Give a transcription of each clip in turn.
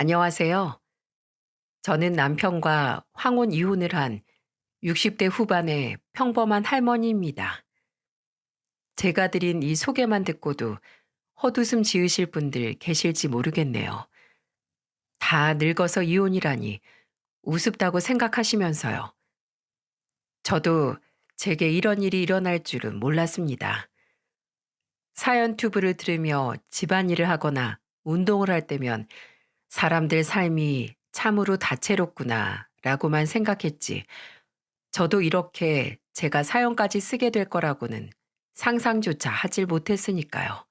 안녕하세요. 저는 남편과 황혼 이혼을 한 60대 후반의 평범한 할머니입니다. 제가 드린 이 소개만 듣고도 헛웃음 지으실 분들 계실지 모르겠네요. 다 늙어서 이혼이라니 우습다고 생각하시면서요. 저도 제게 이런 일이 일어날 줄은 몰랐습니다. 사연 튜브를 들으며 집안일을 하거나 운동을 할 때면 사람들 삶이 참으로 다채롭구나 라고만 생각했지. 저도 이렇게 제가 사연까지 쓰게 될 거라고는 상상조차 하질 못했으니까요.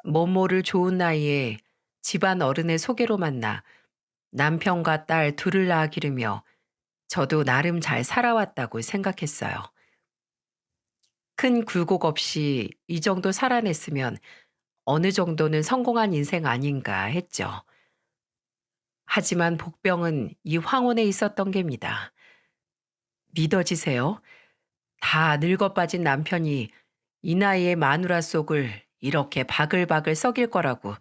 모모를 좋은 나이에 집안 어른의 소개로 만나 남편과 딸 둘을 낳아 기르며 저도 나름 잘 살아왔다고 생각했어요. 큰 굴곡 없이 이 정도 살아냈으면 어느 정도는 성공한 인생 아닌가 했죠. 하지만 복병은 이 황혼에 있었던 겁니다. 믿어지세요? 다 늙어 빠진 남편이 이 나이에 마누라 속을 이렇게 바글바글 썩일 거라고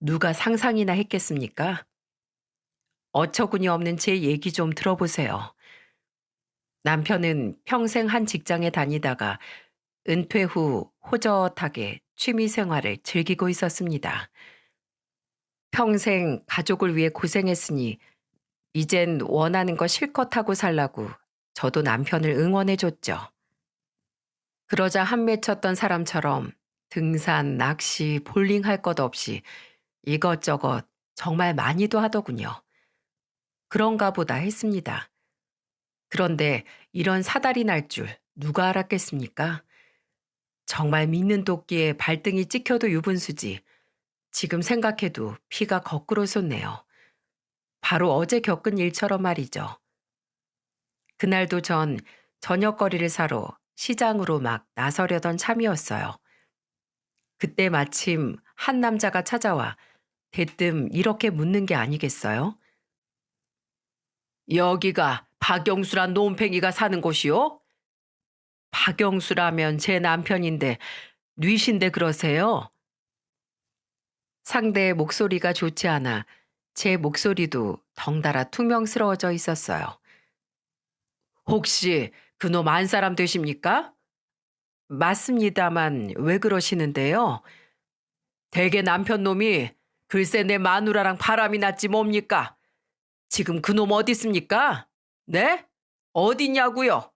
누가 상상이나 했겠습니까? 어처구니 없는 제 얘기 좀 들어보세요. 남편은 평생 한 직장에 다니다가 은퇴 후 호젓하게 취미 생활을 즐기고 있었습니다. 평생 가족을 위해 고생했으니 이젠 원하는 거 실컷 하고 살라고 저도 남편을 응원해줬죠. 그러자 한 맺혔던 사람처럼 등산, 낚시, 볼링 할 것 없이 이것저것 정말 많이도 하더군요. 그런가 보다 했습니다. 그런데 이런 사달이 날 줄 누가 알았겠습니까? 정말 믿는 도끼에 발등이 찍혀도 유분수지. 지금 생각해도 피가 거꾸로 솟네요. 바로 어제 겪은 일처럼 말이죠. 그날도 전 저녁거리를 사러 시장으로 막 나서려던 참이었어요. 그때 마침 한 남자가 찾아와 대뜸 이렇게 묻는 게 아니겠어요? 여기가 박영수란 논팽이가 사는 곳이요? 박영수라면 제 남편인데 뉘신데 그러세요? 상대의 목소리가 좋지 않아 제 목소리도 덩달아 퉁명스러워져 있었어요. 혹시 그놈 안 사람 되십니까? 맞습니다만 왜 그러시는데요? 대개 남편 놈이 글쎄 내 마누라랑 바람이 났지 뭡니까? 지금 그놈 어디 있습니까? 네? 어디냐고요?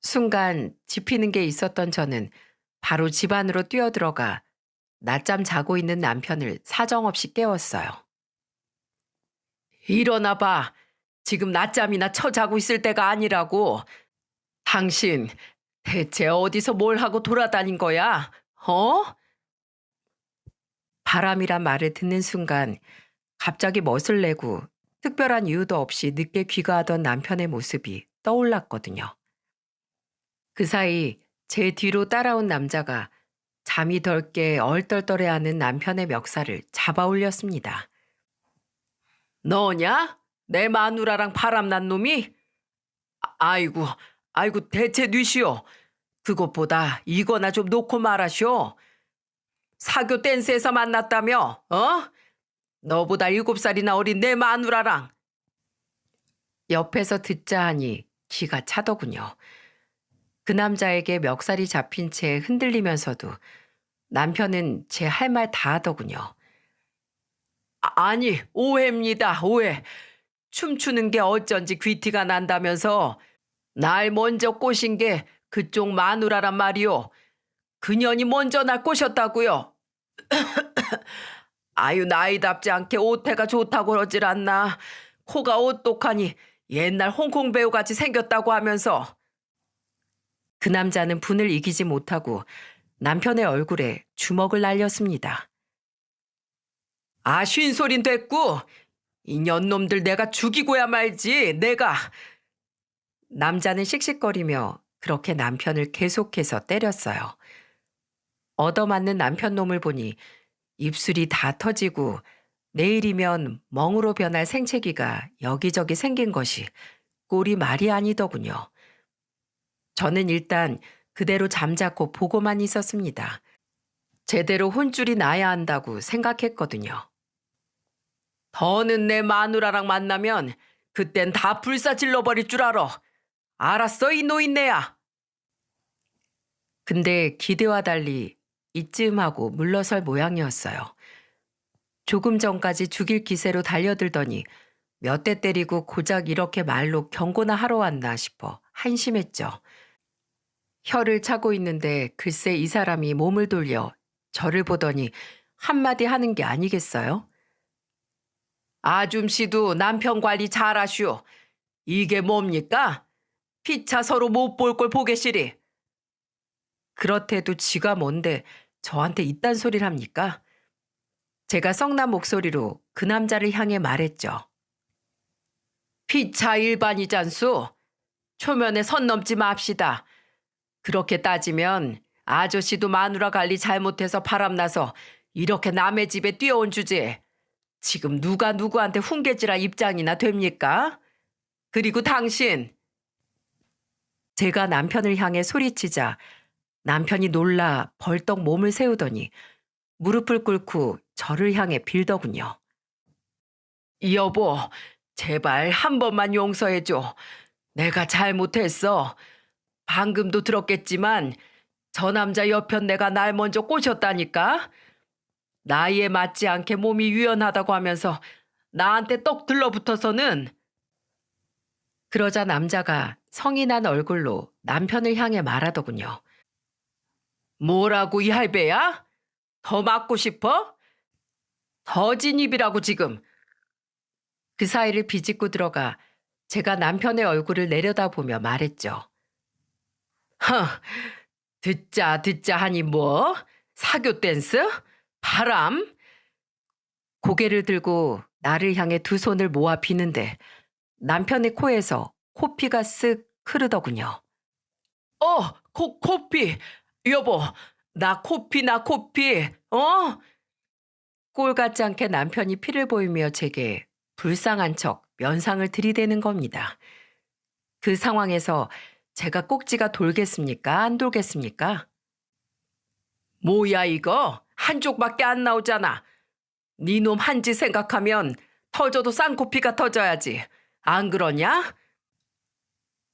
순간 짚히는 게 있었던 저는 바로 집 안으로 뛰어들어가 낮잠 자고 있는 남편을 사정없이 깨웠어요. 일어나 봐. 지금 낮잠이나 쳐 자고 있을 때가 아니라고. 당신 대체 어디서 뭘 하고 돌아다닌 거야? 어? 바람이란 말을 듣는 순간 갑자기 멋을 내고 특별한 이유도 없이 늦게 귀가하던 남편의 모습이 떠올랐거든요. 그 사이 제 뒤로 따라온 남자가 잠이 덜 깨 얼떨떨해하는 남편의 멱살을 잡아 올렸습니다. 너냐? 내 마누라랑 바람난 놈이? 아이고, 아이고 대체 뉘시오. 그것보다 이거나 좀 놓고 말하시오. 사교 댄스에서 만났다며? 어? 너보다 7살이나 어린 내 마누라랑. 옆에서 듣자 하니 기가 차더군요. 그 남자에게 멱살이 잡힌 채 흔들리면서도 남편은 제 할 말 다 하더군요. 아니, 오해입니다, 오해. 춤추는 게 어쩐지 귀티가 난다면서 날 먼저 꼬신 게 그쪽 마누라란 말이오. 그년이 먼저 날 꼬셨다고요. 아유, 나이답지 않게 옷태가 좋다고 그러질 않나. 코가 오똑하니 옛날 홍콩 배우같이 생겼다고 하면서. 그 남자는 분을 이기지 못하고 남편의 얼굴에 주먹을 날렸습니다. 아, 쉰소린 됐고 이 년놈들 내가 죽이고야 말지, 내가. 남자는 씩씩거리며 그렇게 남편을 계속해서 때렸어요. 얻어맞는 남편 놈을 보니 입술이 다 터지고 내일이면 멍으로 변할 생채기가 여기저기 생긴 것이 꼴이 말이 아니더군요. 저는 일단 그대로 잠자코 보고만 있었습니다. 제대로 혼줄이 나야 한다고 생각했거든요. 더는 내 마누라랑 만나면 그땐 다 불사질러 버릴 줄 알아. 알았어, 이 노인네야. 근데 기대와 달리 이쯤하고 물러설 모양이었어요. 조금 전까지 죽일 기세로 달려들더니 몇 대 때리고 고작 이렇게 말로 경고나 하러 왔나 싶어 한심했죠. 혀를 차고 있는데 글쎄 이 사람이 몸을 돌려 저를 보더니 한마디 하는 게 아니겠어요? 아줌씨도 남편 관리 잘하슈. 이게 뭡니까? 피차 서로 못 볼 걸 보겠시리. 그렇대도 지가 뭔데 저한테 이딴 소리를 합니까? 제가 썩난 목소리로 그 남자를 향해 말했죠. 피차 일반이잖소. 초면에 선 넘지 맙시다. 그렇게 따지면 아저씨도 마누라 관리 잘못해서 바람나서 이렇게 남의 집에 뛰어온 주제에 지금 누가 누구한테 훈계질할 입장이나 됩니까? 그리고 당신. 제가 남편을 향해 소리치자 남편이 놀라 벌떡 몸을 세우더니 무릎을 꿇고 저를 향해 빌더군요. 여보, 제발 한 번만 용서해줘. 내가 잘못했어. 방금도 들었겠지만 저 남자 옆편 내가 날 먼저 꼬셨다니까. 나이에 맞지 않게 몸이 유연하다고 하면서 나한테 떡 들러붙어서는. 그러자 남자가 성이 난 얼굴로 남편을 향해 말하더군요. 뭐라고 이 할배야? 더 맞고 싶어? 더 진입이라고 지금. 그 사이를 비집고 들어가 제가 남편의 얼굴을 내려다보며 말했죠. 허, 듣자 하니 뭐? 사교 댄스? 바람? 고개를 들고 나를 향해 두 손을 모아 비는데 남편의 코에서 코피가 쓱 흐르더군요. 코피. 여보, 나 코피. 꼴 같지 않게 남편이 피를 보이며 제게 불쌍한 척 면상을 들이대는 겁니다. 그 상황에서 제가 꼭지가 돌겠습니까? 안 돌겠습니까? 뭐야 이거? 한쪽밖에 안 나오잖아. 네 놈 한지 생각하면 터져도 쌍코피가 터져야지. 안 그러냐?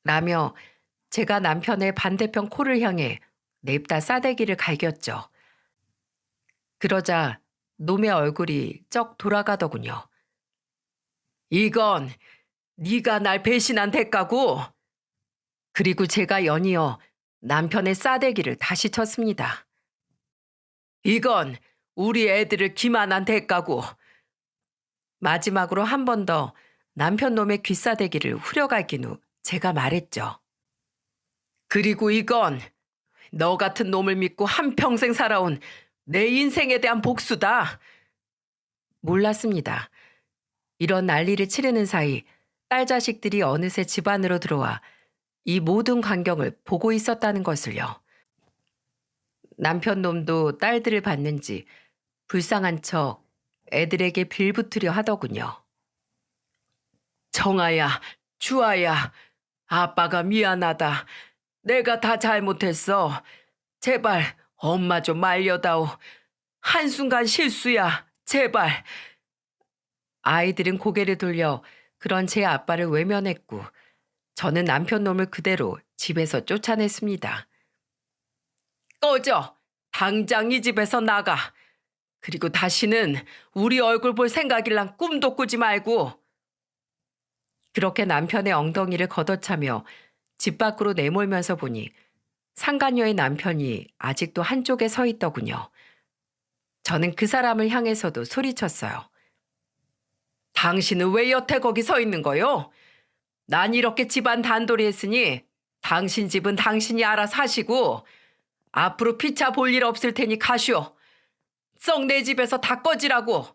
라며 제가 남편의 반대편 코를 향해 냅다 싸대기를 갈겼죠. 그러자 놈의 얼굴이 쩍 돌아가더군요. 이건 네가 날 배신한 대가고. 그리고 제가 연이어 남편의 싸대기를 다시 쳤습니다. 이건 우리 애들을 기만한 대가고. 마지막으로 한 번 더 남편 놈의 귀싸대기를 후려갈긴 후 제가 말했죠. 그리고 이건 너 같은 놈을 믿고 한평생 살아온 내 인생에 대한 복수다. 몰랐습니다. 이런 난리를 치르는 사이 딸 자식들이 어느새 집 안으로 들어와 이 모든 광경을 보고 있었다는 것을요. 남편 놈도 딸들을 봤는지 불쌍한 척 애들에게 빌붙으려 하더군요. 정아야, 주아야, 아빠가 미안하다. 내가 다 잘못했어. 제발 엄마 좀 말려다오. 한순간 실수야. 제발. 아이들은 고개를 돌려 그런 제 아빠를 외면했고 저는 남편 놈을 그대로 집에서 쫓아냈습니다. 꺼져. 당장 이 집에서 나가. 그리고 다시는 우리 얼굴 볼 생각일랑 꿈도 꾸지 말고. 그렇게 남편의 엉덩이를 걷어차며 집 밖으로 내몰면서 보니 상간녀의 남편이 아직도 한쪽에 서 있더군요. 저는 그 사람을 향해서도 소리쳤어요. 당신은 왜 여태 거기 서 있는 거요? 난 이렇게 집안 단돌이 했으니 당신 집은 당신이 알아서 하시고 앞으로 피차 볼 일 없을 테니 가시오. 썩 내 집에서 다 꺼지라고.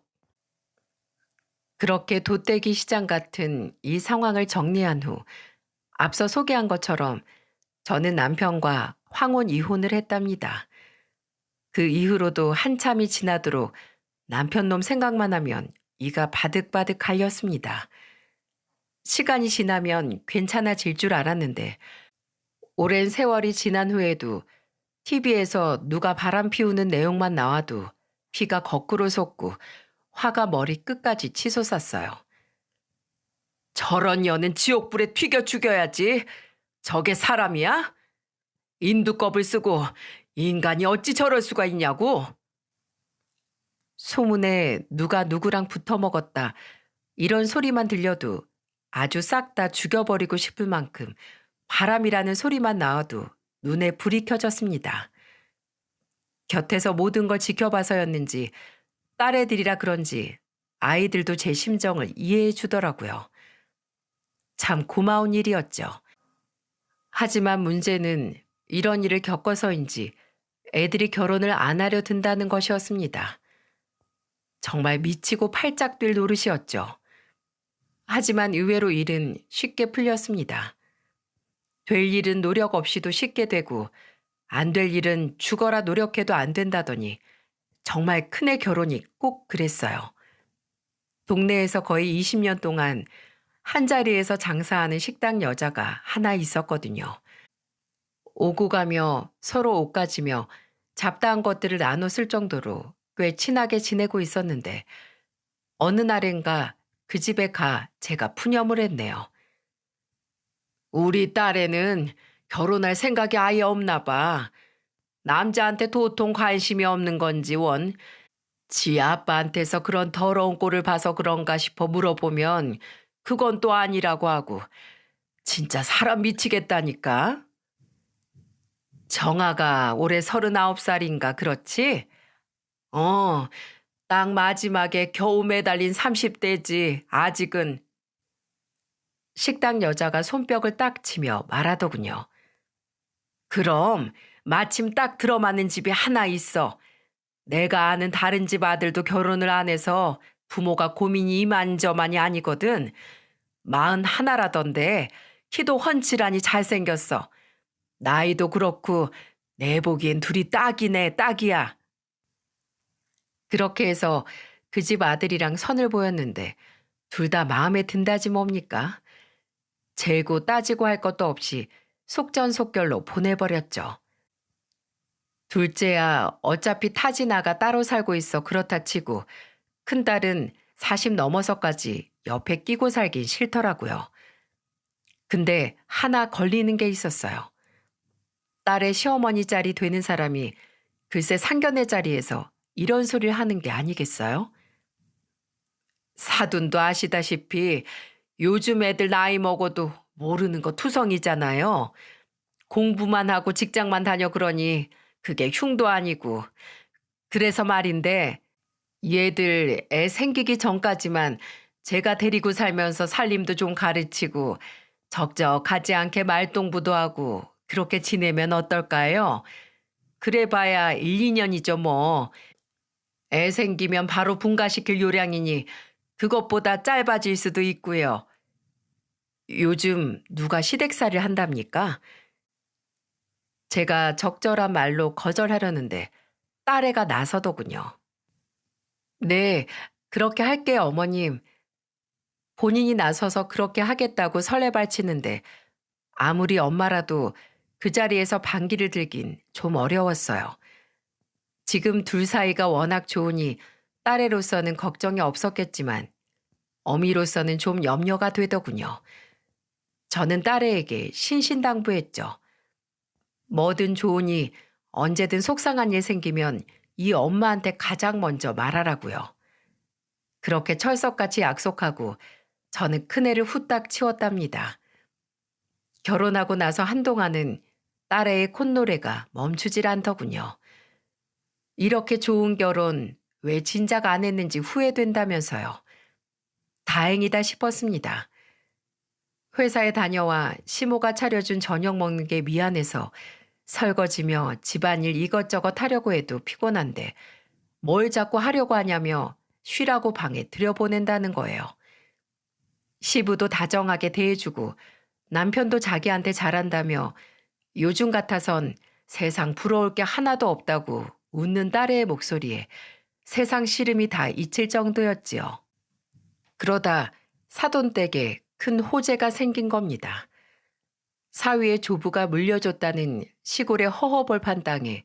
그렇게 돛대기 시장 같은 이 상황을 정리한 후 앞서 소개한 것처럼 저는 남편과 황혼 이혼을 했답니다. 그 이후로도 한참이 지나도록 남편 놈 생각만 하면 이가 바득바득 갈렸습니다. 시간이 지나면 괜찮아질 줄 알았는데 오랜 세월이 지난 후에도 TV에서 누가 바람 피우는 내용만 나와도 피가 거꾸로 솟고 화가 머리 끝까지 치솟았어요. 저런 년은 지옥불에 튀겨 죽여야지. 저게 사람이야? 인두껍을 쓰고 인간이 어찌 저럴 수가 있냐고. 소문에 누가 누구랑 붙어 먹었다 이런 소리만 들려도 아주 싹 다 죽여버리고 싶을 만큼 바람이라는 소리만 나와도 눈에 불이 켜졌습니다. 곁에서 모든 걸 지켜봐서였는지 딸애들이라 그런지 아이들도 제 심정을 이해해 주더라고요. 참 고마운 일이었죠. 하지만 문제는 이런 일을 겪어서인지 애들이 결혼을 안 하려 든다는 것이었습니다. 정말 미치고 팔짝 뛸 노릇이었죠. 하지만 의외로 일은 쉽게 풀렸습니다. 될 일은 노력 없이도 쉽게 되고 안 될 일은 죽어라 노력해도 안 된다더니 정말 큰애 결혼이 꼭 그랬어요. 동네에서 거의 20년 동안 한자리에서 장사하는 식당 여자가 하나 있었거든요. 오고 가며 서로 옷가지며 잡다한 것들을 나눠 쓸 정도로 꽤 친하게 지내고 있었는데 어느 날엔가 그 집에 가 제가 푸념을 했네요. 우리 딸애는 결혼할 생각이 아예 없나 봐. 남자한테 도통 관심이 없는 건지 원. 지 아빠한테서 그런 더러운 꼴을 봐서 그런가 싶어 물어보면 그건 또 아니라고 하고 진짜 사람 미치겠다니까. 정아가 올해 39살인가 그렇지? 어, 딱 마지막에 겨우 매달린 30대지 아직은. 식당 여자가 손뼉을 딱 치며 말하더군요. 그럼 마침 딱 들어맞는 집이 하나 있어. 내가 아는 다른 집 아들도 결혼을 안 해서 부모가 고민이 이만저만이 아니거든. 41라던데 키도 훤칠하니 잘생겼어. 나이도 그렇고 내 보기엔 둘이 딱이네 딱이야. 그렇게 해서 그 집 아들이랑 선을 보였는데 둘 다 마음에 든다지 뭡니까? 재고 따지고 할 것도 없이 속전속결로 보내버렸죠. 둘째야 어차피 타지 나가 따로 살고 있어 그렇다 치고 큰딸은 40 넘어서까지 옆에 끼고 살긴 싫더라고요. 근데 하나 걸리는 게 있었어요. 딸의 시어머니 짤이 되는 사람이 글쎄 상견례 자리에서 이런 소리를 하는 게 아니겠어요? 사돈도 아시다시피 요즘 애들 나이 먹어도 모르는 거 투성이잖아요. 공부만 하고 직장만 다녀 그러니 그게 흉도 아니고. 그래서 말인데 얘들 애 생기기 전까지만 제가 데리고 살면서 살림도 좀 가르치고 적적하지 않게 말동부도 하고 그렇게 지내면 어떨까요? 그래봐야 1, 2년이죠 뭐. 애 생기면 바로 분가시킬 요량이니 그것보다 짧아질 수도 있고요. 요즘 누가 시댁살이를 한답니까? 제가 적절한 말로 거절하려는데 딸애가 나서더군요. 네, 그렇게 할게요, 어머님. 본인이 나서서 그렇게 하겠다고 설레발치는데 아무리 엄마라도 그 자리에서 반기를 들긴 좀 어려웠어요. 지금 둘 사이가 워낙 좋으니 딸애로서는 걱정이 없었겠지만 어미로서는 좀 염려가 되더군요. 저는 딸애에게 신신당부했죠. 뭐든 좋으니 언제든 속상한 일 생기면 이 엄마한테 가장 먼저 말하라고요. 그렇게 철석같이 약속하고 저는 큰애를 후딱 치웠답니다. 결혼하고 나서 한동안은 딸애의 콧노래가 멈추질 않더군요. 이렇게 좋은 결혼 왜 진작 안 했는지 후회된다면서요. 다행이다 싶었습니다. 회사에 다녀와 시모가 차려준 저녁 먹는 게 미안해서 설거지며 집안일 이것저것 하려고 해도 피곤한데 뭘 자꾸 하려고 하냐며 쉬라고 방에 들여보낸다는 거예요. 시부도 다정하게 대해주고 남편도 자기한테 잘한다며 요즘 같아선 세상 부러울 게 하나도 없다고 웃는 딸의 목소리에 세상 시름이 다 잊힐 정도였지요. 그러다 사돈댁에 큰 호재가 생긴 겁니다. 사위의 조부가 물려줬다는 시골의 허허벌판 땅에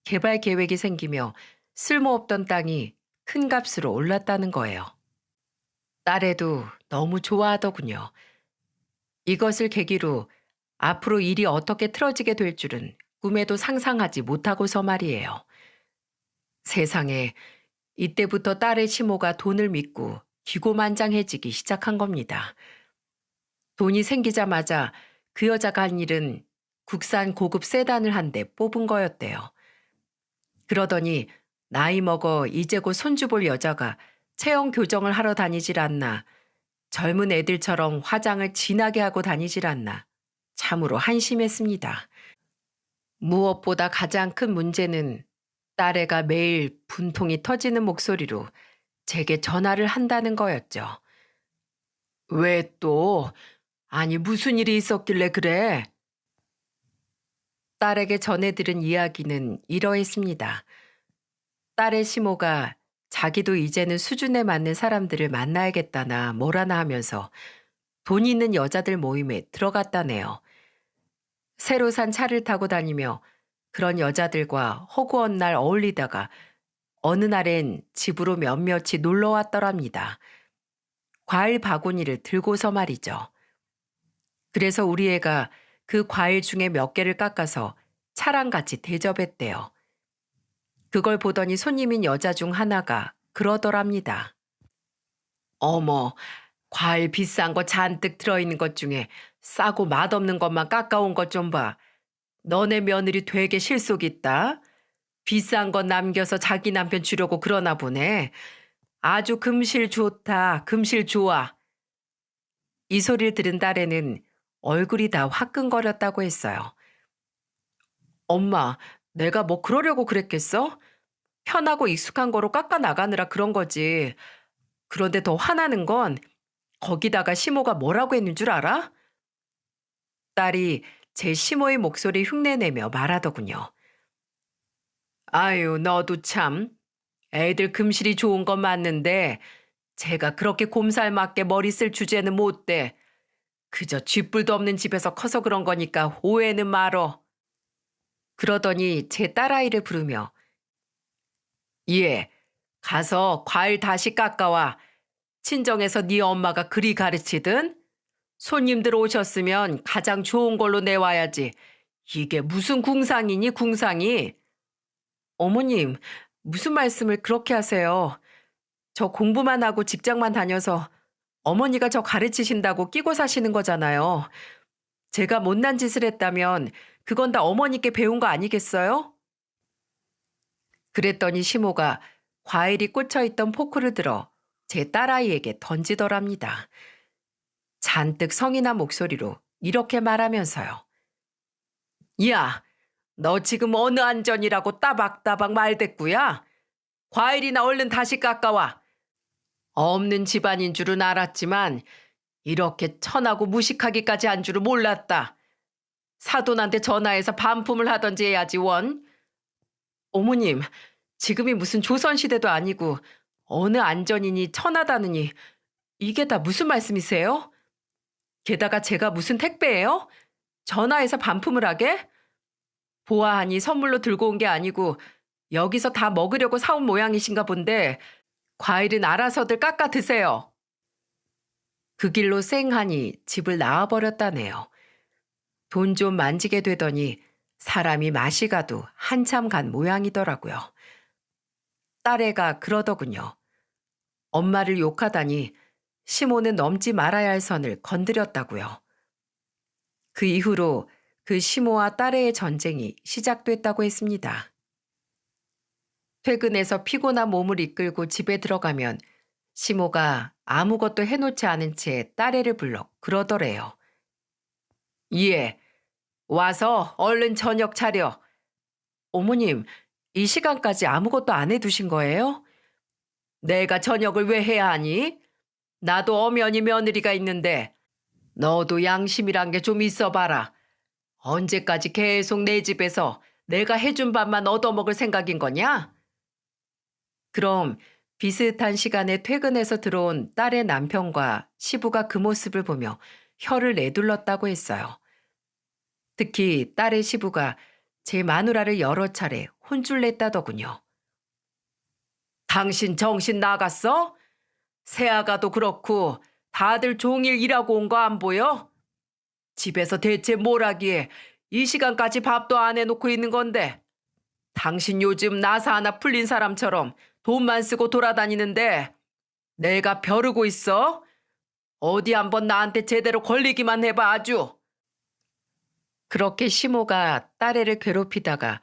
개발 계획이 생기며 쓸모없던 땅이 큰 값으로 올랐다는 거예요. 딸애도 너무 좋아하더군요. 이것을 계기로 앞으로 일이 어떻게 틀어지게 될 줄은 꿈에도 상상하지 못하고서 말이에요. 세상에 이때부터 딸의 시모가 돈을 믿고 기고만장해지기 시작한 겁니다. 돈이 생기자마자 그 여자가 한 일은 국산 고급 세단을 한 대 뽑은 거였대요. 그러더니 나이 먹어 이제 곧 손주 볼 여자가 체형 교정을 하러 다니질 않나, 젊은 애들처럼 화장을 진하게 하고 다니질 않나, 참으로 한심했습니다. 무엇보다 가장 큰 문제는 딸애가 매일 분통이 터지는 목소리로 제게 전화를 한다는 거였죠. 왜 또? 아니 무슨 일이 있었길래 그래? 딸에게 전해 들은 이야기는 이러했습니다. 딸의 시모가 자기도 이제는 수준에 맞는 사람들을 만나야겠다나 뭐라나 하면서 돈 있는 여자들 모임에 들어갔다네요. 새로 산 차를 타고 다니며 그런 여자들과 허구한 날 어울리다가 어느 날엔 집으로 몇몇이 놀러 왔더랍니다. 과일 바구니를 들고서 말이죠. 그래서 우리 애가 그 과일 중에 몇 개를 깎아서 차랑 같이 대접했대요. 그걸 보더니 손님인 여자 중 하나가 그러더랍니다. 어머, 과일 비싼 거 잔뜩 들어있는 것 중에 싸고 맛없는 것만 깎아온 것 좀 봐. 너네 며느리 되게 실속 있다. 비싼 거 남겨서 자기 남편 주려고 그러나 보네. 아주 금실 좋다, 금실 좋아. 이 소리를 들은 딸애는 얼굴이 다 화끈거렸다고 했어요. 엄마, 내가 뭐 그러려고 그랬겠어? 편하고 익숙한 거로 깎아 나가느라 그런 거지. 그런데 더 화나는 건 거기다가 시모가 뭐라고 했는 줄 알아? 딸이 제 시모의 목소리 흉내내며 말하더군요. 아유, 너도 참. 애들 금실이 좋은 건 맞는데 제가 그렇게 곰살맞게 머리 쓸 주제는 못 돼. 그저 쥐뿔도 없는 집에서 커서 그런 거니까 오해는 말어. 그러더니 제 딸아이를 부르며 예, 가서 과일 다시 깎아와. 친정에서 네 엄마가 그리 가르치든 손님들 오셨으면 가장 좋은 걸로 내와야지. 이게 무슨 궁상이니 궁상이. 어머님, 무슨 말씀을 그렇게 하세요. 저 공부만 하고 직장만 다녀서 어머니가 저 가르치신다고 끼고 사시는 거잖아요. 제가 못난 짓을 했다면 그건 다 어머니께 배운 거 아니겠어요? 그랬더니 시모가 과일이 꽂혀있던 포크를 들어 제 딸아이에게 던지더랍니다. 잔뜩 성이 난 목소리로 이렇게 말하면서요. 야, 너 지금 어느 안전이라고 따박따박 말대꾸야? 과일이나 얼른 다시 깎아와. 없는 집안인 줄은 알았지만 이렇게 천하고 무식하기까지 한 줄은 몰랐다. 사돈한테 전화해서 반품을 하던지 해야지 원. 어머님, 지금이 무슨 조선시대도 아니고 어느 안전이니 천하다느니 이게 다 무슨 말씀이세요? 게다가 제가 무슨 택배예요? 전화해서 반품을 하게? 보아하니 선물로 들고 온 게 아니고 여기서 다 먹으려고 사온 모양이신가 본데 과일은 알아서들 깎아 드세요. 그 길로 쌩하니 집을 나와버렸다네요. 돈 좀 만지게 되더니 사람이 맛이 가도 한참 간 모양이더라고요. 딸애가 그러더군요. 엄마를 욕하다니 시모는 넘지 말아야 할 선을 건드렸다고요. 그 이후로 그 시모와 딸애의 전쟁이 시작됐다고 했습니다. 퇴근해서 피곤한 몸을 이끌고 집에 들어가면 시모가 아무것도 해놓지 않은 채 딸애를 불러 그러더래요. 예, 와서 얼른 저녁 차려. 어머님, 이 시간까지 아무것도 안 해두신 거예요? 내가 저녁을 왜 해야 하니? 나도 엄연히 며느리가 있는데 너도 양심이란 게 좀 있어 봐라. 언제까지 계속 내 집에서 내가 해준 밥만 얻어먹을 생각인 거냐? 그럼 비슷한 시간에 퇴근해서 들어온 딸의 남편과 시부가 그 모습을 보며 혀를 내둘렀다고 했어요. 특히 딸의 시부가 제 마누라를 여러 차례 혼쭐 냈다더군요. 당신 정신 나갔어? 새아가도 그렇고 다들 종일 일하고 온 거 안 보여? 집에서 대체 뭘 하기에 이 시간까지 밥도 안 해놓고 있는 건데. 당신 요즘 나사 하나 풀린 사람처럼 돈만 쓰고 돌아다니는데 내가 벼르고 있어? 어디 한번 나한테 제대로 걸리기만 해봐 아주. 그렇게 시모가 딸애를 괴롭히다가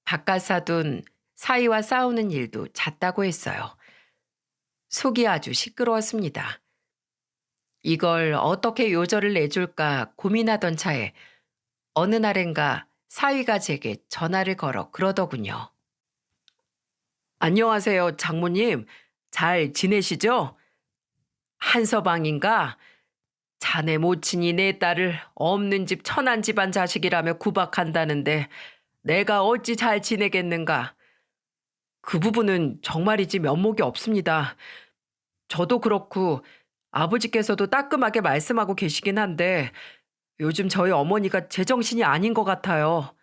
바깥 사둔 사위와 싸우는 일도 잦다고 했어요. 속이 아주 시끄러웠습니다. 이걸 어떻게 요절을 내줄까 고민하던 차에 어느 날엔가 사위가 제게 전화를 걸어 그러더군요. 안녕하세요, 장모님. 잘 지내시죠? 한서방인가? 자네 모친이 내 딸을 없는 집 천한 집안 자식이라며 구박한다는데 내가 어찌 잘 지내겠는가? 그 부분은 정말이지 면목이 없습니다. 저도 그렇고 아버지께서도 따끔하게 말씀하고 계시긴 한데 요즘 저희 어머니가 제정신이 아닌 것 같아요.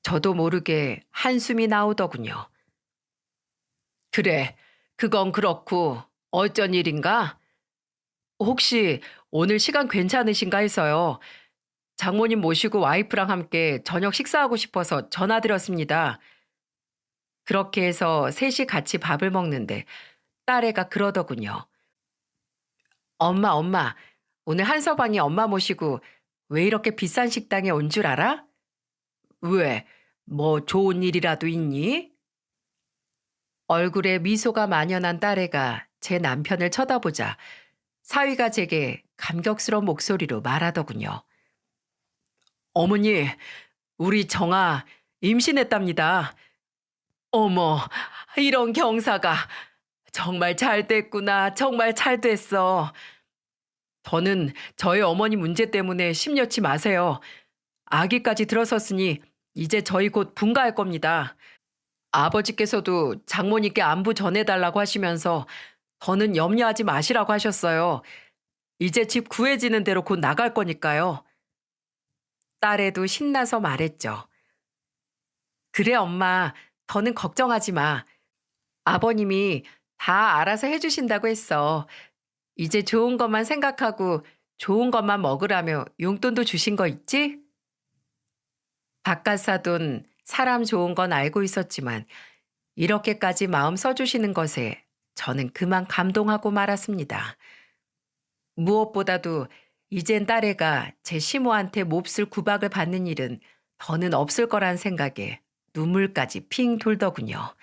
저도 모르게 한숨이 나오더군요. 그래, 그건 그렇고 어쩐 일인가? 혹시 오늘 시간 괜찮으신가 해서요. 장모님 모시고 와이프랑 함께 저녁 식사하고 싶어서 전화드렸습니다. 그렇게 해서 셋이 같이 밥을 먹는데 딸애가 그러더군요. 엄마, 오늘 한서방이 엄마 모시고 왜 이렇게 비싼 식당에 온 줄 알아? 왜? 뭐 좋은 일이라도 있니? 얼굴에 미소가 만연한 딸애가 제 남편을 쳐다보자 사위가 제게 감격스러운 목소리로 말하더군요. 어머니, 우리 정아 임신했답니다. 어머, 이런 경사가 정말 잘 됐구나. 정말 잘 됐어. 더는 저희 어머니 문제 때문에 심려치 마세요. 아기까지 들어섰으니 이제 저희 곧 분가할 겁니다. 아버지께서도 장모님께 안부 전해달라고 하시면서 더는 염려하지 마시라고 하셨어요. 이제 집 구해지는 대로 곧 나갈 거니까요. 딸애도 신나서 말했죠. 그래 엄마, 더는 걱정하지 마. 아버님이 다 알아서 해주신다고 했어. 이제 좋은 것만 생각하고 좋은 것만 먹으라며 용돈도 주신 거 있지? 바깥 사돈 사람 좋은 건 알고 있었지만 이렇게까지 마음 써주시는 것에 저는 그만 감동하고 말았습니다. 무엇보다도 이젠 딸애가 제 시모한테 몹쓸 구박을 받는 일은 더는 없을 거란 생각에 눈물까지 핑 돌더군요.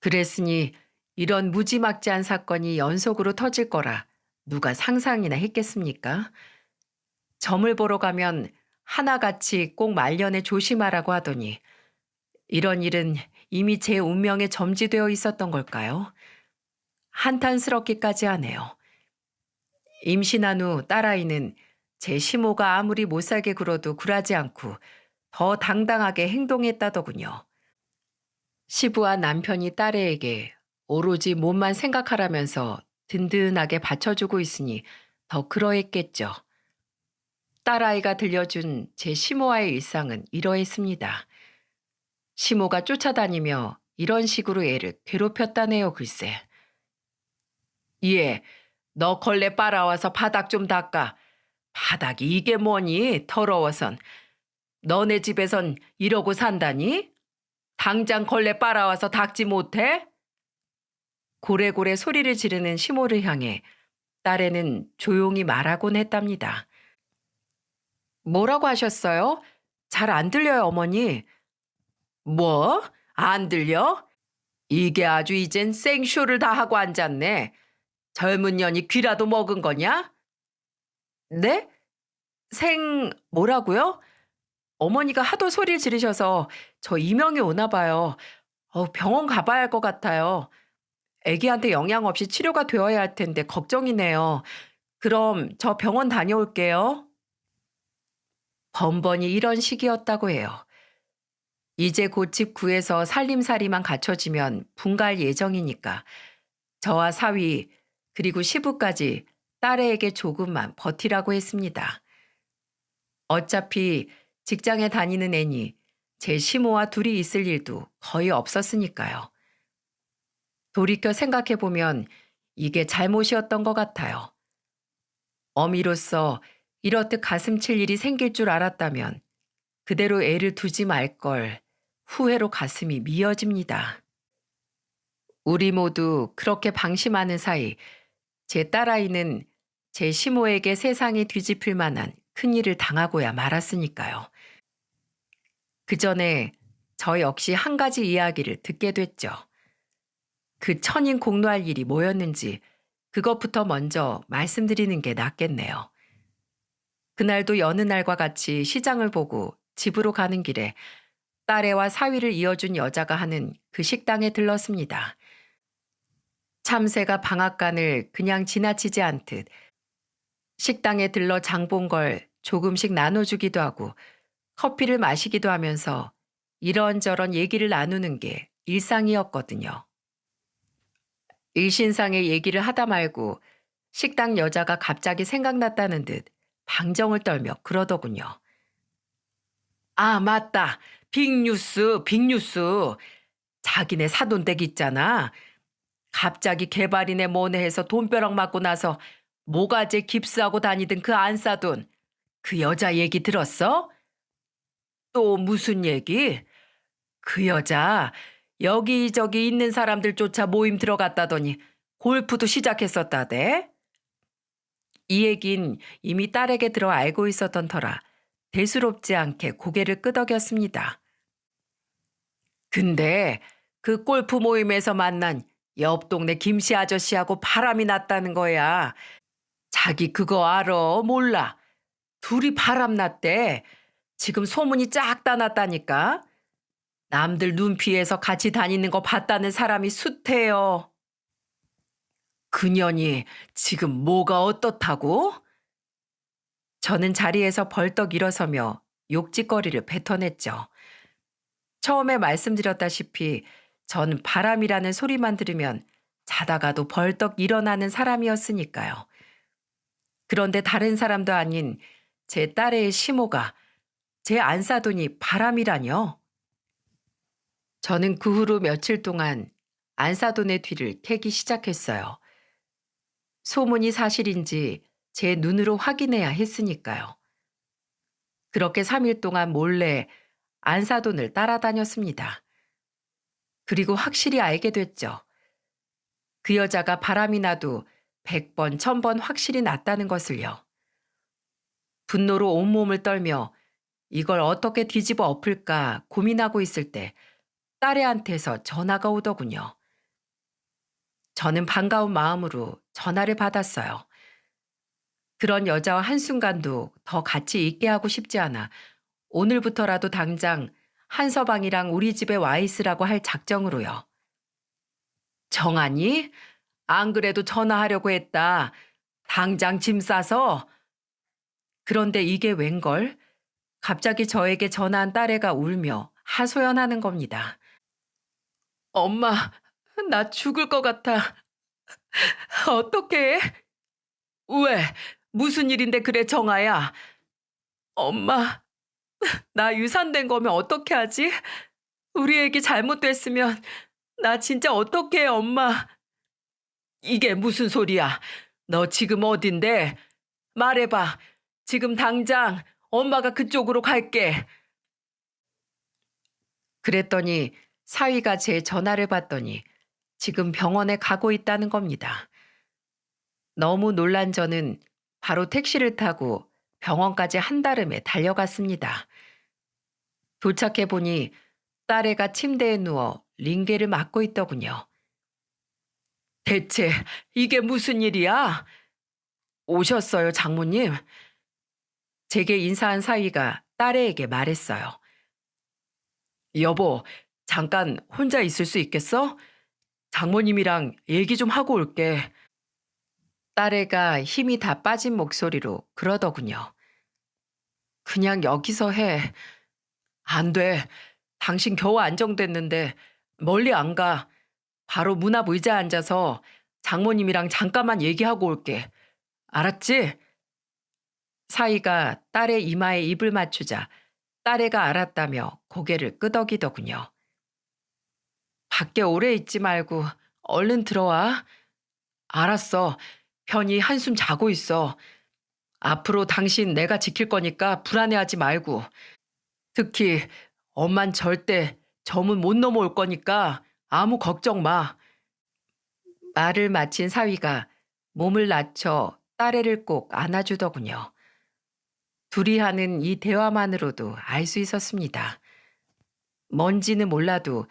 그랬으니 이런 무지막지한 사건이 연속으로 터질 거라 누가 상상이나 했겠습니까? 점을 보러 가면 하나같이 꼭 말년에 조심하라고 하더니 이런 일은 이미 제 운명에 점지되어 있었던 걸까요? 한탄스럽기까지 하네요. 임신한 후 딸아이는 제 시모가 아무리 못살게 굴어도 굴하지 않고 더 당당하게 행동했다더군요. 시부한 남편이 딸애에게 오로지 몸만 생각하라면서 든든하게 받쳐주고 있으니 더 그러했겠죠. 딸아이가 들려준 제 시모와의 일상은 이러했습니다. 시모가 쫓아다니며 이런 식으로 애를 괴롭혔다네요, 글쎄. 예, 너 걸레 빨아와서 바닥 좀 닦아. 바닥이 이게 뭐니? 더러워선. 너네 집에선 이러고 산다니? 당장 걸레 빨아와서 닦지 못해? 고래고래 소리를 지르는 시모를 향해 딸애는 조용히 말하곤 했답니다. 뭐라고 하셨어요? 잘 안 들려요, 어머니. 뭐? 안 들려? 이게 아주 이젠 생쇼를 다 하고 앉았네. 젊은 년이 귀라도 먹은 거냐? 네? 뭐라고요? 어머니가 하도 소리를 지르셔서 저 이명이 오나 봐요. 병원 가봐야 할 것 같아요. 아기한테 영양 없이 치료가 되어야 할 텐데 걱정이네요. 그럼 저 병원 다녀올게요. 번번이 이런 식이었다고 해요. 이제 곧 집 구해서 살림살이만 갖춰지면 분가할 예정이니까 저와 사위 그리고 시부까지 딸애에게 조금만 버티라고 했습니다. 어차피 직장에 다니는 애니 제 시모와 둘이 있을 일도 거의 없었으니까요. 돌이켜 생각해보면 이게 잘못이었던 것 같아요. 어미로서 이렇듯 가슴 칠 일이 생길 줄 알았다면 그대로 애를 두지 말 걸 후회로 가슴이 미어집니다. 우리 모두 그렇게 방심하는 사이 제 딸아이는 제 시모에게 세상이 뒤집힐 만한 큰일을 당하고야 말았으니까요. 그 전에 저 역시 한 가지 이야기를 듣게 됐죠. 그 천인 공노할 일이 뭐였는지 그것부터 먼저 말씀드리는 게 낫겠네요. 그날도 여느 날과 같이 시장을 보고 집으로 가는 길에 딸애와 사위를 이어준 여자가 하는 그 식당에 들렀습니다. 참새가 방앗간을 그냥 지나치지 않듯 식당에 들러 장 본 걸 조금씩 나눠주기도 하고 커피를 마시기도 하면서 이런저런 얘기를 나누는 게 일상이었거든요. 일신상의 얘기를 하다 말고 식당 여자가 갑자기 생각났다는 듯 방정을 떨며 그러더군요. 아, 맞다. 빅뉴스, 빅뉴스. 자기네 사돈댁 있잖아. 갑자기 개발이네 뭐네 해서 돈벼락 맞고 나서 모가지에 깁스하고 다니던 그 안사돈. 그 여자 얘기 들었어? 또 무슨 얘기? 그 여자 여기저기 있는 사람들조차 모임 들어갔다더니 골프도 시작했었다대. 이 얘긴 이미 딸에게 들어 알고 있었던 터라 대수롭지 않게 고개를 끄덕였습니다. 근데 그 골프 모임에서 만난 옆 동네 김씨 아저씨하고 바람이 났다는 거야. 자기 그거 알아? 몰라. 둘이 바람 났대. 지금 소문이 쫙 다 났다니까. 남들 눈 피해서 같이 다니는 거 봤다는 사람이 숱해요. 그년이 지금 뭐가 어떻다고? 저는 자리에서 벌떡 일어서며 욕짓거리를 뱉어냈죠. 처음에 말씀드렸다시피 전 바람이라는 소리만 들으면 자다가도 벌떡 일어나는 사람이었으니까요. 그런데 다른 사람도 아닌 제 딸의 시모가 제 안사돈이 바람이라뇨. 저는 그 후로 며칠 동안 안사돈의 뒤를 캐기 시작했어요. 소문이 사실인지 제 눈으로 확인해야 했으니까요. 그렇게 3일 동안 몰래 안사돈을 따라다녔습니다. 그리고 확실히 알게 됐죠. 그 여자가 바람이 나도 100번, 1000번 확실히 났다는 것을요. 분노로 온몸을 떨며 이걸 어떻게 뒤집어 엎을까 고민하고 있을 때 딸애한테서 전화가 오더군요. 저는 반가운 마음으로 전화를 받았어요. 그런 여자와 한순간도 더 같이 있게 하고 싶지 않아 오늘부터라도 당장 한서방이랑 우리 집에 와 있으라고 할 작정으로요. 정하니? 안 그래도 전화하려고 했다. 당장 짐 싸서. 그런데 이게 웬걸? 갑자기 저에게 전화한 딸애가 울며 하소연하는 겁니다. 엄마, 나 죽을 것 같아. 어떡해? 왜? 무슨 일인데 그래, 정아야? 엄마, 나 유산된 거면 어떻게 하지? 우리 애기 잘못됐으면 나 진짜 어떡해, 엄마. 이게 무슨 소리야? 너 지금 어딘데? 말해봐. 지금 당장 엄마가 그쪽으로 갈게. 그랬더니 사위가 제 전화를 받더니 지금 병원에 가고 있다는 겁니다. 너무 놀란 저는 바로 택시를 타고 병원까지 한달음에 달려갔습니다. 도착해 보니 딸애가 침대에 누워 링게를 맞고 있더군요. 대체 이게 무슨 일이야? 오셨어요, 장모님? 제게 인사한 사위가 딸애에게 말했어요. 여보, 잠깐 혼자 있을 수 있겠어? 장모님이랑 얘기 좀 하고 올게. 딸애가 힘이 다 빠진 목소리로 그러더군요. 그냥 여기서 해. 안 돼. 당신 겨우 안정됐는데 멀리 안 가. 바로 문 앞 의자에 앉아서 장모님이랑 잠깐만 얘기하고 올게. 알았지? 사위가 딸의 이마에 입을 맞추자 딸애가 알았다며 고개를 끄덕이더군요. 밖에 오래 있지 말고 얼른 들어와. 알았어. 편히 한숨 자고 있어. 앞으로 당신 내가 지킬 거니까 불안해하지 말고. 특히 엄만 절대 저 문 못 넘어올 거니까 아무 걱정 마. 말을 마친 사위가 몸을 낮춰 딸애를 꼭 안아주더군요. 둘이 하는 이 대화만으로도 알 수 있었습니다. 뭔지는 몰라도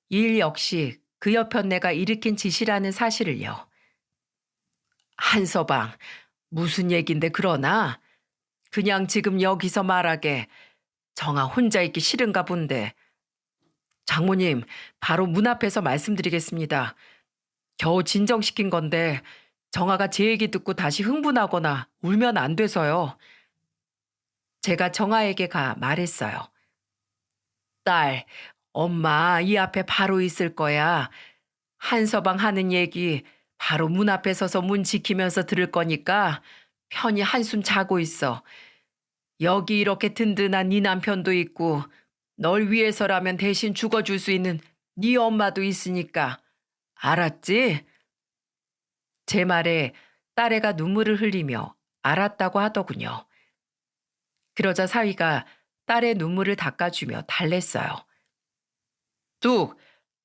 일 역시 그 여편네가 일으킨 짓이라는 사실을요. 한서방, 무슨 얘긴데 그러나? 그냥 지금 여기서 말하게 정아 혼자 있기 싫은가 본데. 장모님, 바로 문 앞에서 말씀드리겠습니다. 겨우 진정시킨 건데 정아가 제 얘기 듣고 다시 흥분하거나 울면 안 돼서요. 제가 정아에게 가 말했어요. 딸, 엄마 이 앞에 바로 있을 거야. 한서방 하는 얘기 바로 문 앞에 서서 문 지키면서 들을 거니까 편히 한숨 자고 있어. 여기 이렇게 든든한 네 남편도 있고 널 위해서라면 대신 죽어줄 수 있는 네 엄마도 있으니까. 알았지? 제 말에 딸애가 눈물을 흘리며 알았다고 하더군요. 그러자 사위가 딸의 눈물을 닦아주며 달랬어요. 뚝,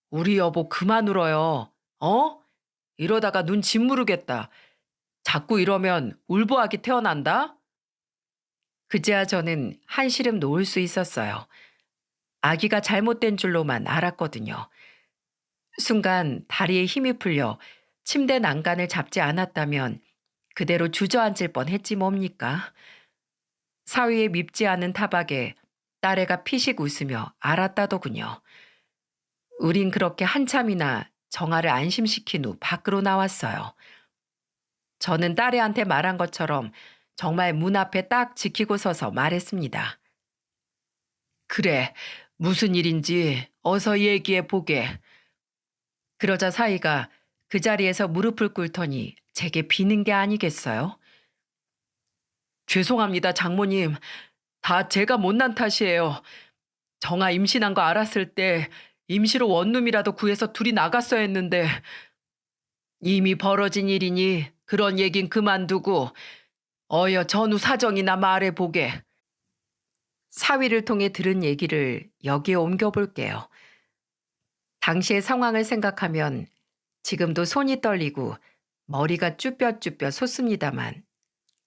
우리 여보 그만 울어요. 어? 이러다가 눈 짓무르겠다. 자꾸 이러면 울보하게 태어난다? 그제야 저는 한시름 놓을 수 있었어요. 아기가 잘못된 줄로만 알았거든요. 순간 다리에 힘이 풀려 침대 난간을 잡지 않았다면 그대로 주저앉을 뻔했지 뭡니까? 사위의 밉지 않은 타박에 딸애가 피식 웃으며 알았다더군요. 우린 그렇게 한참이나 정아를 안심시킨 후 밖으로 나왔어요. 저는 딸애한테 말한 것처럼 정말 문 앞에 딱 지키고 서서 말했습니다. 그래, 무슨 일인지 어서 얘기해 보게. 그러자 사위가 그 자리에서 무릎을 꿇더니 제게 비는 게 아니겠어요? 죄송합니다, 장모님. 다 제가 못난 탓이에요. 정아 임신한 거 알았을 때 임시로 원룸이라도 구해서 둘이 나갔어야 했는데 이미 벌어진 일이니 그런 얘긴 그만두고 어여 전후 사정이나 말해보게. 사위를 통해 들은 얘기를 여기에 옮겨볼게요. 당시의 상황을 생각하면 지금도 손이 떨리고 머리가 쭈뼛쭈뼛 솟습니다만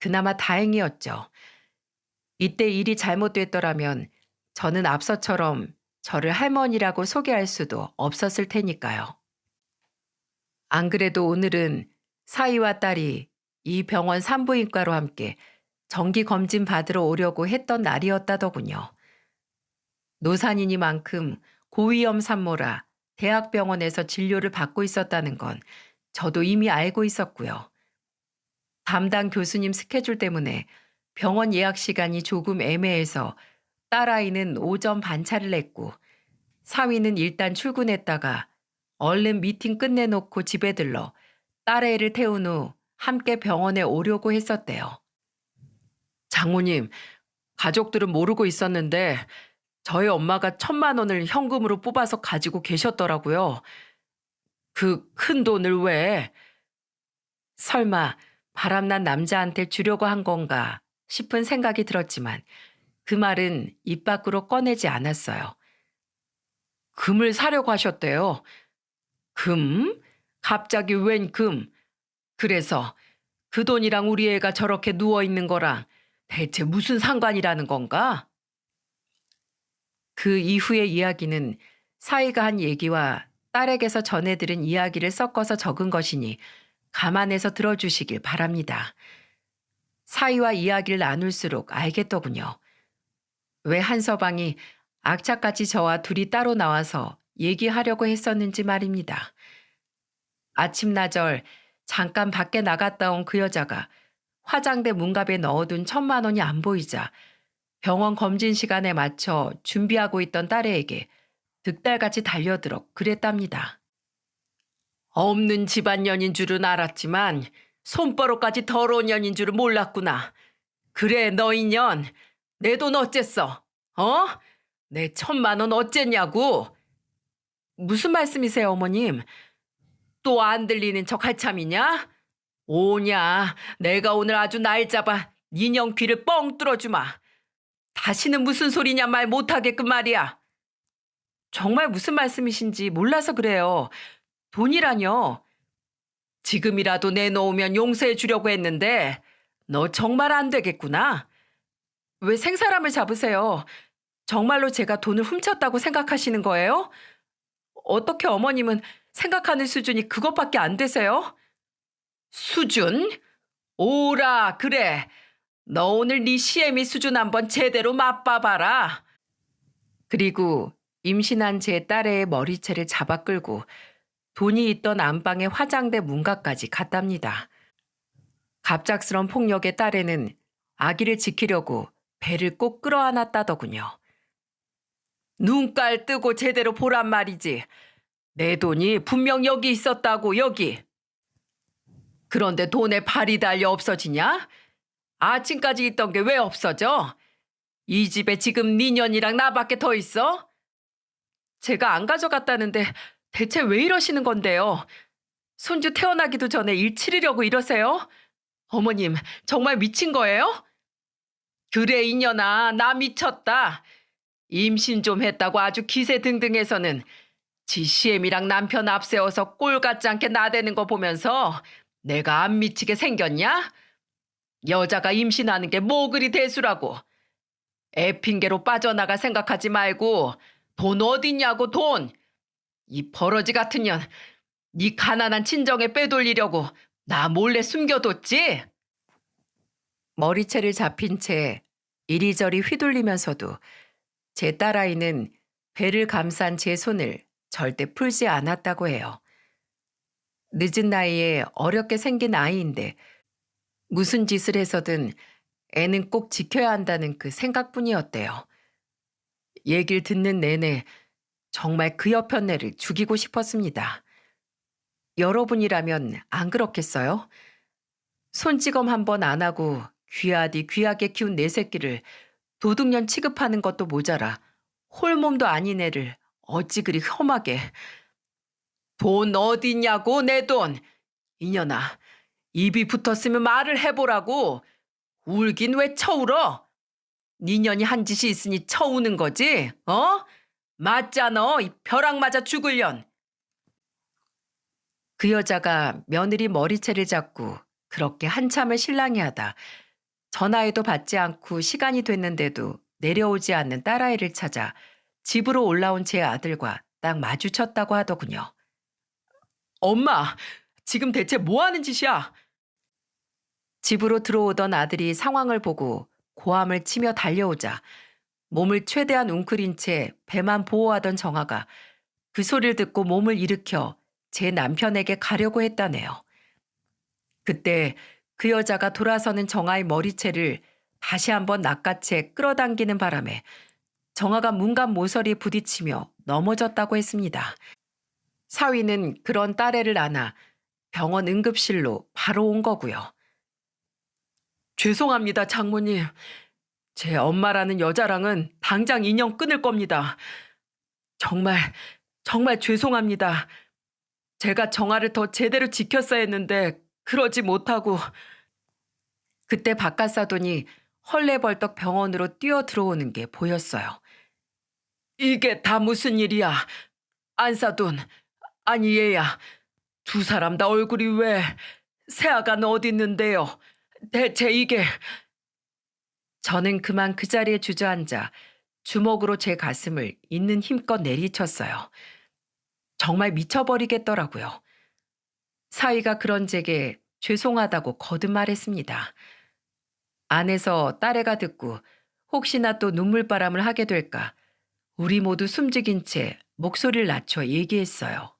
그나마 다행이었죠. 이때 일이 잘못됐더라면 저는 앞서처럼 저를 할머니라고 소개할 수도 없었을 테니까요. 안 그래도 오늘은 사위와 딸이 이 병원 산부인과로 함께 정기 검진 받으러 오려고 했던 날이었다더군요. 노산이니만큼 고위험 산모라 대학병원에서 진료를 받고 있었다는 건 저도 이미 알고 있었고요. 담당 교수님 스케줄 때문에 병원 예약 시간이 조금 애매해서 딸아이는 오전 반차를 냈고 사위는 일단 출근했다가 얼른 미팅 끝내놓고 집에 들러 딸애를 태운 후 함께 병원에 오려고 했었대요. 장모님, 가족들은 모르고 있었는데 저희 엄마가 1,000만 원을 현금으로 뽑아서 가지고 계셨더라고요. 그 큰 돈을 왜? 설마 바람난 남자한테 주려고 한 건가 싶은 생각이 들었지만 그 말은 입 밖으로 꺼내지 않았어요. 금을 사려고 하셨대요. 금? 갑자기 웬 금? 그래서 그 돈이랑 우리 애가 저렇게 누워있는 거랑 대체 무슨 상관이라는 건가? 그 이후의 이야기는 사위가 한 얘기와 딸에게서 전해들은 이야기를 섞어서 적은 것이니 감안해서 들어주시길 바랍니다. 사위와 이야기를 나눌수록 알겠더군요. 왜 한서방이 악착같이 저와 둘이 따로 나와서 얘기하려고 했었는지 말입니다. 아침나절 잠깐 밖에 나갔다 온 그 여자가 화장대 문갑에 넣어둔 1,000만 원이 안 보이자 병원 검진 시간에 맞춰 준비하고 있던 딸애에게 득달같이 달려들어 그랬답니다. 없는 집안년인 줄은 알았지만 손버릇까지 더러운 년인 줄은 몰랐구나. 그래 너 인연 내 돈 어쨌어? 어? 내 1,000만 원 어쨌냐고? 무슨 말씀이세요 어머님? 또 안 들리는 척 할 참이냐? 오냐, 내가 오늘 아주 날 잡아 인형 귀를 뻥 뚫어주마. 다시는 무슨 소리냐 말 못하게끔 말이야. 정말 무슨 말씀이신지 몰라서 그래요. 돈이라뇨. 지금이라도 내놓으면 용서해 주려고 했는데 너 정말 안 되겠구나. 왜 생사람을 잡으세요? 정말로 제가 돈을 훔쳤다고 생각하시는 거예요? 어떻게 어머님은 생각하는 수준이 그것밖에 안 되세요? 수준? 오라, 그래. 너 오늘 네 시애미 수준 한번 제대로 맛봐봐라. 그리고 임신한 제 딸의 머리채를 잡아 끌고 돈이 있던 안방의 화장대 문까지 갔답니다. 갑작스런 폭력의 딸에는 아기를 지키려고 배를 꼭 끌어안았다더군요. 눈깔 뜨고 제대로 보란 말이지. 내 돈이 분명 여기 있었다고, 여기. 그런데 돈에 발이 달려 없어지냐? 아침까지 있던 게 왜 없어져? 이 집에 지금 네 년이랑 나밖에 더 있어? 제가 안 가져갔다는데 대체 왜 이러시는 건데요? 손주 태어나기도 전에 일 치르려고 이러세요? 어머님, 정말 미친 거예요? 그래, 이년아, 나 미쳤다. 임신 좀 했다고 아주 기세등등해서는 지 시엠이랑 남편 앞세워서 꼴 같지 않게 나대는 거 보면서 내가 안 미치게 생겼냐? 여자가 임신하는 게 뭐 그리 대수라고. 애 핑계로 빠져나갈 생각하지 말고 돈 어딨냐고, 돈. 이 버러지 같은 년, 네 가난한 친정에 빼돌리려고 나 몰래 숨겨뒀지? 머리채를 잡힌 채 이리저리 휘둘리면서도 제 딸아이는 배를 감싼 제 손을 절대 풀지 않았다고 해요. 늦은 나이에 어렵게 생긴 아이인데 무슨 짓을 해서든 애는 꼭 지켜야 한다는 그 생각뿐이었대요. 얘길 듣는 내내 정말 그 여편네를 죽이고 싶었습니다. 여러분이라면 안 그렇겠어요? 손찌검 한 번 안 하고 귀하디 귀하게 키운 내 새끼를 도둑년 취급하는 것도 모자라 홀몸도 아닌 애를 어찌 그리 험하게. 돈 어딨냐고, 내 돈. 이년아, 입이 붙었으면 말을 해보라고. 울긴 왜 쳐울어? 네 년이 한 짓이 있으니 쳐우는 거지? 어? 맞잖아, 이 벼락 맞아 죽을년. 그 여자가 며느리 머리채를 잡고 그렇게 한참을 실랑이 하다 전화에도 받지 않고 시간이 됐는데도 내려오지 않는 딸아이를 찾아 집으로 올라온 제 아들과 딱 마주쳤다고 하더군요. 엄마, 지금 대체 뭐 하는 짓이야? 집으로 들어오던 아들이 상황을 보고 고함을 치며 달려오자 몸을 최대한 웅크린 채 배만 보호하던 정아가 그 소리를 듣고 몸을 일으켜 제 남편에게 가려고 했다네요. 그때 그 여자가 돌아서는 정아의 머리채를 다시 한번 낚아채 끌어당기는 바람에 정아가 문간 모서리에 부딪히며 넘어졌다고 했습니다. 사위는 그런 딸애를 안아 병원 응급실로 바로 온 거고요. 죄송합니다, 장모님. 제 엄마라는 여자랑은 당장 인연 끊을 겁니다. 정말, 정말 죄송합니다. 제가 정아를 더 제대로 지켰어야 했는데 그러지 못하고. 그때 바깥 사돈이 헐레벌떡 병원으로 뛰어 들어오는 게 보였어요. 이게 다 무슨 일이야? 안사돈, 아니 얘야. 두 사람 다 얼굴이 왜? 새아가는 어디 있는데요? 대체 이게. 저는 그만 그 자리에 주저앉아 주먹으로 제 가슴을 있는 힘껏 내리쳤어요. 정말 미쳐버리겠더라고요. 사위가 그런 제게 죄송하다고 거듭말했습니다. 안에서 딸애가 듣고 혹시나 또 눈물바람을 하게 될까 우리 모두 숨죽인 채 목소리를 낮춰 얘기했어요.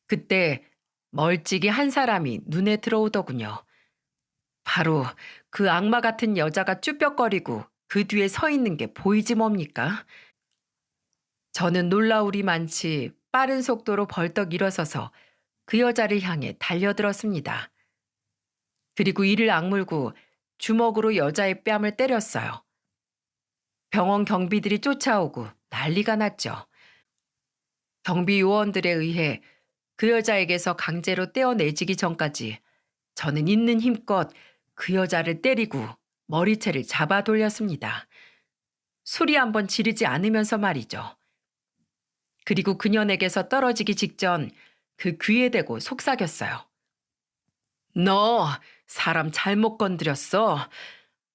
그때 멀찍이 한 사람이 눈에 들어오더군요. 바로 그 악마 같은 여자가 쭈뼛거리고 그 뒤에 서 있는 게 보이지 뭡니까? 저는 놀라우리만치 빠른 속도로 벌떡 일어서서 그 여자를 향해 달려들었습니다. 그리고 이를 악물고 주먹으로 여자의 뺨을 때렸어요. 병원 경비들이 쫓아오고 난리가 났죠. 경비 요원들에 의해 그 여자에게서 강제로 떼어내지기 전까지 저는 있는 힘껏 그 여자를 때리고 머리채를 잡아 돌렸습니다. 소리 한번 지르지 않으면서 말이죠. 그리고 그녀에게서 떨어지기 직전 그 귀에 대고 속삭였어요. 너 사람 잘못 건드렸어.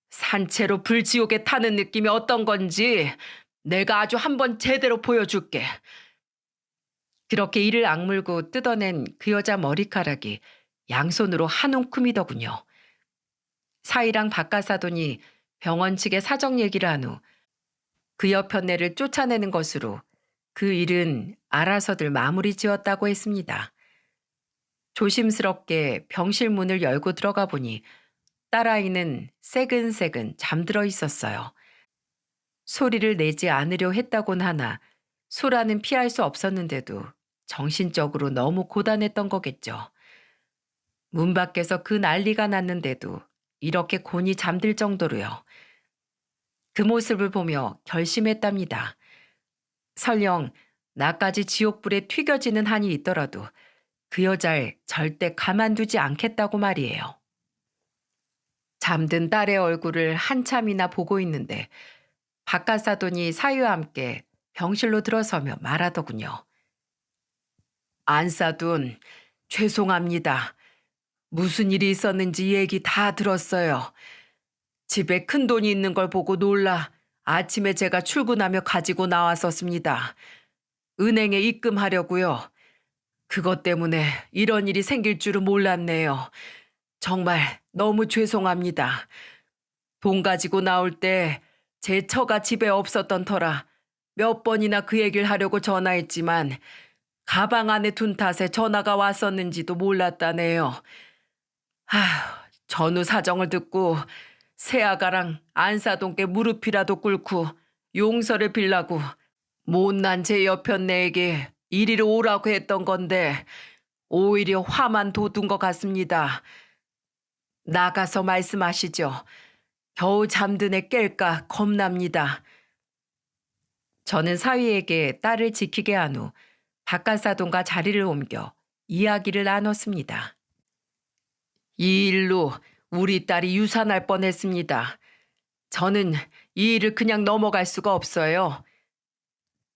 산채로 불지옥에 타는 느낌이 어떤 건지 내가 아주 한번 제대로 보여줄게. 그렇게 이를 악물고 뜯어낸 그 여자 머리카락이 양손으로 한 움큼이더군요. 사이랑 바깥사돈이 병원 측에 사정 얘기를 한 후 그 여편네를 쫓아내는 것으로 그 일은 알아서들 마무리 지었다고 했습니다. 조심스럽게 병실 문을 열고 들어가 보니 딸아이는 새근새근 잠들어 있었어요. 소리를 내지 않으려 했다곤 하나 소라는 피할 수 없었는데도 정신적으로 너무 고단했던 거겠죠. 문 밖에서 그 난리가 났는데도 이렇게 곤히 잠들 정도로요. 그 모습을 보며 결심했답니다. 설령 나까지 지옥불에 튀겨지는 한이 있더라도 그 여자를 절대 가만두지 않겠다고 말이에요. 잠든 딸의 얼굴을 한참이나 보고 있는데 바깥사돈이 사위와 함께 병실로 들어서며 말하더군요. 안사돈, 죄송합니다. 무슨 일이 있었는지 얘기 다 들었어요. 집에 큰 돈이 있는 걸 보고 놀라 아침에 제가 출근하며 가지고 나왔었습니다. 은행에 입금하려고요. 그것 때문에 이런 일이 생길 줄은 몰랐네요. 정말 너무 죄송합니다. 돈 가지고 나올 때 제 처가 집에 없었던 터라 몇 번이나 그 얘기를 하려고 전화했지만 가방 안에 둔 탓에 전화가 왔었는지도 몰랐다네요. 전후 사정을 듣고 새아가랑 안사돈께 무릎이라도 꿇고 용서를 빌라고 못난 제 여편네에게 이리로 오라고 했던 건데 오히려 화만 돋운 것 같습니다. 나가서 말씀하시죠. 겨우 잠든 애 깰까 겁납니다. 저는 사위에게 딸을 지키게 한 후 바깥사돈과 자리를 옮겨 이야기를 나눴습니다. 이 일로 우리 딸이 유산할 뻔했습니다. 저는 이 일을 그냥 넘어갈 수가 없어요.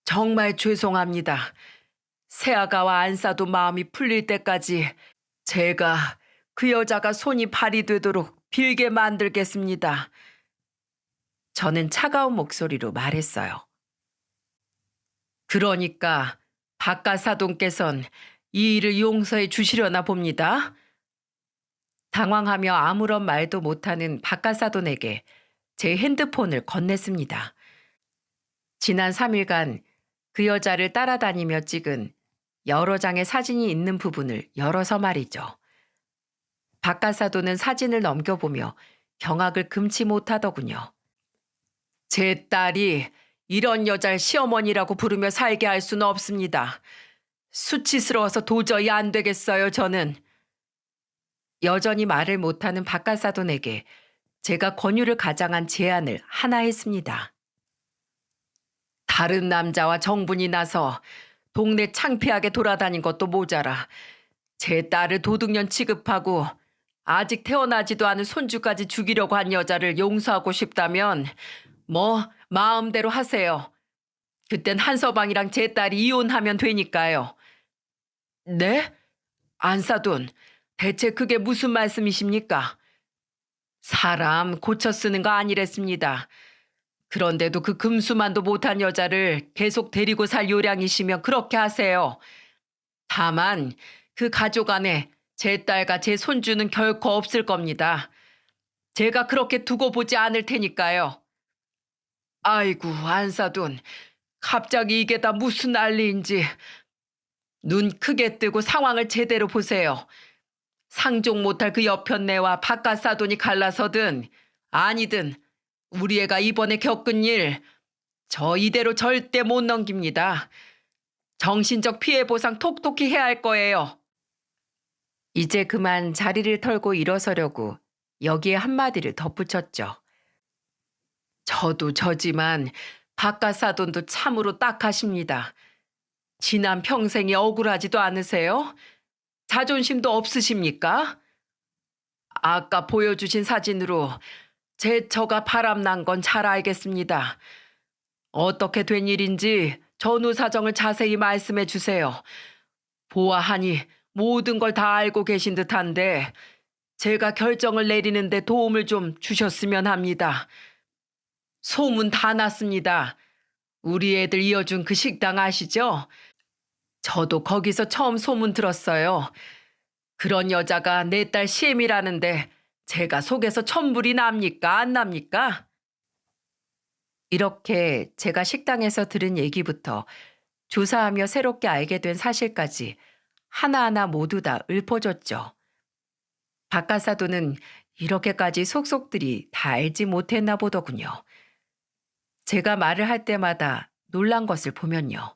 정말 죄송합니다. 새아가와 안사도 마음이 풀릴 때까지 제가 그 여자가 손이 발이 되도록 빌게 만들겠습니다. 저는 차가운 목소리로 말했어요. 그러니까 바깥사돈께선 이 일을 용서해 주시려나 봅니다. 당황하며 아무런 말도 못하는 바깥사돈에게 제 핸드폰을 건넸습니다. 지난 3일간 그 여자를 따라다니며 찍은 여러 장의 사진이 있는 부분을 열어서 말이죠. 바깥사돈은 사진을 넘겨보며 경악을 금치 못하더군요. 제 딸이 이런 여자를 시어머니라고 부르며 살게 할 수는 없습니다. 수치스러워서 도저히 안 되겠어요, 저는. 여전히 말을 못하는 바깥사돈에게 제가 권유를 가장한 제안을 하나 했습니다. 다른 남자와 정분이 나서 동네 창피하게 돌아다닌 것도 모자라 제 딸을 도둑년 취급하고 아직 태어나지도 않은 손주까지 죽이려고 한 여자를 용서하고 싶다면 마음대로 하세요. 그땐 한서방이랑 제 딸이 이혼하면 되니까요. 네? 안사돈, 대체 그게 무슨 말씀이십니까? 사람 고쳐 쓰는 거 아니랬습니다. 그런데도 그 금수만도 못한 여자를 계속 데리고 살 요량이시면 그렇게 하세요. 다만 그 가족 안에 제 딸과 제 손주는 결코 없을 겁니다. 제가 그렇게 두고 보지 않을 테니까요. 아이고, 안사돈, 갑자기 이게 다 무슨 난리인지. 눈 크게 뜨고 상황을 제대로 보세요. 상종 못할 그 여편네와 바깥사돈이 갈라서든 아니든 우리 애가 이번에 겪은 일, 저 이대로 절대 못 넘깁니다. 정신적 피해 보상 톡톡히 해야 할 거예요. 이제 그만 자리를 털고 일어서려고 여기에 한마디를 덧붙였죠. 저도 저지만 바깥사돈도 참으로 딱하십니다. 지난 평생이 억울하지도 않으세요? 자존심도 없으십니까? 아까 보여주신 사진으로 제 처가 바람난 건 잘 알겠습니다. 어떻게 된 일인지 전후 사정을 자세히 말씀해 주세요. 보아하니 모든 걸 다 알고 계신 듯한데 제가 결정을 내리는데 도움을 좀 주셨으면 합니다. 소문 다 났습니다. 우리 애들 이어준 그 식당 아시죠? 저도 거기서 처음 소문 들었어요. 그런 여자가 내 딸 시엠이라는데 제가 속에서 천불이 납니까? 안 납니까? 이렇게 제가 식당에서 들은 얘기부터 조사하며 새롭게 알게 된 사실까지 하나하나 모두 다 읊어줬죠. 박가사도는 이렇게까지 속속들이 다 알지 못했나 보더군요. 제가 말을 할 때마다 놀란 것을 보면요.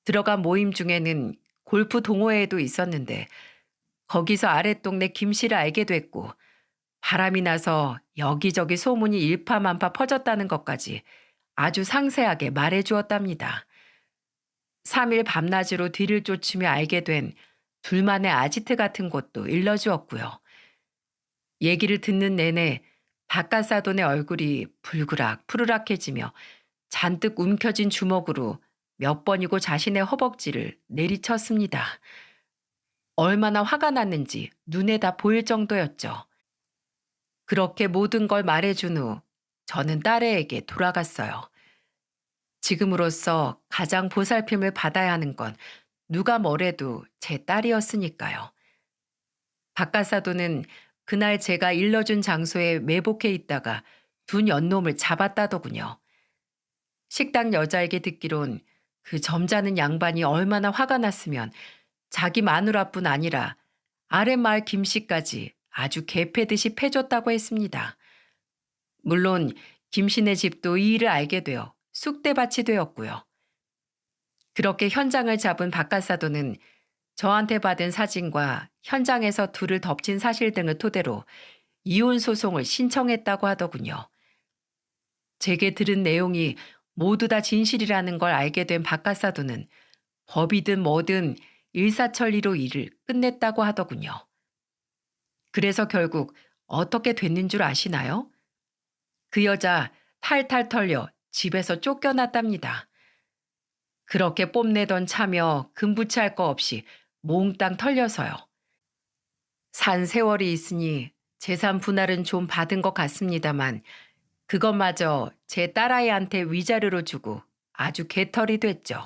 들어간 모임 중에는 골프 동호회에도 있었는데 거기서 아랫동네 김씨를 알게 됐고 바람이 나서 여기저기 소문이 일파만파 퍼졌다는 것까지 아주 상세하게 말해 주었답니다. 3일 밤낮으로 뒤를 쫓으며 알게 된 둘만의 아지트 같은 곳도 일러주었고요. 얘기를 듣는 내내 박가사돈의 얼굴이 불그락 푸르락해지며 잔뜩 움켜진 주먹으로 몇 번이고 자신의 허벅지를 내리쳤습니다. 얼마나 화가 났는지 눈에 다 보일 정도였죠. 그렇게 모든 걸 말해준 후 저는 딸애에게 돌아갔어요. 지금으로서 가장 보살핌을 받아야 하는 건 누가 뭐래도 제 딸이었으니까요. 박가사도는 그날 제가 일러준 장소에 매복해 있다가 둔 연놈을 잡았다더군요. 식당 여자에게 듣기론 그 점잖은 양반이 얼마나 화가 났으면 자기 마누라뿐 아니라 아랫마을 김씨까지 아주 개패듯이 패줬다고 했습니다. 물론 김씨네 집도 이 일을 알게 되어 쑥대밭이 되었고요. 그렇게 현장을 잡은 박가사도는 저한테 받은 사진과 현장에서 둘을 덮친 사실 등을 토대로 이혼 소송을 신청했다고 하더군요. 제게 들은 내용이 모두 다 진실이라는 걸 알게 된 박가사도는 법이든 뭐든 일사천리로 일을 끝냈다고 하더군요. 그래서 결국 어떻게 됐는 줄 아시나요? 그 여자 탈탈 털려 집에서 쫓겨났답니다. 그렇게 뽐내던 차며 금부치할 거 없이 몽땅 털려서요. 산 세월이 있으니 재산 분할은 좀 받은 것 같습니다만 그것마저 제 딸아이한테 위자료로 주고 아주 개털이 됐죠.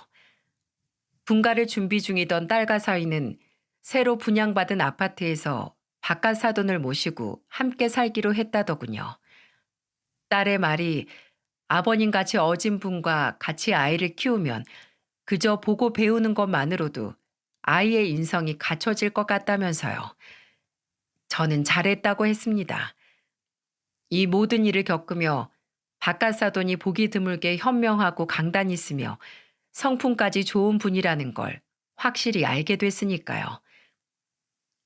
분가를 준비 중이던 딸과 사위는 새로 분양받은 아파트에서 바깥 사돈을 모시고 함께 살기로 했다더군요. 딸의 말이 아버님 같이 어진 분과 같이 아이를 키우면 그저 보고 배우는 것만으로도 아이의 인성이 갖춰질 것 같다면서요. 저는 잘했다고 했습니다. 이 모든 일을 겪으며 바깥 사돈이 보기 드물게 현명하고 강단이 있으며 성품까지 좋은 분이라는 걸 확실히 알게 됐으니까요.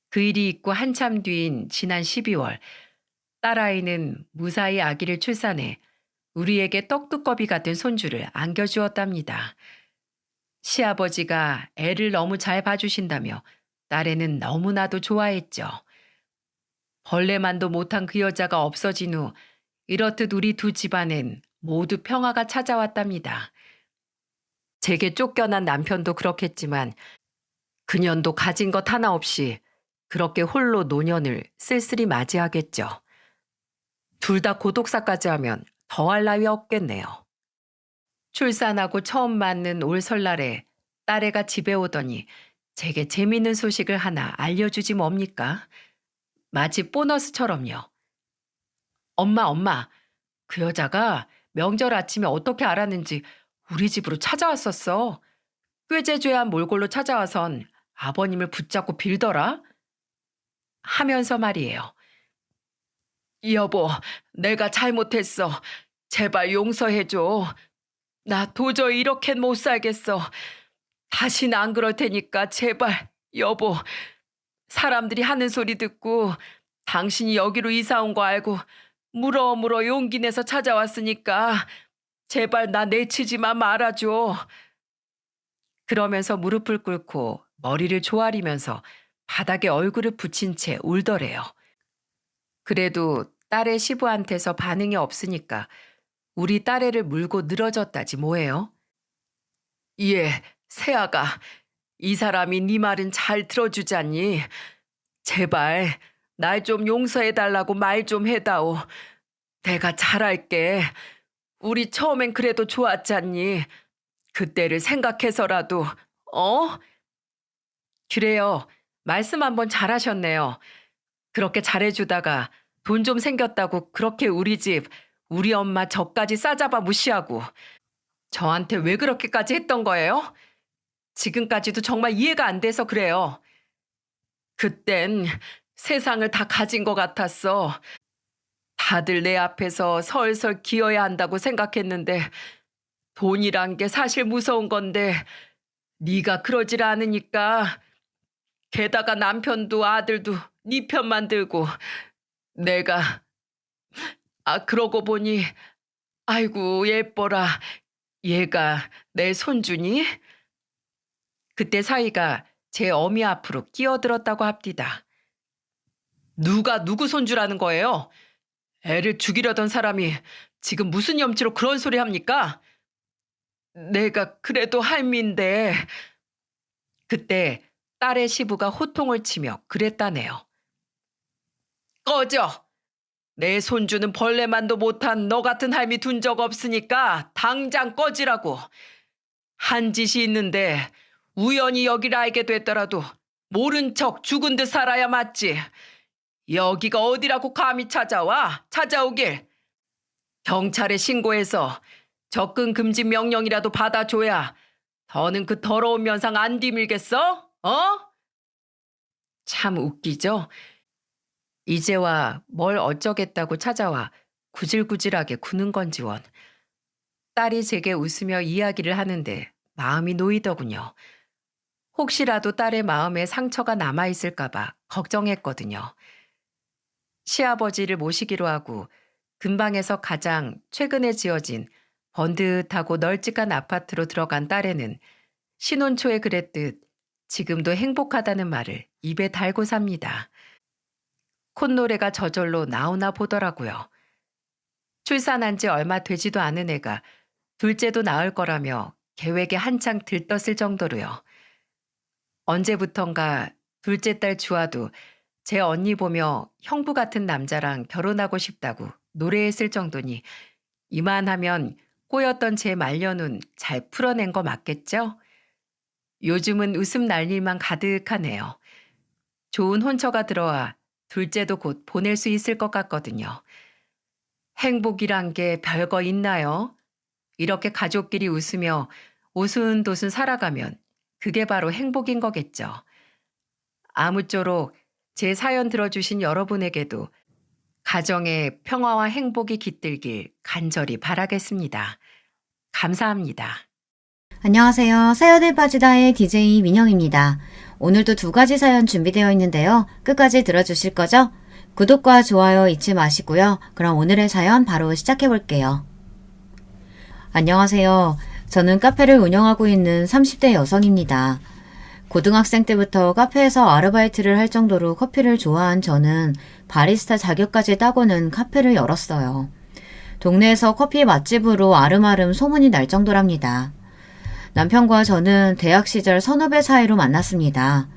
그 일이 있고 한참 뒤인 지난 12월 딸아이는 무사히 아기를 출산해 우리에게 떡두꺼비 같은 손주를 안겨주었답니다. 시아버지가 애를 너무 잘 봐주신다며 딸애는 너무나도 좋아했죠. 벌레만도 못한 그 여자가 없어진 후 이렇듯 우리 두 집안엔 모두 평화가 찾아왔답니다. 제게 쫓겨난 남편도 그렇겠지만 그년도 가진 것 하나 없이 그렇게 홀로 노년을 쓸쓸히 맞이하겠죠. 둘 다 고독사까지 하면 더할 나위 없겠네요. 출산하고 처음 맞는 올 설날에 딸애가 집에 오더니 제게 재미있는 소식을 하나 알려주지 뭡니까? 마치 보너스처럼요. 엄마, 그 여자가 명절 아침에 어떻게 알았는지 우리 집으로 찾아왔었어. 꾀죄죄한 몰골로 찾아와선 아버님을 붙잡고 빌더라. 하면서 말이에요. 여보, 내가 잘못했어. 제발 용서해줘. 나 도저히 이렇게는 못 살겠어. 다시는 안 그럴 테니까 제발, 여보. 사람들이 하는 소리 듣고 당신이 여기로 이사 온 거 알고 물어 용기 내서 찾아왔으니까 제발 나 내치지만 말아줘. 그러면서 무릎을 꿇고 머리를 조아리면서 바닥에 얼굴을 붙인 채 울더래요. 그래도 딸의 시부한테서 반응이 없으니까 우리 딸애를 물고 늘어졌다지 뭐예요? 예, 세아가 이 사람이 네 말은 잘 들어주잖니. 제발 날 좀 용서해달라고 말 좀 해다오. 내가 잘할게. 우리 처음엔 그래도 좋았잖니. 그때를 생각해서라도, 어? 그래요. 말씀 한번 잘하셨네요. 그렇게 잘해주다가 돈 좀 생겼다고 그렇게 우리 집, 우리 엄마 저까지 싸잡아 무시하고 저한테 왜 그렇게까지 했던 거예요? 지금까지도 정말 이해가 안 돼서 그래요. 그땐 세상을 다 가진 것 같았어. 다들 내 앞에서 설설 기어야 한다고 생각했는데 돈이란 게 사실 무서운 건데 네가 그러질 않으니까 게다가 남편도 아들도 네 편만 들고 내가 그러고 보니 아이고 예뻐라. 얘가 내 손주니? 그때 사위가 제 어미 앞으로 끼어들었다고 합디다. 누가 누구 손주라는 거예요? 애를 죽이려던 사람이 지금 무슨 염치로 그런 소리 합니까? 내가 그래도 할미인데. 그때 딸의 시부가 호통을 치며 그랬다네요. 꺼져! 내 손주는 벌레만도 못한 너 같은 할미 둔 적 없으니까 당장 꺼지라고. 한 짓이 있는데 우연히 여기를 알게 됐더라도 모른 척 죽은 듯 살아야 맞지. 여기가 어디라고 감히 찾아오길. 경찰에 신고해서 접근 금지 명령이라도 받아줘야 더는 그 더러운 면상 안 뒤밀겠어? 참 웃기죠? 이제와 뭘 어쩌겠다고 찾아와 구질구질하게 구는 건지 원. 딸이 제게 웃으며 이야기를 하는데 마음이 놓이더군요. 혹시라도 딸의 마음에 상처가 남아있을까봐 걱정했거든요. 시아버지를 모시기로 하고 근방에서 가장 최근에 지어진 번듯하고 널찍한 아파트로 들어간 딸애는 신혼초에 그랬듯 지금도 행복하다는 말을 입에 달고 삽니다. 콧노래가 저절로 나오나 보더라고요. 출산한 지 얼마 되지도 않은 애가 둘째도 낳을 거라며 계획에 한창 들떴을 정도로요. 언제부턴가 둘째 딸 주아도 제 언니 보며 형부 같은 남자랑 결혼하고 싶다고 노래했을 정도니 이만하면 꼬였던 제 말년운 잘 풀어낸 거 맞겠죠? 요즘은 웃음 날 일만 가득하네요. 좋은 혼처가 들어와 둘째도 곧 보낼 수 있을 것 같거든요. 행복이란 게 별거 있나요? 이렇게 가족끼리 웃으며 오순도순 살아가면 그게 바로 행복인 거겠죠. 아무쪼록 제 사연 들어주신 여러분에게도 가정의 평화와 행복이 깃들길 간절히 바라겠습니다. 감사합니다. 안녕하세요. 사연에 빠지다의 DJ 민영입니다. 오늘도 두 가지 사연 준비되어 있는데요. 끝까지 들어주실 거죠? 구독과 좋아요 잊지 마시고요. 그럼 오늘의 사연 바로 시작해 볼게요. 안녕하세요. 저는 카페를 운영하고 있는 30대 여성입니다. 고등학생 때부터 카페에서 아르바이트를 할 정도로 커피를 좋아한 저는 바리스타 자격까지 따고는 카페를 열었어요. 동네에서 커피 맛집으로 아름아름 소문이 날 정도랍니다. 남편과 저는 대학 시절 선후배 사이로 만났습니다.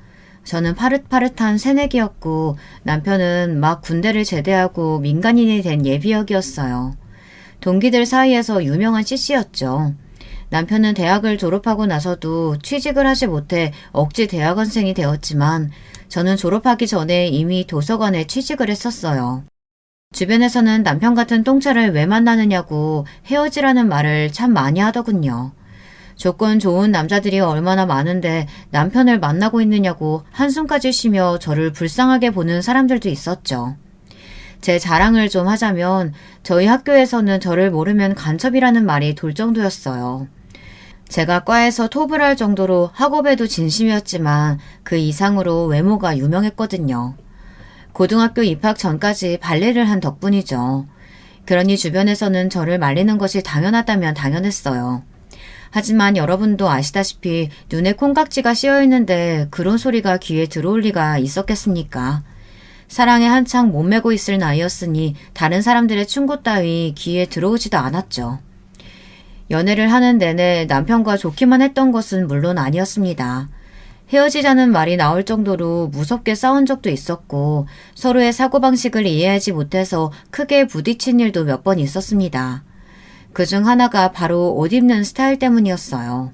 저는 파릇파릇한 새내기였고 남편은 막 군대를 제대하고 민간인이 된 예비역이었어요. 동기들 사이에서 유명한 CC였죠. 남편은 대학을 졸업하고 나서도 취직을 하지 못해 억지 대학원생이 되었지만 저는 졸업하기 전에 이미 도서관에 취직을 했었어요. 주변에서는 남편 같은 똥차를 왜 만나느냐고 헤어지라는 말을 참 많이 하더군요. 조건 좋은 남자들이 얼마나 많은데 남편을 만나고 있느냐고 한숨까지 쉬며 저를 불쌍하게 보는 사람들도 있었죠. 제 자랑을 좀 하자면 저희 학교에서는 저를 모르면 간첩이라는 말이 돌 정도였어요. 제가 과에서 톱을 할 정도로 학업에도 진심이었지만 그 이상으로 외모가 유명했거든요. 고등학교 입학 전까지 발레를 한 덕분이죠. 그러니 주변에서는 저를 말리는 것이 당연하다면 당연했어요. 하지만 여러분도 아시다시피 눈에 콩깍지가 씌어 있는데 그런 소리가 귀에 들어올 리가 있었겠습니까? 사랑에 한창 몸매고 있을 나이였으니 다른 사람들의 충고 따위 귀에 들어오지도 않았죠. 연애를 하는 내내 남편과 좋기만 했던 것은 물론 아니었습니다. 헤어지자는 말이 나올 정도로 무섭게 싸운 적도 있었고 서로의 사고방식을 이해하지 못해서 크게 부딪힌 일도 몇 번 있었습니다. 그중 하나가 바로 옷 입는 스타일 때문이었어요.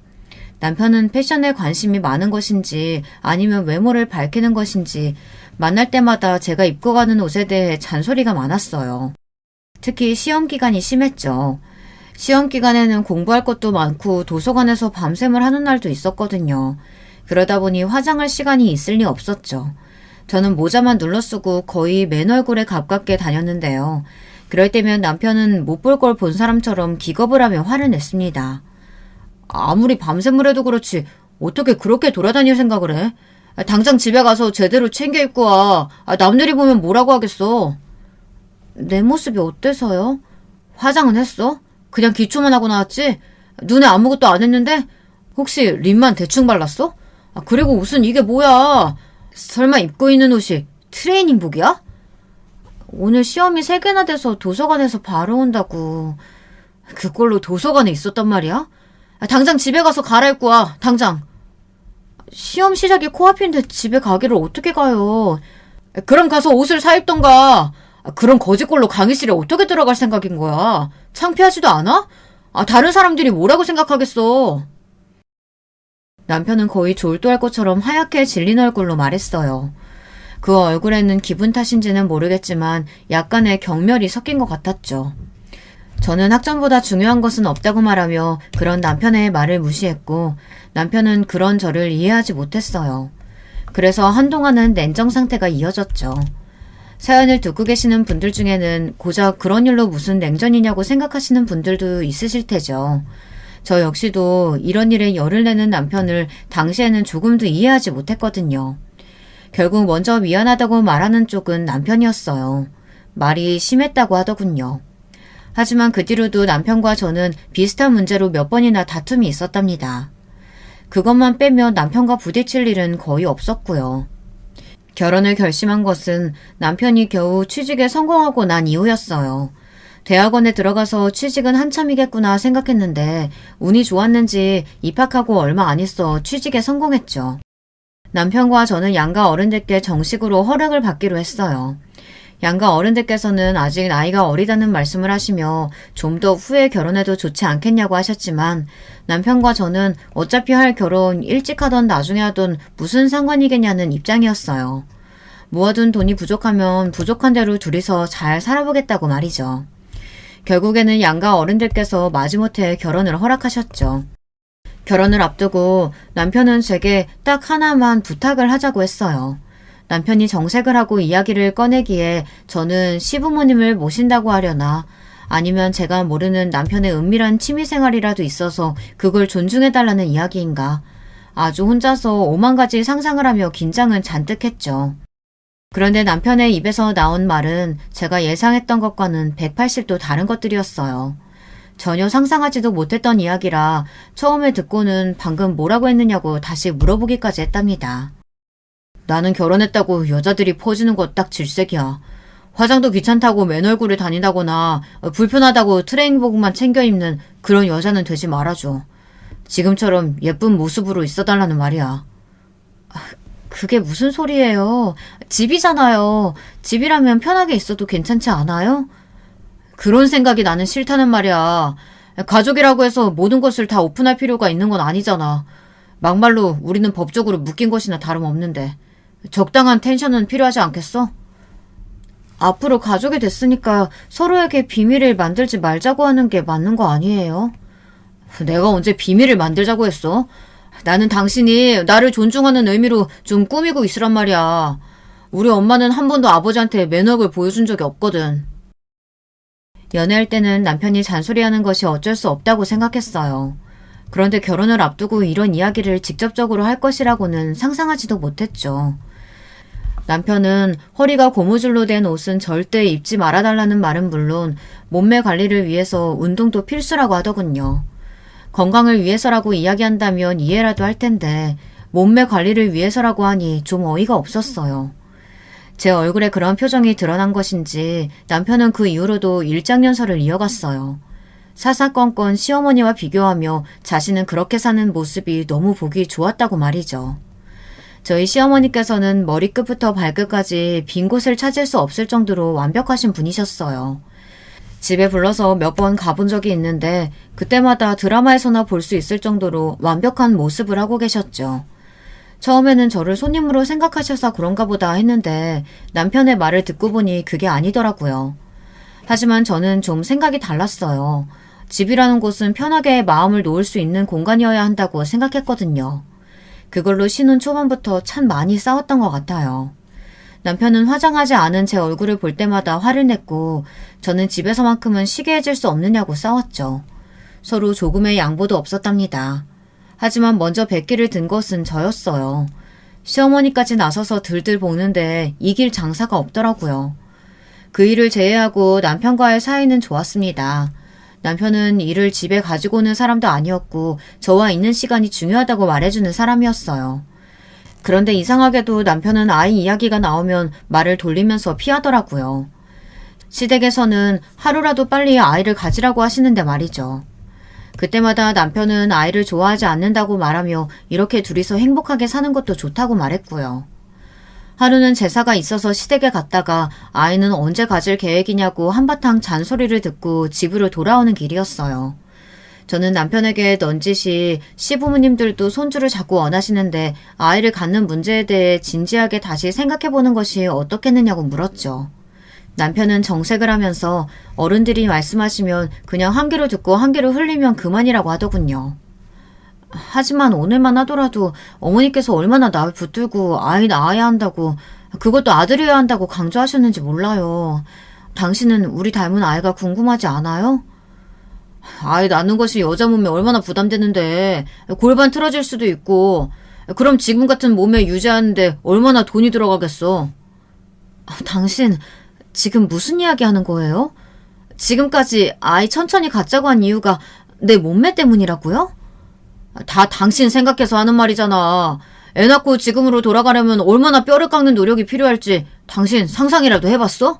남편은 패션에 관심이 많은 것인지 아니면 외모를 밝히는 것인지 만날 때마다 제가 입고 가는 옷에 대해 잔소리가 많았어요. 특히 시험 기간이 심했죠. 시험 기간에는 공부할 것도 많고 도서관에서 밤샘을 하는 날도 있었거든요. 그러다 보니 화장할 시간이 있을 리 없었죠. 저는 모자만 눌러쓰고 거의 맨 얼굴에 가깝게 다녔는데요. 그럴 때면 남편은 못 볼 걸 본 사람처럼 기겁을 하며 화를 냈습니다. 아무리 밤샘을 해도 그렇지 어떻게 그렇게 돌아다닐 생각을 해? 당장 집에 가서 제대로 챙겨 입고 와. 남들이 보면 뭐라고 하겠어. 내 모습이 어때서요? 화장은 했어? 그냥 기초만 하고 나왔지? 눈에 아무것도 안 했는데? 혹시 립만 대충 발랐어? 그리고 옷은 이게 뭐야? 설마 입고 있는 옷이 트레이닝복이야? 오늘 시험이 3개나 돼서 도서관에서 바로 온다고. 그걸로 도서관에 있었단 말이야? 당장 집에 가서 갈아입고 와. 당장. 시험 시작이 코앞인데 집에 가기를 어떻게 가요? 그럼 가서 옷을 사입던가. 그런 거지꼴로 강의실에 어떻게 들어갈 생각인 거야? 창피하지도 않아? 다른 사람들이 뭐라고 생각하겠어? 남편은 거의 졸도할 것처럼 하얗게 질린 얼굴로 말했어요. 그 얼굴에는 기분 탓인지는 모르겠지만 약간의 경멸이 섞인 것 같았죠. 저는 학점보다 중요한 것은 없다고 말하며 그런 남편의 말을 무시했고 남편은 그런 저를 이해하지 못했어요. 그래서 한동안은 냉정 상태가 이어졌죠. 사연을 듣고 계시는 분들 중에는 고작 그런 일로 무슨 냉전이냐고 생각하시는 분들도 있으실 테죠. 저 역시도 이런 일에 열을 내는 남편을 당시에는 조금도 이해하지 못했거든요. 결국 먼저 미안하다고 말하는 쪽은 남편이었어요. 말이 심했다고 하더군요. 하지만 그 뒤로도 남편과 저는 비슷한 문제로 몇 번이나 다툼이 있었답니다. 그것만 빼면 남편과 부딪힐 일은 거의 없었고요. 결혼을 결심한 것은 남편이 겨우 취직에 성공하고 난 이후였어요. 대학원에 들어가서 취직은 한참이겠구나 생각했는데 운이 좋았는지 입학하고 얼마 안 있어 취직에 성공했죠. 남편과 저는 양가 어른들께 정식으로 허락을 받기로 했어요. 양가 어른들께서는 아직 나이가 어리다는 말씀을 하시며 좀 더 후에 결혼해도 좋지 않겠냐고 하셨지만 남편과 저는 어차피 할 결혼 일찍 하던 나중에 하던 무슨 상관이겠냐는 입장이었어요. 모아둔 돈이 부족하면 부족한 대로 둘이서 잘 살아보겠다고 말이죠. 결국에는 양가 어른들께서 마지못해 결혼을 허락하셨죠. 결혼을 앞두고 남편은 제게 딱 하나만 부탁을 하자고 했어요. 남편이 정색을 하고 이야기를 꺼내기에 저는 시부모님을 모신다고 하려나 아니면 제가 모르는 남편의 은밀한 취미생활이라도 있어서 그걸 존중해달라는 이야기인가. 아주 혼자서 오만 가지 상상을 하며 긴장은 잔뜩 했죠. 그런데 남편의 입에서 나온 말은 제가 예상했던 것과는 180도 다른 것들이었어요. 전혀 상상하지도 못했던 이야기라 처음에 듣고는 방금 뭐라고 했느냐고 다시 물어보기까지 했답니다. 나는 결혼했다고 여자들이 퍼지는 거 딱 질색이야. 화장도 귀찮다고 맨 얼굴에 다닌다거나 불편하다고 트레이닝복만 챙겨 입는 그런 여자는 되지 말아줘. 지금처럼 예쁜 모습으로 있어달라는 말이야. 그게 무슨 소리예요? 집이잖아요. 집이라면 편하게 있어도 괜찮지 않아요? 그런 생각이 나는 싫다는 말이야. 가족이라고 해서 모든 것을 다 오픈할 필요가 있는 건 아니잖아. 막말로 우리는 법적으로 묶인 것이나 다름없는데 적당한 텐션은 필요하지 않겠어? 앞으로 가족이 됐으니까 서로에게 비밀을 만들지 말자고 하는 게 맞는 거 아니에요? 내가 언제 비밀을 만들자고 했어? 나는 당신이 나를 존중하는 의미로 좀 꾸미고 있으란 말이야. 우리 엄마는 한 번도 아버지한테 매너를 보여준 적이 없거든. 연애할 때는 남편이 잔소리하는 것이 어쩔 수 없다고 생각했어요. 그런데 결혼을 앞두고 이런 이야기를 직접적으로 할 것이라고는 상상하지도 못했죠. 남편은 허리가 고무줄로 된 옷은 절대 입지 말아달라는 말은 물론 몸매 관리를 위해서 운동도 필수라고 하더군요. 건강을 위해서라고 이야기한다면 이해라도 할 텐데 몸매 관리를 위해서라고 하니 좀 어이가 없었어요. 제 얼굴에 그런 표정이 드러난 것인지 남편은 그 이후로도 일장연설을 이어갔어요. 사사건건 시어머니와 비교하며 자신은 그렇게 사는 모습이 너무 보기 좋았다고 말이죠. 저희 시어머니께서는 머리끝부터 발끝까지 빈 곳을 찾을 수 없을 정도로 완벽하신 분이셨어요. 집에 불러서 몇 번 가본 적이 있는데 그때마다 드라마에서나 볼 수 있을 정도로 완벽한 모습을 하고 계셨죠. 처음에는 저를 손님으로 생각하셔서 그런가 보다 했는데 남편의 말을 듣고 보니 그게 아니더라고요. 하지만 저는 좀 생각이 달랐어요. 집이라는 곳은 편하게 마음을 놓을 수 있는 공간이어야 한다고 생각했거든요. 그걸로 신혼 초반부터 참 많이 싸웠던 것 같아요. 남편은 화장하지 않은 제 얼굴을 볼 때마다 화를 냈고 저는 집에서만큼은 쉬게 해줄 수 없느냐고 싸웠죠. 서로 조금의 양보도 없었답니다. 하지만 먼저 백기를 든 것은 저였어요. 시어머니까지 나서서 들들 볶는데 이길 장사가 없더라고요. 그 일을 제외하고 남편과의 사이는 좋았습니다. 남편은 일을 집에 가지고 오는 사람도 아니었고 저와 있는 시간이 중요하다고 말해주는 사람이었어요. 그런데 이상하게도 남편은 아이 이야기가 나오면 말을 돌리면서 피하더라고요. 시댁에서는 하루라도 빨리 아이를 가지라고 하시는데 말이죠. 그때마다 남편은 아이를 좋아하지 않는다고 말하며 이렇게 둘이서 행복하게 사는 것도 좋다고 말했고요. 하루는 제사가 있어서 시댁에 갔다가 아이는 언제 가질 계획이냐고 한바탕 잔소리를 듣고 집으로 돌아오는 길이었어요. 저는 남편에게 넌지시 시부모님들도 손주를 자꾸 원하시는데 아이를 갖는 문제에 대해 진지하게 다시 생각해보는 것이 어떻겠느냐고 물었죠. 남편은 정색을 하면서 어른들이 말씀하시면 그냥 한 귀로 듣고 한 귀로 흘리면 그만이라고 하더군요. 하지만 오늘만 하더라도 어머니께서 얼마나 나를 붙들고 아이 낳아야 한다고, 그것도 아들이어야 한다고 강조하셨는지 몰라요. 당신은 우리 닮은 아이가 궁금하지 않아요? 아이 낳는 것이 여자 몸에 얼마나 부담되는데 골반 틀어질 수도 있고, 그럼 지금 같은 몸에 유지하는데 얼마나 돈이 들어가겠어. 당신 지금 무슨 이야기 하는 거예요? 지금까지 아이 천천히 갖자고 한 이유가 내 몸매 때문이라고요? 다 당신 생각해서 하는 말이잖아. 애 낳고 지금으로 돌아가려면 얼마나 뼈를 깎는 노력이 필요할지 당신 상상이라도 해봤어?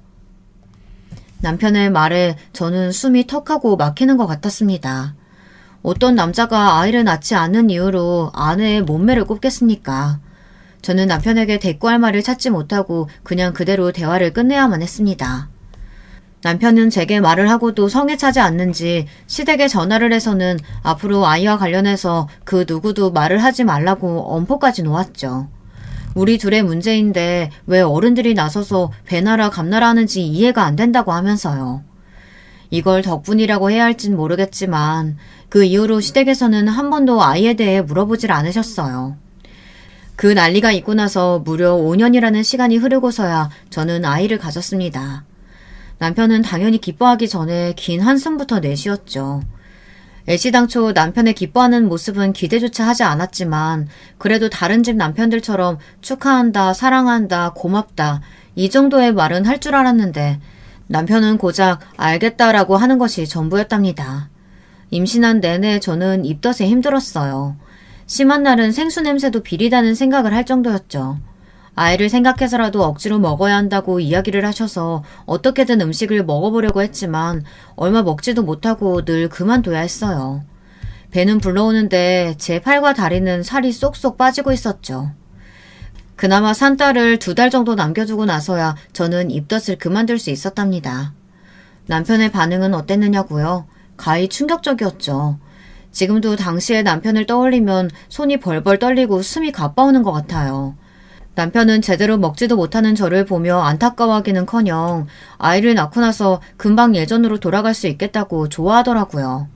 남편의 말에 저는 숨이 턱하고 막히는 것 같았습니다. 어떤 남자가 아이를 낳지 않는 이유로 아내의 몸매를 꼽겠습니까? 저는 남편에게 대꾸할 말을 찾지 못하고 그냥 그대로 대화를 끝내야만 했습니다. 남편은 제게 말을 하고도 성에 차지 않는지 시댁에 전화를 해서는 앞으로 아이와 관련해서 그 누구도 말을 하지 말라고 엄포까지 놓았죠. 우리 둘의 문제인데 왜 어른들이 나서서 배나라 감나라 하는지 이해가 안 된다고 하면서요. 이걸 덕분이라고 해야 할진 모르겠지만 그 이후로 시댁에서는 한 번도 아이에 대해 물어보질 않으셨어요. 그 난리가 있고 나서 무려 5년이라는 시간이 흐르고서야 저는 아이를 가졌습니다. 남편은 당연히 기뻐하기 전에 긴 한숨부터 내쉬었죠. 애시당초 남편의 기뻐하는 모습은 기대조차 하지 않았지만 그래도 다른 집 남편들처럼 축하한다, 사랑한다, 고맙다 이 정도의 말은 할 줄 알았는데 남편은 고작 알겠다라고 하는 것이 전부였답니다. 임신한 내내 저는 입덧에 힘들었어요. 심한 날은 생수 냄새도 비리다는 생각을 할 정도였죠. 아이를 생각해서라도 억지로 먹어야 한다고 이야기를 하셔서 어떻게든 음식을 먹어보려고 했지만 얼마 먹지도 못하고 늘 그만둬야 했어요. 배는 불러오는데 제 팔과 다리는 살이 쏙쏙 빠지고 있었죠. 그나마 산 딸을 2달 정도 남겨두고 나서야 저는 입덧을 그만둘 수 있었답니다. 남편의 반응은 어땠느냐고요? 가히 충격적이었죠. 지금도 당시의 남편을 떠올리면 손이 벌벌 떨리고 숨이 가빠오는 것 같아요. 남편은 제대로 먹지도 못하는 저를 보며 안타까워하기는커녕 아이를 낳고 나서 금방 예전으로 돌아갈 수 있겠다고 좋아하더라고요.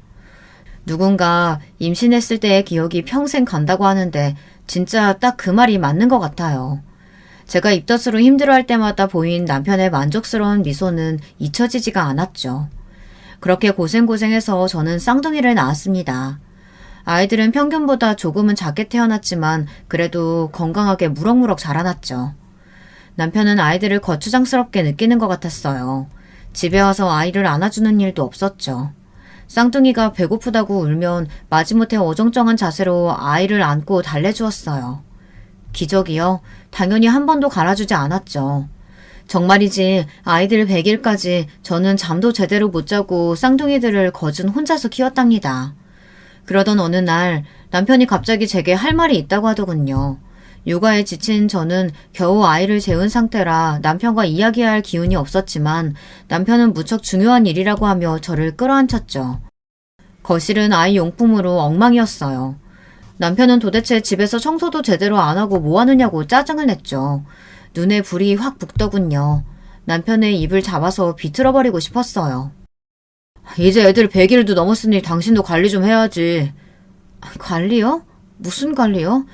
누군가 임신했을 때의 기억이 평생 간다고 하는데 진짜 딱 그 말이 맞는 것 같아요. 제가 입덧으로 힘들어할 때마다 보인 남편의 만족스러운 미소는 잊혀지지가 않았죠. 그렇게 고생해서 저는 쌍둥이를 낳았습니다. 아이들은 평균보다 조금은 작게 태어났지만 그래도 건강하게 무럭무럭 자라났죠. 남편은 아이들을 거추장스럽게 느끼는 것 같았어요. 집에 와서 아이를 안아주는 일도 없었죠. 쌍둥이가 배고프다고 울면 마지못해 어정쩡한 자세로 아이를 안고 달래주었어요. 기적이요? 당연히 한 번도 갈아주지 않았죠. 정말이지 아이들 100일까지 저는 잠도 제대로 못 자고 쌍둥이들을 거진 혼자서 키웠답니다. 그러던 어느 날 남편이 갑자기 제게 할 말이 있다고 하더군요. 육아에 지친 저는 겨우 아이를 재운 상태라 남편과 이야기할 기운이 없었지만 남편은 무척 중요한 일이라고 하며 저를 끌어안쳤죠. 거실은 아이 용품으로 엉망이었어요. 남편은 도대체 집에서 청소도 제대로 안 하고 뭐 하느냐고 짜증을 냈죠. 눈에 불이 확 붙더군요. 남편의 입을 잡아서 비틀어버리고 싶었어요. 이제 애들 100일도 넘었으니 당신도 관리 좀 해야지. 관리요? 무슨 관리요?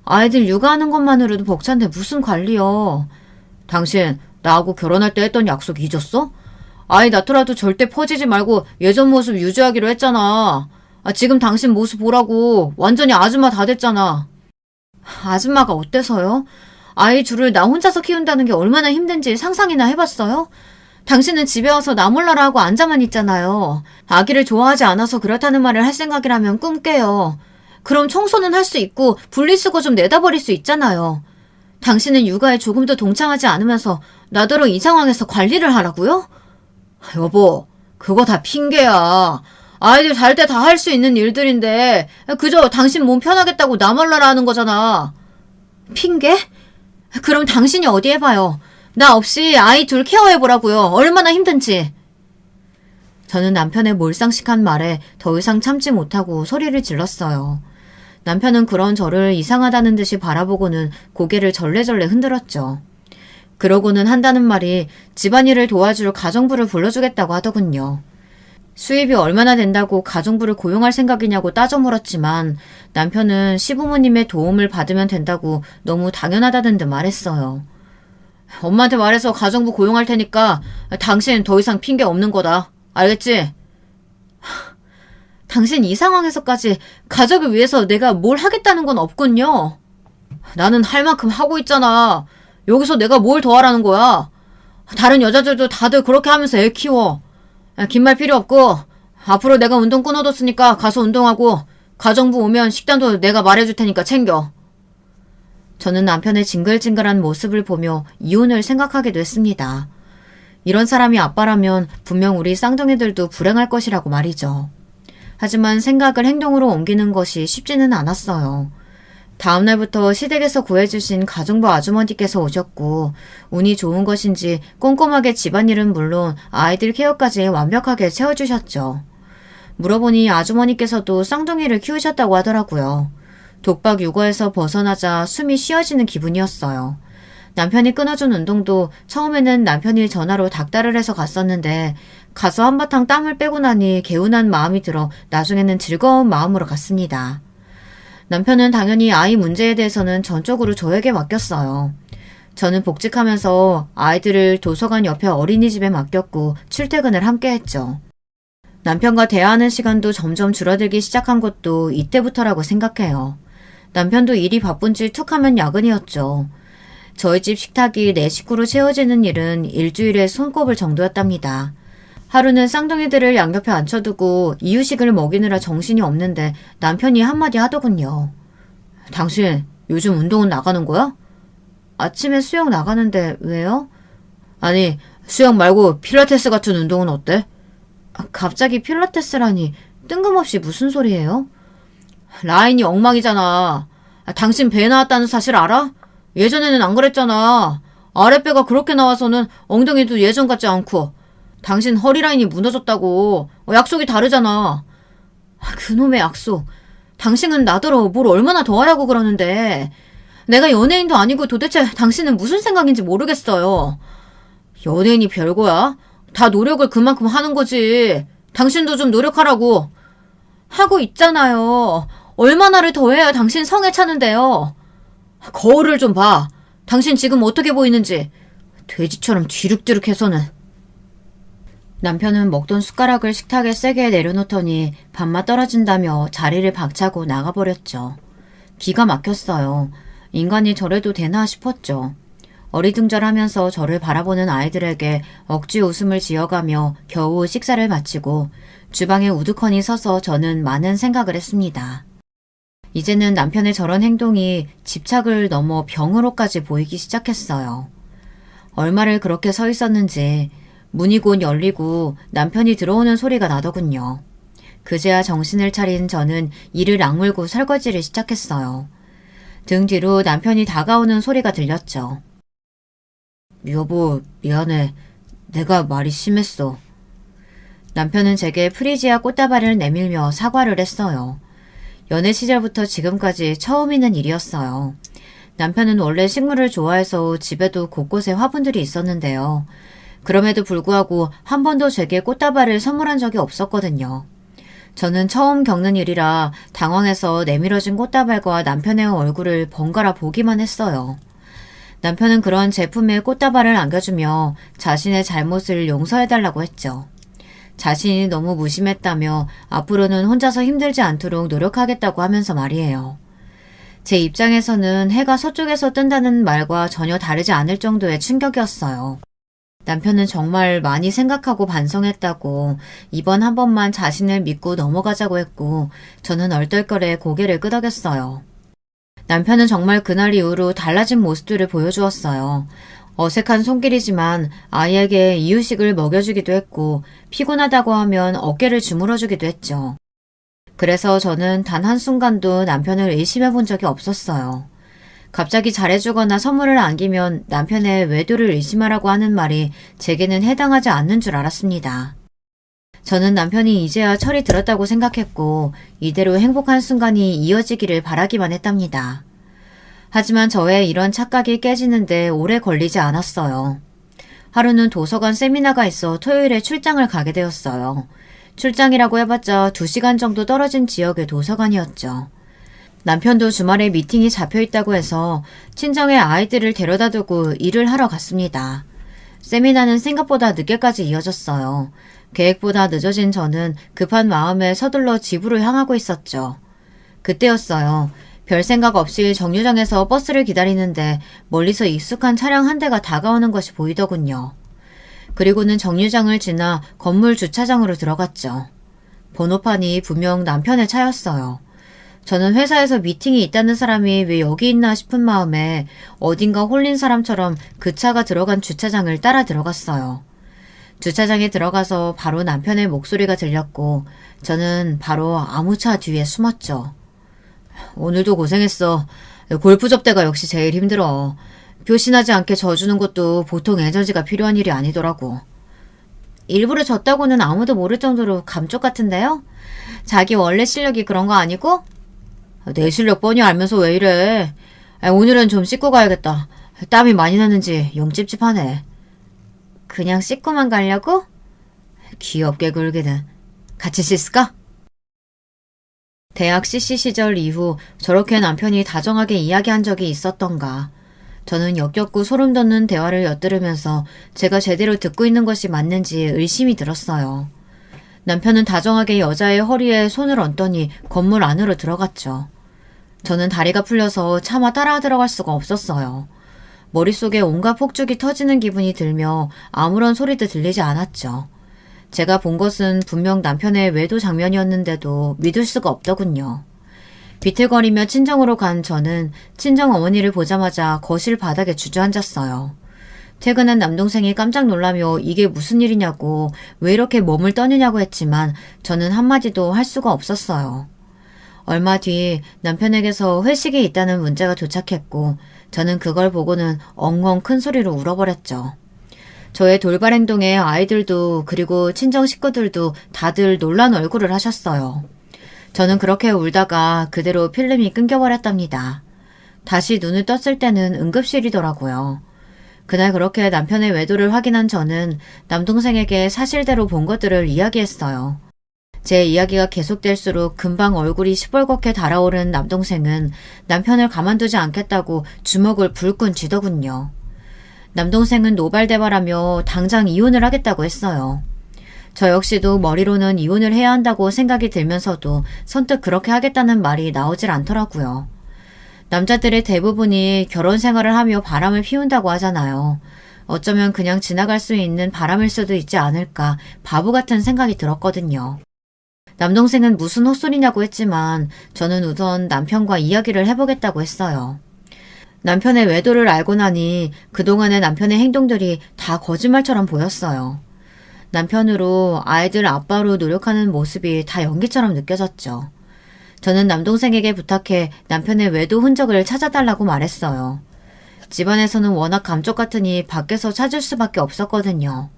아이들 육아하는 것만으로도 벅찬데 무슨 관리요? 당신 나하고 결혼할 때 했던 약속 잊었어? 아이 낳더라도 절대 퍼지지 말고 예전 모습 유지하기로 했잖아. 지금 당신 모습 보라고 완전히 아줌마 다 됐잖아. 아줌마가 어때서요? 아이 둘을 나 혼자서 키운다는 게 얼마나 힘든지 상상이나 해봤어요? 당신은 집에 와서 나 몰라라 하고 앉아만 있잖아요. 아기를 좋아하지 않아서 그렇다는 말을 할 생각이라면 꿈 깨요. 그럼 청소는 할 수 있고 분리수거 좀 내다버릴 수 있잖아요. 당신은 육아에 조금도 동참하지 않으면서 나더러 이 상황에서 관리를 하라고요? 여보, 그거 다 핑계야. 아이들 잘 때 다 할 수 있는 일들인데 그저 당신 몸 편하겠다고 나 몰라라 하는 거잖아. 핑계? 그럼 당신이 어디 해봐요. 나 없이 아이 둘 케어해보라고요. 얼마나 힘든지. 저는 남편의 몰상식한 말에 더 이상 참지 못하고 소리를 질렀어요. 남편은 그런 저를 이상하다는 듯이 바라보고는 고개를 절레절레 흔들었죠. 그러고는 한다는 말이 집안일을 도와줄 가정부를 불러주겠다고 하더군요. 수입이 얼마나 된다고 가정부를 고용할 생각이냐고 따져 물었지만 남편은 시부모님의 도움을 받으면 된다고 너무 당연하다는 듯 말했어요. 엄마한테 말해서 가정부 고용할 테니까 당신 더 이상 핑계 없는 거다. 알겠지? 당신 이 상황에서까지 가족을 위해서 내가 뭘 하겠다는 건 없군요. 나는 할 만큼 하고 있잖아. 여기서 내가 뭘 더 하라는 거야. 다른 여자들도 다들 그렇게 하면서 애 키워. 긴 말 필요 없고 앞으로 내가 운동 끊어뒀으니까 가서 운동하고 가정부 오면 식단도 내가 말해줄 테니까 챙겨. 저는 남편의 징글징글한 모습을 보며 이혼을 생각하게 됐습니다. 이런 사람이 아빠라면 분명 우리 쌍둥이들도 불행할 것이라고 말이죠. 하지만 생각을 행동으로 옮기는 것이 쉽지는 않았어요. 다음날부터 시댁에서 구해주신 가정부 아주머니께서 오셨고 운이 좋은 것인지 꼼꼼하게 집안일은 물론 아이들 케어까지 완벽하게 채워주셨죠. 물어보니 아주머니께서도 쌍둥이를 키우셨다고 하더라고요. 독박 육아에서 벗어나자 숨이 쉬어지는 기분이었어요. 남편이 끊어준 운동도 처음에는 남편이 전화로 닥달을 해서 갔었는데 가서 한바탕 땀을 빼고 나니 개운한 마음이 들어 나중에는 즐거운 마음으로 갔습니다. 남편은 당연히 아이 문제에 대해서는 전적으로 저에게 맡겼어요. 저는 복직하면서 아이들을 도서관 옆에 어린이집에 맡겼고 출퇴근을 함께 했죠. 남편과 대화하는 시간도 점점 줄어들기 시작한 것도 이때부터라고 생각해요. 남편도 일이 바쁜지 툭 하면 야근이었죠. 저희 집 식탁이 4식구로 채워지는 일은 일주일에 손꼽을 정도였답니다. 하루는 쌍둥이들을 양옆에 앉혀두고 이유식을 먹이느라 정신이 없는데 남편이 한마디 하더군요. 당신 요즘 운동은 나가는 거야? 아침에 수영 나가는데 왜요? 아니 수영 말고 필라테스 같은 운동은 어때? 갑자기 필라테스라니 뜬금없이 무슨 소리예요? 라인이 엉망이잖아. 당신 배 나왔다는 사실 알아? 예전에는 안 그랬잖아. 아랫배가 그렇게 나와서는 엉덩이도 예전 같지 않고. 당신 허리 라인이 무너졌다고. 약속이 다르잖아. 그놈의 약속. 당신은 나더러 뭘 얼마나 더 하라고 그러는데. 내가 연예인도 아니고 도대체 당신은 무슨 생각인지 모르겠어요. 연예인이 별거야? 다 노력을 그만큼 하는 거지. 당신도 좀 노력하라고. 하고 있잖아요. 얼마나를 더 해야 당신 성에 차는데요. 거울을 좀 봐. 당신 지금 어떻게 보이는지. 돼지처럼 뒤룩뒤룩해서는. 남편은 먹던 숟가락을 식탁에 세게 내려놓더니 밥맛 떨어진다며 자리를 박차고 나가버렸죠. 기가 막혔어요. 인간이 저래도 되나 싶었죠. 어리둥절하면서 저를 바라보는 아이들에게 억지 웃음을 지어가며 겨우 식사를 마치고 주방에 우두커니 서서 저는 많은 생각을 했습니다. 이제는 남편의 저런 행동이 집착을 넘어 병으로까지 보이기 시작했어요. 얼마를 그렇게 서 있었는지 문이 곧 열리고 남편이 들어오는 소리가 나더군요. 그제야 정신을 차린 저는 이를 악물고 설거지를 시작했어요. 등 뒤로 남편이 다가오는 소리가 들렸죠. 여보, 미안해. 내가 말이 심했어. 남편은 제게 프리지아 꽃다발을 내밀며 사과를 했어요. 연애 시절부터 지금까지 처음 있는 일이었어요. 남편은 원래 식물을 좋아해서 집에도 곳곳에 화분들이 있었는데요. 그럼에도 불구하고 한 번도 제게 꽃다발을 선물한 적이 없었거든요. 저는 처음 겪는 일이라 당황해서 내밀어진 꽃다발과 남편의 얼굴을 번갈아 보기만 했어요. 남편은 그런 제품에 꽃다발을 안겨주며 자신의 잘못을 용서해달라고 했죠. 자신이 너무 무심했다며 앞으로는 혼자서 힘들지 않도록 노력하겠다고 하면서 말이에요. 제 입장에서는 해가 서쪽에서 뜬다는 말과 전혀 다르지 않을 정도의 충격이었어요. 남편은 정말 많이 생각하고 반성했다고 이번 한 번만 자신을 믿고 넘어가자고 했고 저는 얼떨결에 고개를 끄덕였어요. 남편은 정말 그날 이후로 달라진 모습들을 보여주었어요. 어색한 손길이지만 아이에게 이유식을 먹여주기도 했고 피곤하다고 하면 어깨를 주물어주기도 했죠. 그래서 저는 단 한순간도 남편을 의심해 본 적이 없었어요. 갑자기 잘해주거나 선물을 안기면 남편의 외도를 의심하라고 하는 말이 제게는 해당하지 않는 줄 알았습니다. 저는 남편이 이제야 철이 들었다고 생각했고 이대로 행복한 순간이 이어지기를 바라기만 했답니다. 하지만 저의 이런 착각이 깨지는데 오래 걸리지 않았어요. 하루는 도서관 세미나가 있어 토요일에 출장을 가게 되었어요. 출장이라고 해봤자 2시간 정도 떨어진 지역의 도서관이었죠. 남편도 주말에 미팅이 잡혀있다고 해서 친정에 아이들을 데려다 두고 일을 하러 갔습니다. 세미나는 생각보다 늦게까지 이어졌어요. 계획보다 늦어진 저는 급한 마음에 서둘러 집으로 향하고 있었죠. 그때였어요. 별 생각 없이 정류장에서 버스를 기다리는데 멀리서 익숙한 차량 한 대가 다가오는 것이 보이더군요. 그리고는 정류장을 지나 건물 주차장으로 들어갔죠. 번호판이 분명 남편의 차였어요. 저는 회사에서 미팅이 있다는 사람이 왜 여기 있나 싶은 마음에 어딘가 홀린 사람처럼 그 차가 들어간 주차장을 따라 들어갔어요. 주차장에 들어가서 바로 남편의 목소리가 들렸고 저는 바로 아무 차 뒤에 숨었죠. 오늘도 고생했어. 골프 접대가 역시 제일 힘들어. 표신하지 않게 져주는 것도 보통 에너지가 필요한 일이 아니더라고. 일부러 졌다고는 아무도 모를 정도로 감쪽 같은데요? 자기 원래 실력이 그런 거 아니고? 내 실력 뻔히 알면서 왜 이래. 오늘은 좀 씻고 가야겠다. 땀이 많이 나는지 영 찝찝하네. 그냥 씻고만 가려고? 귀엽게 굴기는. 같이 씻을까? 대학 CC 시절 이후 저렇게 남편이 다정하게 이야기한 적이 있었던가. 저는 역겹고 소름 돋는 대화를 엿들으면서 제가 제대로 듣고 있는 것이 맞는지 의심이 들었어요. 남편은 다정하게 여자의 허리에 손을 얹더니 건물 안으로 들어갔죠. 저는 다리가 풀려서 차마 따라 들어갈 수가 없었어요. 머릿속에 온갖 폭죽이 터지는 기분이 들며 아무런 소리도 들리지 않았죠. 제가 본 것은 분명 남편의 외도 장면이었는데도 믿을 수가 없더군요. 비틀거리며 친정으로 간 저는 친정 어머니를 보자마자 거실 바닥에 주저앉았어요. 퇴근한 남동생이 깜짝 놀라며 이게 무슨 일이냐고 왜 이렇게 몸을 떠느냐고 했지만 저는 한마디도 할 수가 없었어요. 얼마 뒤 남편에게서 회식이 있다는 문자가 도착했고 저는 그걸 보고는 엉엉 큰 소리로 울어버렸죠. 저의 돌발 행동에 아이들도 그리고 친정 식구들도 다들 놀란 얼굴을 하셨어요. 저는 그렇게 울다가 그대로 필름이 끊겨버렸답니다. 다시 눈을 떴을 때는 응급실이더라고요. 그날 그렇게 남편의 외도를 확인한 저는 남동생에게 사실대로 본 것들을 이야기했어요. 제 이야기가 계속될수록 금방 얼굴이 시뻘겋게 달아오른 남동생은 남편을 가만두지 않겠다고 주먹을 불끈 쥐더군요. 남동생은 노발대발하며 당장 이혼을 하겠다고 했어요. 저 역시도 머리로는 이혼을 해야 한다고 생각이 들면서도 선뜻 그렇게 하겠다는 말이 나오질 않더라고요. 남자들의 대부분이 결혼 생활을 하며 바람을 피운다고 하잖아요. 어쩌면 그냥 지나갈 수 있는 바람일 수도 있지 않을까 바보 같은 생각이 들었거든요. 남동생은 무슨 헛소리냐고 했지만 저는 우선 남편과 이야기를 해보겠다고 했어요. 남편의 외도를 알고 나니 그동안의 남편의 행동들이 다 거짓말처럼 보였어요. 남편으로 아이들 아빠로 노력하는 모습이 다 연기처럼 느껴졌죠. 저는 남동생에게 부탁해 남편의 외도 흔적을 찾아달라고 말했어요. 집안에서는 워낙 감쪽 같으니 밖에서 찾을 수밖에 없었거든요.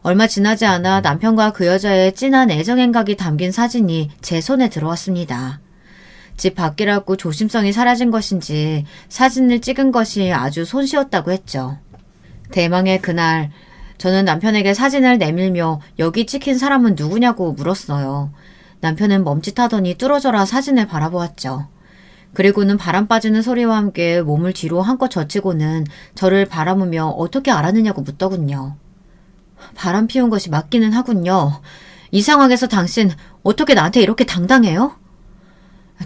얼마 지나지 않아 남편과 그 여자의 진한 애정 행각이 담긴 사진이 제 손에 들어왔습니다. 집 밖이라고 조심성이 사라진 것인지 사진을 찍은 것이 아주 손쉬웠다고 했죠. 대망의 그날 저는 남편에게 사진을 내밀며 여기 찍힌 사람은 누구냐고 물었어요. 남편은 멈칫하더니 뚫어져라 사진을 바라보았죠. 그리고는 바람 빠지는 소리와 함께 몸을 뒤로 한껏 젖히고는 저를 바라보며 어떻게 알았느냐고 묻더군요. 바람 피운 것이 맞기는 하군요. 이 상황에서 당신 어떻게 나한테 이렇게 당당해요?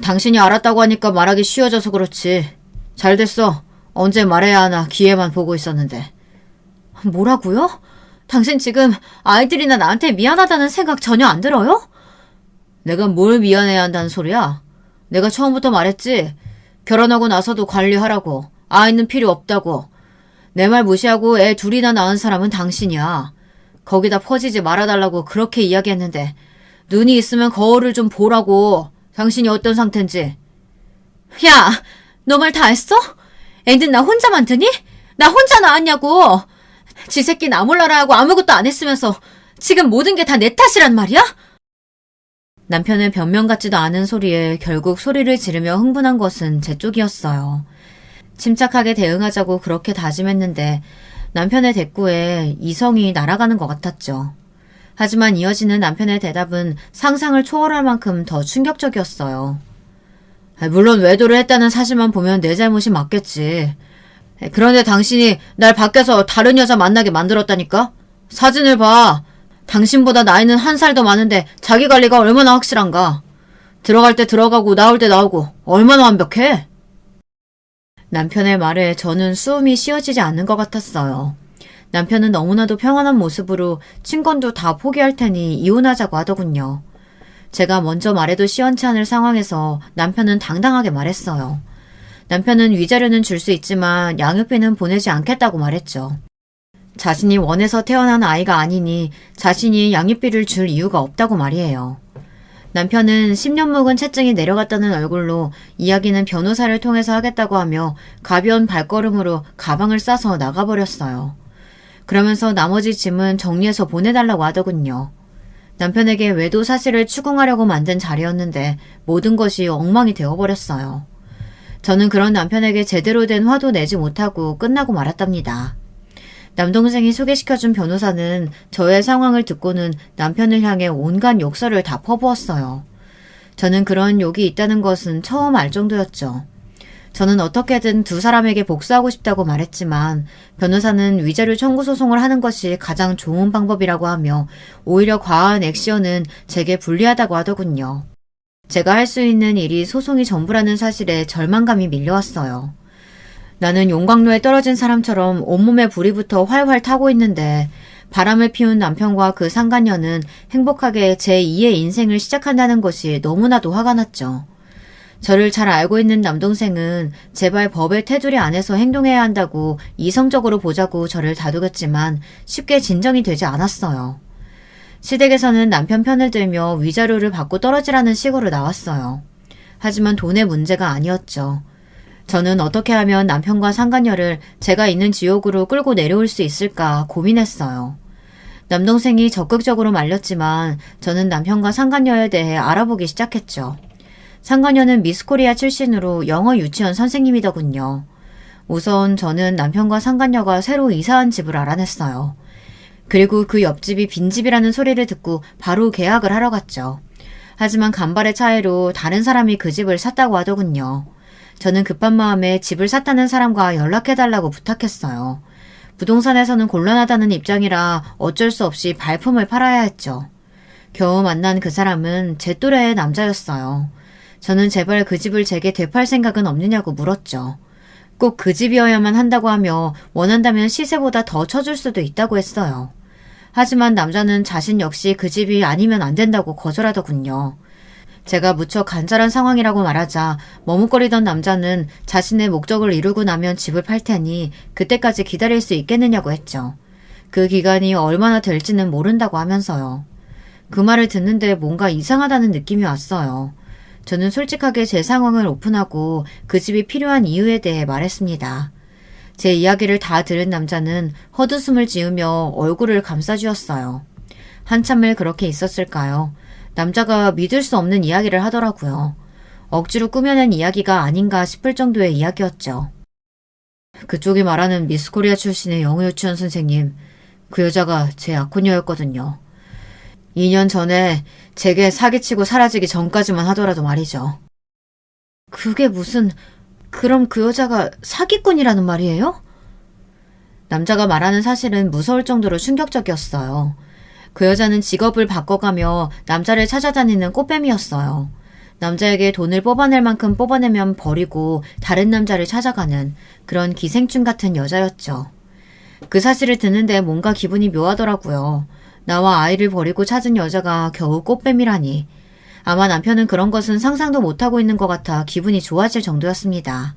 당신이 알았다고 하니까 말하기 쉬워져서 그렇지. 잘 됐어. 언제 말해야 하나 기회만 보고 있었는데. 뭐라고요? 당신 지금 아이들이나 나한테 미안하다는 생각 전혀 안 들어요? 내가 뭘 미안해야 한다는 소리야? 내가 처음부터 말했지. 결혼하고 나서도 관리하라고. 아이는 필요 없다고. 내 말 무시하고 애 둘이나 낳은 사람은 당신이야. 거기다 퍼지지 말아달라고 그렇게 이야기했는데 눈이 있으면 거울을 좀 보라고. 당신이 어떤 상태인지. 야, 너 말 다 했어? 애는 나 혼자만 드니? 나 혼자 낳았냐고. 지 새끼 나 몰라라 하고 아무것도 안 했으면서 지금 모든 게 다 내 탓이란 말이야? 남편의 변명 같지도 않은 소리에 결국 소리를 지르며 흥분한 것은 제 쪽이었어요. 침착하게 대응하자고 그렇게 다짐했는데 남편의 대꾸에 이성이 날아가는 것 같았죠. 하지만 이어지는 남편의 대답은 상상을 초월할 만큼 더 충격적이었어요. 물론 외도를 했다는 사실만 보면 내 잘못이 맞겠지. 그런데 당신이 날 밖에서 다른 여자 만나게 만들었다니까? 사진을 봐. 당신보다 나이는 1살 더 많은데 자기 관리가 얼마나 확실한가. 들어갈 때 들어가고 나올 때 나오고 얼마나 완벽해. 남편의 말에 저는 수음이 쉬어지지 않는 것 같았어요. 남편은 너무나도 평안한 모습으로 친권도 다 포기할 테니 이혼하자고 하더군요. 제가 먼저 말해도 시원치 않을 상황에서 남편은 당당하게 말했어요. 남편은 위자료는 줄 수 있지만 양육비는 보내지 않겠다고 말했죠. 자신이 원해서 태어난 아이가 아니니 자신이 양육비를 줄 이유가 없다고 말이에요. 남편은 10년 묵은 채증이 내려갔다는 얼굴로 이야기는 변호사를 통해서 하겠다고 하며 가벼운 발걸음으로 가방을 싸서 나가버렸어요. 그러면서 나머지 짐은 정리해서 보내달라고 하더군요. 남편에게 외도 사실을 추궁하려고 만든 자리였는데 모든 것이 엉망이 되어버렸어요. 저는 그런 남편에게 제대로 된 화도 내지 못하고 끝나고 말았답니다. 남동생이 소개시켜준 변호사는 저의 상황을 듣고는 남편을 향해 온갖 욕설을 다 퍼부었어요. 저는 그런 욕이 있다는 것은 처음 알 정도였죠. 저는 어떻게든 두 사람에게 복수하고 싶다고 말했지만 변호사는 위자료 청구 소송을 하는 것이 가장 좋은 방법이라고 하며 오히려 과한 액션은 제게 불리하다고 하더군요. 제가 할 수 있는 일이 소송이 전부라는 사실에 절망감이 밀려왔어요. 나는 용광로에 떨어진 사람처럼 온몸에 불이 붙어 활활 타고 있는데 바람을 피운 남편과 그 상간녀는 행복하게 제2의 인생을 시작한다는 것이 너무나도 화가 났죠. 저를 잘 알고 있는 남동생은 제발 법의 테두리 안에서 행동해야 한다고 이성적으로 보자고 저를 다독였지만 쉽게 진정이 되지 않았어요. 시댁에서는 남편 편을 들며 위자료를 받고 떨어지라는 식으로 나왔어요. 하지만 돈의 문제가 아니었죠. 저는 어떻게 하면 남편과 상간녀를 제가 있는 지옥으로 끌고 내려올 수 있을까 고민했어요. 남동생이 적극적으로 말렸지만 저는 남편과 상간녀에 대해 알아보기 시작했죠. 상간녀는 미스코리아 출신으로 영어 유치원 선생님이더군요. 우선 저는 남편과 상간녀가 새로 이사한 집을 알아냈어요. 그리고 그 옆집이 빈집이라는 소리를 듣고 바로 계약을 하러 갔죠. 하지만 간발의 차이로 다른 사람이 그 집을 샀다고 하더군요. 저는 급한 마음에 집을 샀다는 사람과 연락해달라고 부탁했어요. 부동산에서는 곤란하다는 입장이라 어쩔 수 없이 발품을 팔아야 했죠. 겨우 만난 그 사람은 제 또래의 남자였어요. 저는 제발 그 집을 제게 되팔 생각은 없느냐고 물었죠. 꼭 그 집이어야만 한다고 하며 원한다면 시세보다 더 쳐줄 수도 있다고 했어요. 하지만 남자는 자신 역시 그 집이 아니면 안 된다고 거절하더군요. 제가 무척 간절한 상황이라고 말하자 머뭇거리던 남자는 자신의 목적을 이루고 나면 집을 팔 테니 그때까지 기다릴 수 있겠느냐고 했죠. 그 기간이 얼마나 될지는 모른다고 하면서요. 그 말을 듣는데 뭔가 이상하다는 느낌이 왔어요. 저는 솔직하게 제 상황을 오픈하고 그 집이 필요한 이유에 대해 말했습니다. 제 이야기를 다 들은 남자는 헛웃음을 지으며 얼굴을 감싸주었어요. 한참을 그렇게 있었을까요? 남자가 믿을 수 없는 이야기를 하더라고요. 억지로 꾸며낸 이야기가 아닌가 싶을 정도의 이야기였죠. 그쪽이 말하는 미스코리아 출신의 영어 유치원 선생님, 그 여자가 제 약혼녀였거든요. 2년 전에 제게 사기치고 사라지기 전까지만 하더라도 말이죠. 그게 무슨... 그럼 그 여자가 사기꾼이라는 말이에요? 남자가 말하는 사실은 무서울 정도로 충격적이었어요. 그 여자는 직업을 바꿔가며 남자를 찾아다니는 꽃뱀이었어요. 남자에게 돈을 뽑아낼 만큼 뽑아내면 버리고 다른 남자를 찾아가는 그런 기생충 같은 여자였죠. 그 사실을 듣는데 뭔가 기분이 묘하더라고요. 나와 아이를 버리고 찾은 여자가 겨우 꽃뱀이라니. 아마 남편은 그런 것은 상상도 못하고 있는 것 같아 기분이 좋아질 정도였습니다.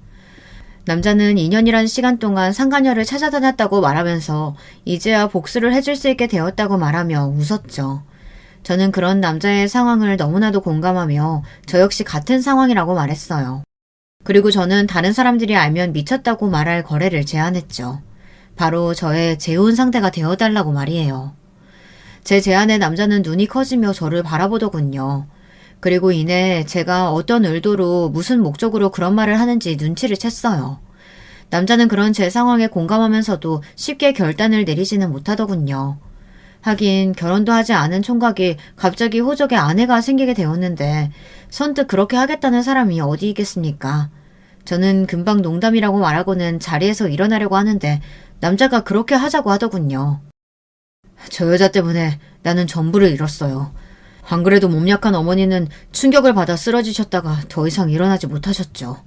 남자는 2년이라는 시간 동안 상간녀를 찾아다녔다고 말하면서 이제야 복수를 해줄 수 있게 되었다고 말하며 웃었죠. 저는 그런 남자의 상황을 너무나도 공감하며 저 역시 같은 상황이라고 말했어요. 그리고 저는 다른 사람들이 알면 미쳤다고 말할 거래를 제안했죠. 바로 저의 재혼 상대가 되어달라고 말이에요. 제 제안에 남자는 눈이 커지며 저를 바라보더군요. 그리고 이내 제가 어떤 의도로 무슨 목적으로 그런 말을 하는지 눈치를 챘어요. 남자는 그런 제 상황에 공감하면서도 쉽게 결단을 내리지는 못하더군요. 하긴 결혼도 하지 않은 총각이 갑자기 호적에 아내가 생기게 되었는데 선뜻 그렇게 하겠다는 사람이 어디 있겠습니까? 저는 금방 농담이라고 말하고는 자리에서 일어나려고 하는데 남자가 그렇게 하자고 하더군요. 저 여자 때문에 나는 전부를 잃었어요. 안 그래도 몸 약한 어머니는 충격을 받아 쓰러지셨다가 더 이상 일어나지 못하셨죠.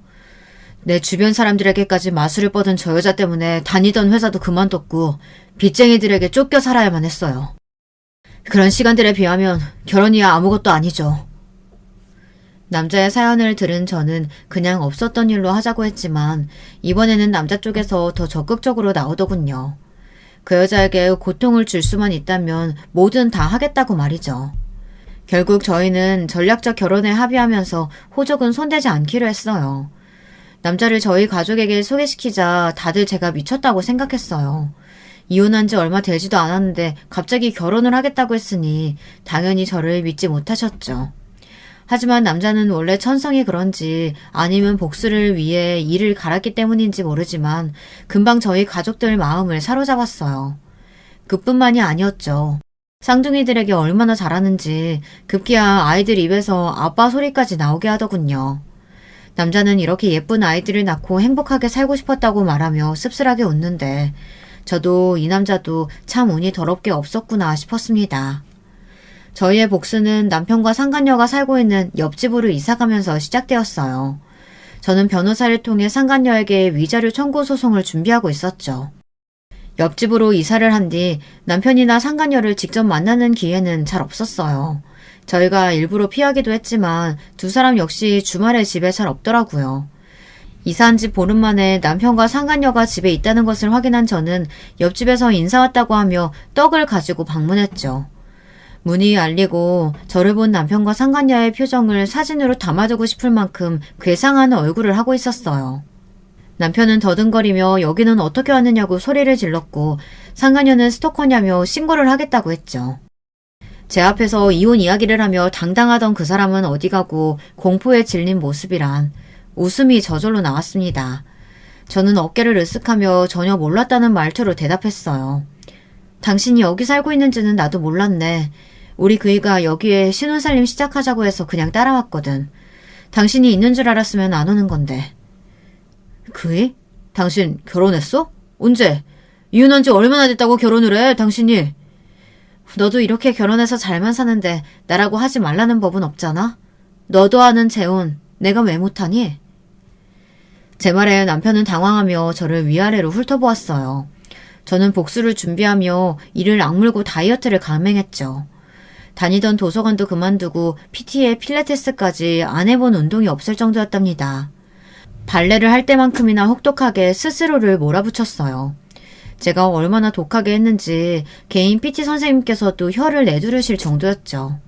내 주변 사람들에게까지 마술을 뻗은 저 여자 때문에 다니던 회사도 그만뒀고 빚쟁이들에게 쫓겨 살아야만 했어요. 그런 시간들에 비하면 결혼이야 아무것도 아니죠. 남자의 사연을 들은 저는 그냥 없었던 일로 하자고 했지만 이번에는 남자 쪽에서 더 적극적으로 나오더군요. 그 여자에게 고통을 줄 수만 있다면 뭐든 다 하겠다고 말이죠. 결국 저희는 전략적 결혼에 합의하면서 호적은 손대지 않기로 했어요. 남자를 저희 가족에게 소개시키자 다들 제가 미쳤다고 생각했어요. 이혼한 지 얼마 되지도 않았는데 갑자기 결혼을 하겠다고 했으니 당연히 저를 믿지 못하셨죠. 하지만 남자는 원래 천성이 그런지 아니면 복수를 위해 이를 갈았기 때문인지 모르지만 금방 저희 가족들 마음을 사로잡았어요. 그뿐만이 아니었죠. 쌍둥이들에게 얼마나 잘하는지 급기야 아이들 입에서 아빠 소리까지 나오게 하더군요. 남자는 이렇게 예쁜 아이들을 낳고 행복하게 살고 싶었다고 말하며 씁쓸하게 웃는데 저도 이 남자도 참 운이 더럽게 없었구나 싶었습니다. 저희의 복수는 남편과 상간녀가 살고 있는 옆집으로 이사가면서 시작되었어요. 저는 변호사를 통해 상간녀에게 위자료 청구 소송을 준비하고 있었죠. 옆집으로 이사를 한 뒤 남편이나 상간녀를 직접 만나는 기회는 잘 없었어요. 저희가 일부러 피하기도 했지만 두 사람 역시 주말에 집에 잘 없더라고요. 이사한 지 보름 만에 남편과 상간녀가 집에 있다는 것을 확인한 저는 옆집에서 인사 왔다고 하며 떡을 가지고 방문했죠. 문이 열리고 저를 본 남편과 상간녀의 표정을 사진으로 담아두고 싶을 만큼 괴상한 얼굴을 하고 있었어요. 남편은 더듬거리며 여기는 어떻게 왔느냐고 소리를 질렀고 상간녀는 스토커냐며 신고를 하겠다고 했죠. 제 앞에서 이혼 이야기를 하며 당당하던 그 사람은 어디 가고 공포에 질린 모습이란 웃음이 저절로 나왔습니다. 저는 어깨를 으쓱하며 전혀 몰랐다는 말투로 대답했어요. 당신이 여기 살고 있는지는 나도 몰랐네. 우리 그이가 여기에 신혼살림 시작하자고 해서 그냥 따라왔거든. 당신이 있는 줄 알았으면 안 오는 건데. 그이? 당신 결혼했어? 언제? 이혼한 지 얼마나 됐다고 결혼을 해, 당신이? 너도 이렇게 결혼해서 잘만 사는데 나라고 하지 말라는 법은 없잖아? 너도 아는 재혼, 내가 왜 못하니? 제 말에 남편은 당황하며 저를 위아래로 훑어보았어요. 저는 복수를 준비하며 이를 악물고 다이어트를 감행했죠. 다니던 도서관도 그만두고 PT에 필라테스까지 안 해본 운동이 없을 정도였답니다. 발레를 할 때만큼이나 혹독하게 스스로를 몰아붙였어요. 제가 얼마나 독하게 했는지 개인 PT 선생님께서도 혀를 내두르실 정도였죠.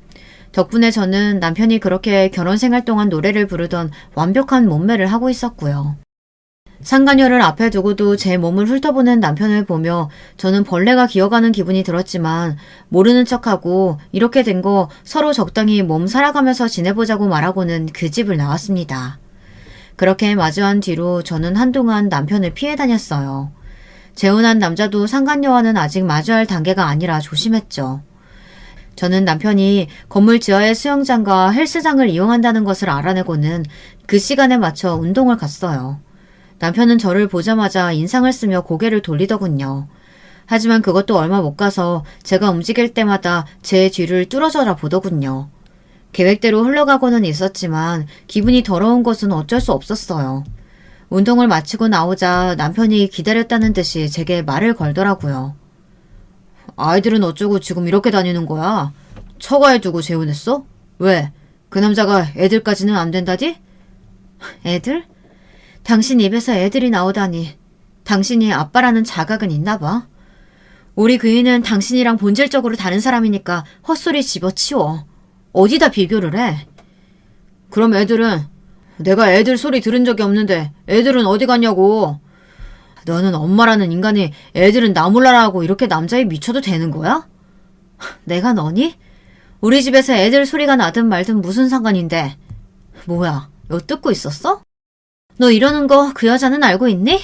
덕분에 저는 남편이 그렇게 결혼 생활 동안 노래를 부르던 완벽한 몸매를 하고 있었고요. 상간녀를 앞에 두고도 제 몸을 훑어보는 남편을 보며 저는 벌레가 기어가는 기분이 들었지만 모르는 척하고 이렇게 된 거 서로 적당히 몸 살아가면서 지내보자고 말하고는 그 집을 나왔습니다. 그렇게 마주한 뒤로 저는 한동안 남편을 피해 다녔어요. 재혼한 남자도 상간녀와는 아직 마주할 단계가 아니라 조심했죠. 저는 남편이 건물 지하의 수영장과 헬스장을 이용한다는 것을 알아내고는 그 시간에 맞춰 운동을 갔어요. 남편은 저를 보자마자 인상을 쓰며 고개를 돌리더군요. 하지만 그것도 얼마 못 가서 제가 움직일 때마다 제 뒤를 뚫어져라 보더군요. 계획대로 흘러가고는 있었지만 기분이 더러운 것은 어쩔 수 없었어요. 운동을 마치고 나오자 남편이 기다렸다는 듯이 제게 말을 걸더라고요. 아이들은 어쩌고 지금 이렇게 다니는 거야? 처가에 두고 재혼했어? 왜? 그 남자가 애들까지는 안 된다디? 애들? 당신 입에서 애들이 나오다니. 당신이 아빠라는 자각은 있나 봐. 우리 그이는 당신이랑 본질적으로 다른 사람이니까 헛소리 집어치워. 어디다 비교를 해? 그럼 애들은? 내가 애들 소리 들은 적이 없는데 애들은 어디 갔냐고. 너는 엄마라는 인간이 애들은 나 몰라라 하고 이렇게 남자에 미쳐도 되는 거야? 내가 너니? 우리 집에서 애들 소리가 나든 말든 무슨 상관인데. 뭐야, 엿듣고 있었어? 너 이러는 거 그 여자는 알고 있니?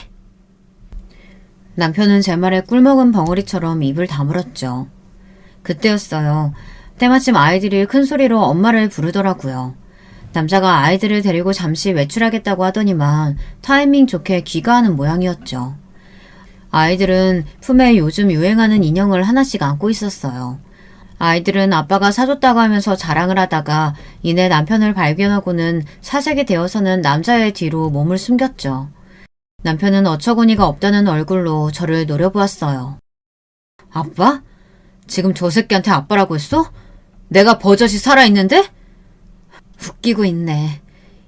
남편은 제 말에 꿀먹은 벙어리처럼 입을 다물었죠. 그때였어요. 때마침 아이들이 큰 소리로 엄마를 부르더라고요. 남자가 아이들을 데리고 잠시 외출하겠다고 하더니만 타이밍 좋게 귀가하는 모양이었죠. 아이들은 품에 요즘 유행하는 인형을 하나씩 안고 있었어요. 아이들은 아빠가 사줬다고 하면서 자랑을 하다가 이내 남편을 발견하고는 사색이 되어서는 남자의 뒤로 몸을 숨겼죠. 남편은 어처구니가 없다는 얼굴로 저를 노려보았어요. 아빠? 지금 저 새끼한테 아빠라고 했어? 내가 버젓이 살아있는데? 웃기고 있네.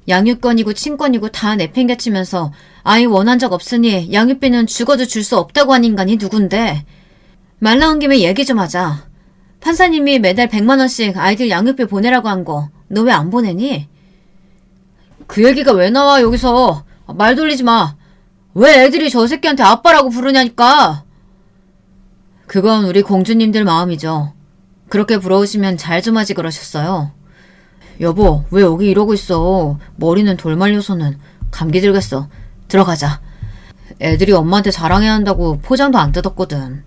양육권이고 친권이고 다 내팽개치면서 아이 원한 적 없으니 양육비는 죽어도 줄 수 없다고 한 인간이 누군데. 말 나온 김에 얘기 좀 하자. 판사님이 매달 100만 원씩 아이들 양육비 보내라고 한 거 너 왜 안 보내니? 그 얘기가 왜 나와 여기서. 말 돌리지 마. 왜 애들이 저 새끼한테 아빠라고 부르냐니까. 그건 우리 공주님들 마음이죠. 그렇게 부러우시면 잘 좀 하지 그러셨어요. 여보, 왜 여기 이러고 있어. 머리는 돌 말려서는. 감기 들겠어. 들어가자. 애들이 엄마한테 자랑해야 한다고 포장도 안 뜯었거든.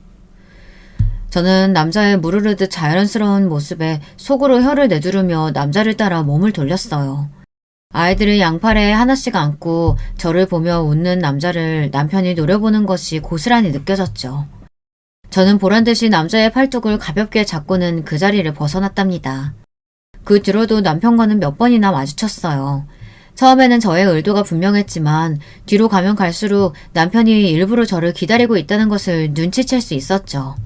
저는 남자의 무르르듯 자연스러운 모습에 속으로 혀를 내두르며 남자를 따라 몸을 돌렸어요. 아이들을 양팔에 하나씩 안고 저를 보며 웃는 남자를 남편이 노려보는 것이 고스란히 느껴졌죠. 저는 보란듯이 남자의 팔뚝을 가볍게 잡고는 그 자리를 벗어났답니다. 그 뒤로도 남편과는 몇 번이나 마주쳤어요. 처음에는 저의 의도가 분명했지만 뒤로 가면 갈수록 남편이 일부러 저를 기다리고 있다는 것을 눈치챌 수 있었죠.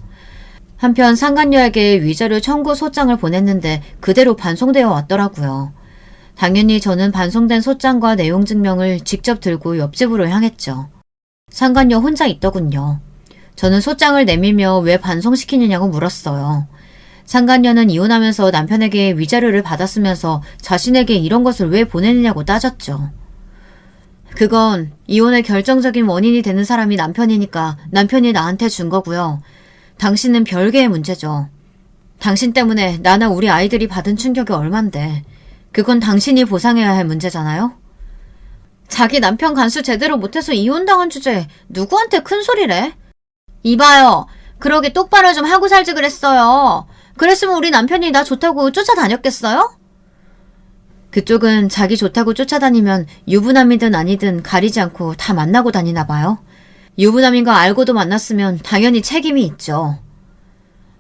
한편 상간녀에게 위자료 청구 소장을 보냈는데 그대로 반송되어 왔더라고요. 당연히 저는 반송된 소장과 내용 증명을 직접 들고 옆집으로 향했죠. 상간녀 혼자 있더군요. 저는 소장을 내밀며 왜 반송시키느냐고 물었어요. 상간녀는 이혼하면서 남편에게 위자료를 받았으면서 자신에게 이런 것을 왜 보내느냐고 따졌죠. 그건 이혼의 결정적인 원인이 되는 사람이 남편이니까 남편이 나한테 준 거고요. 당신은 별개의 문제죠. 당신 때문에 나나 우리 아이들이 받은 충격이 얼만데 그건 당신이 보상해야 할 문제잖아요? 자기 남편 간수 제대로 못해서 이혼당한 주제에 누구한테 큰 소리래? 이봐요. 그러게 똑바로 좀 하고 살지 그랬어요. 그랬으면 우리 남편이 나 좋다고 쫓아다녔겠어요? 그쪽은 자기 좋다고 쫓아다니면 유부남이든 아니든 가리지 않고 다 만나고 다니나 봐요. 유부남인 거 알고도 만났으면 당연히 책임이 있죠.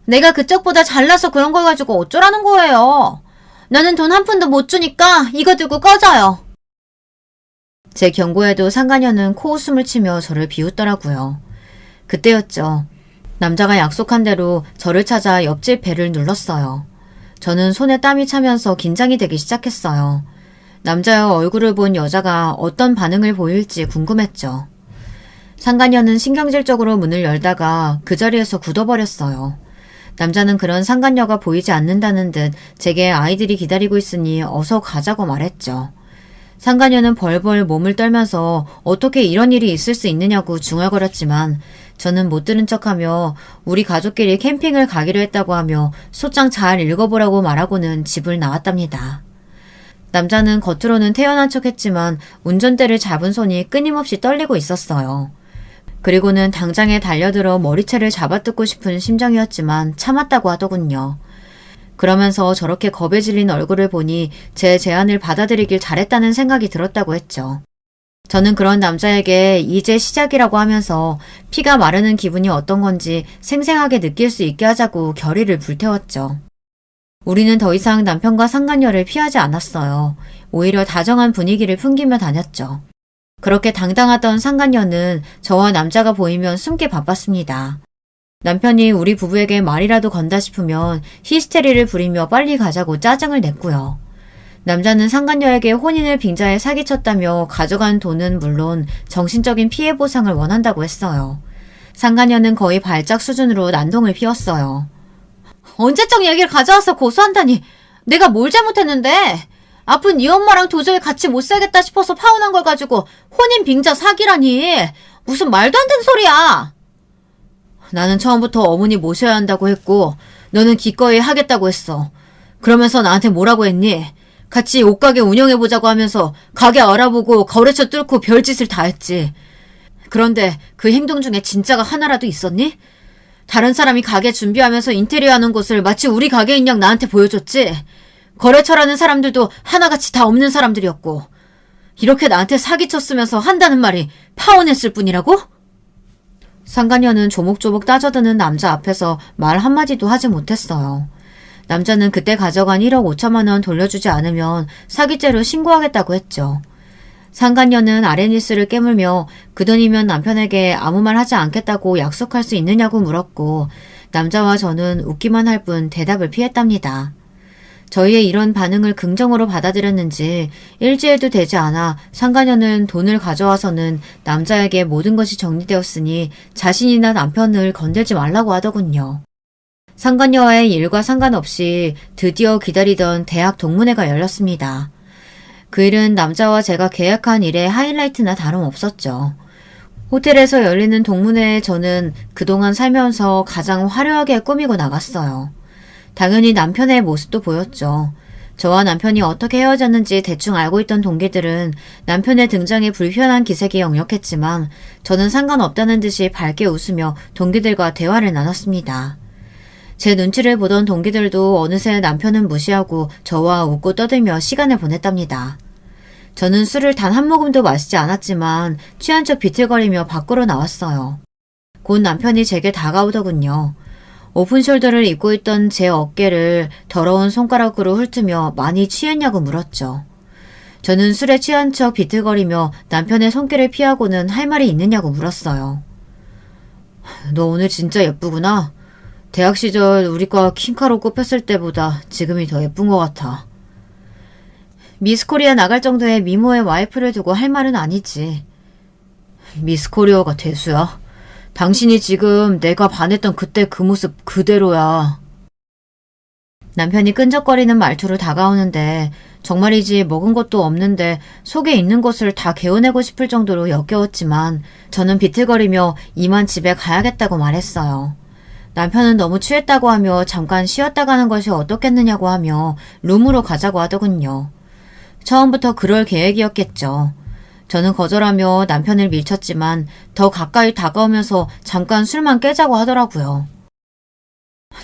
내가 그쪽보다 잘나서 그런 걸 가지고 어쩌라는 거예요. 나는 돈 한 푼도 못 주니까 이거 들고 꺼져요. 제 경고에도 상간녀는 코웃음을 치며 저를 비웃더라고요. 그때였죠. 남자가 약속한 대로 저를 찾아 옆집 벨을 눌렀어요. 저는 손에 땀이 차면서 긴장이 되기 시작했어요. 남자의 얼굴을 본 여자가 어떤 반응을 보일지 궁금했죠. 상간녀는 신경질적으로 문을 열다가 그 자리에서 굳어버렸어요. 남자는 그런 상간녀가 보이지 않는다는 듯 제게 아이들이 기다리고 있으니 어서 가자고 말했죠. 상간녀는 벌벌 몸을 떨면서 어떻게 이런 일이 있을 수 있느냐고 중얼거렸지만 저는 못 들은 척하며 우리 가족끼리 캠핑을 가기로 했다고 하며 소장 잘 읽어보라고 말하고는 집을 나왔답니다. 남자는 겉으로는 태연한 척했지만 운전대를 잡은 손이 끊임없이 떨리고 있었어요. 그리고는 당장에 달려들어 머리채를 잡아뜯고 싶은 심정이었지만 참았다고 하더군요. 그러면서 저렇게 겁에 질린 얼굴을 보니 제 제안을 받아들이길 잘했다는 생각이 들었다고 했죠. 저는 그런 남자에게 이제 시작이라고 하면서 피가 마르는 기분이 어떤 건지 생생하게 느낄 수 있게 하자고 결의를 불태웠죠. 우리는 더 이상 남편과 상간녀를 피하지 않았어요. 오히려 다정한 분위기를 풍기며 다녔죠. 그렇게 당당하던 상간녀는 저와 남자가 보이면 숨기 바빴습니다. 남편이 우리 부부에게 말이라도 건다 싶으면 히스테리를 부리며 빨리 가자고 짜증을 냈고요. 남자는 상간녀에게 혼인을 빙자해 사기쳤다며 가져간 돈은 물론 정신적인 피해 보상을 원한다고 했어요. 상간녀는 거의 발작 수준으로 난동을 피웠어요. 언제적 얘기를 가져와서 고소한다니. 내가 뭘 잘못했는데. 아픈 네 엄마랑 도저히 같이 못 살겠다 싶어서 파혼한 걸 가지고 혼인 빙자 사기라니. 무슨 말도 안 되는 소리야. 나는 처음부터 어머니 모셔야 한다고 했고 너는 기꺼이 하겠다고 했어. 그러면서 나한테 뭐라고 했니? 같이 옷가게 운영해보자고 하면서 가게 알아보고 거래처 뚫고 별짓을 다 했지. 그런데 그 행동 중에 진짜가 하나라도 있었니? 다른 사람이 가게 준비하면서 인테리어 하는 곳을 마치 우리 가게인 양 나한테 보여줬지. 거래처라는 사람들도 하나같이 다 없는 사람들이었고 이렇게 나한테 사기쳤으면서 한다는 말이 파혼했을 뿐이라고? 상간녀는 조목조목 따져드는 남자 앞에서 말 한마디도 하지 못했어요. 남자는 그때 가져간 1억 5천만 원 돌려주지 않으면 사기죄로 신고하겠다고 했죠. 상간녀는 아레니스를 깨물며 그 돈이면 남편에게 아무 말 하지 않겠다고 약속할 수 있느냐고 물었고 남자와 저는 웃기만 할 뿐 대답을 피했답니다. 저희의 이런 반응을 긍정으로 받아들였는지 일주일도 되지 않아 상간녀는 돈을 가져와서는 남자에게 모든 것이 정리되었으니 자신이나 남편을 건들지 말라고 하더군요. 상간녀와의 일과 상관없이 드디어 기다리던 대학 동문회가 열렸습니다. 그 일은 남자와 제가 계약한 일의 하이라이트나 다름없었죠. 호텔에서 열리는 동문회에 저는 그동안 살면서 가장 화려하게 꾸미고 나갔어요. 당연히 남편의 모습도 보였죠. 저와 남편이 어떻게 헤어졌는지 대충 알고 있던 동기들은 남편의 등장에 불편한 기색이 역력했지만 저는 상관없다는 듯이 밝게 웃으며 동기들과 대화를 나눴습니다. 제 눈치를 보던 동기들도 어느새 남편은 무시하고 저와 웃고 떠들며 시간을 보냈답니다. 저는 술을 단 한 모금도 마시지 않았지만 취한 척 비틀거리며 밖으로 나왔어요. 곧 남편이 제게 다가오더군요. 오픈숄더를 입고 있던 제 어깨를 더러운 손가락으로 훑으며 많이 취했냐고 물었죠. 저는 술에 취한 척 비틀거리며 남편의 손길을 피하고는 할 말이 있느냐고 물었어요. 너 오늘 진짜 예쁘구나. 대학 시절 우리과 킹카로 꼽혔을 때보다 지금이 더 예쁜 것 같아. 미스코리아 나갈 정도의 미모의 와이프를 두고 할 말은 아니지. 미스코리아가 대수야. 당신이 지금 내가 반했던 그때 그 모습 그대로야. 남편이 끈적거리는 말투로 다가오는데 정말이지 먹은 것도 없는데 속에 있는 것을 다 개어내고 싶을 정도로 역겨웠지만 저는 비틀거리며 이만 집에 가야겠다고 말했어요. 남편은 너무 취했다고 하며 잠깐 쉬었다 가는 것이 어떻겠느냐고 하며 룸으로 가자고 하더군요. 처음부터 그럴 계획이었겠죠. 저는 거절하며 남편을 밀쳤지만 더 가까이 다가오면서 잠깐 술만 깨자고 하더라고요.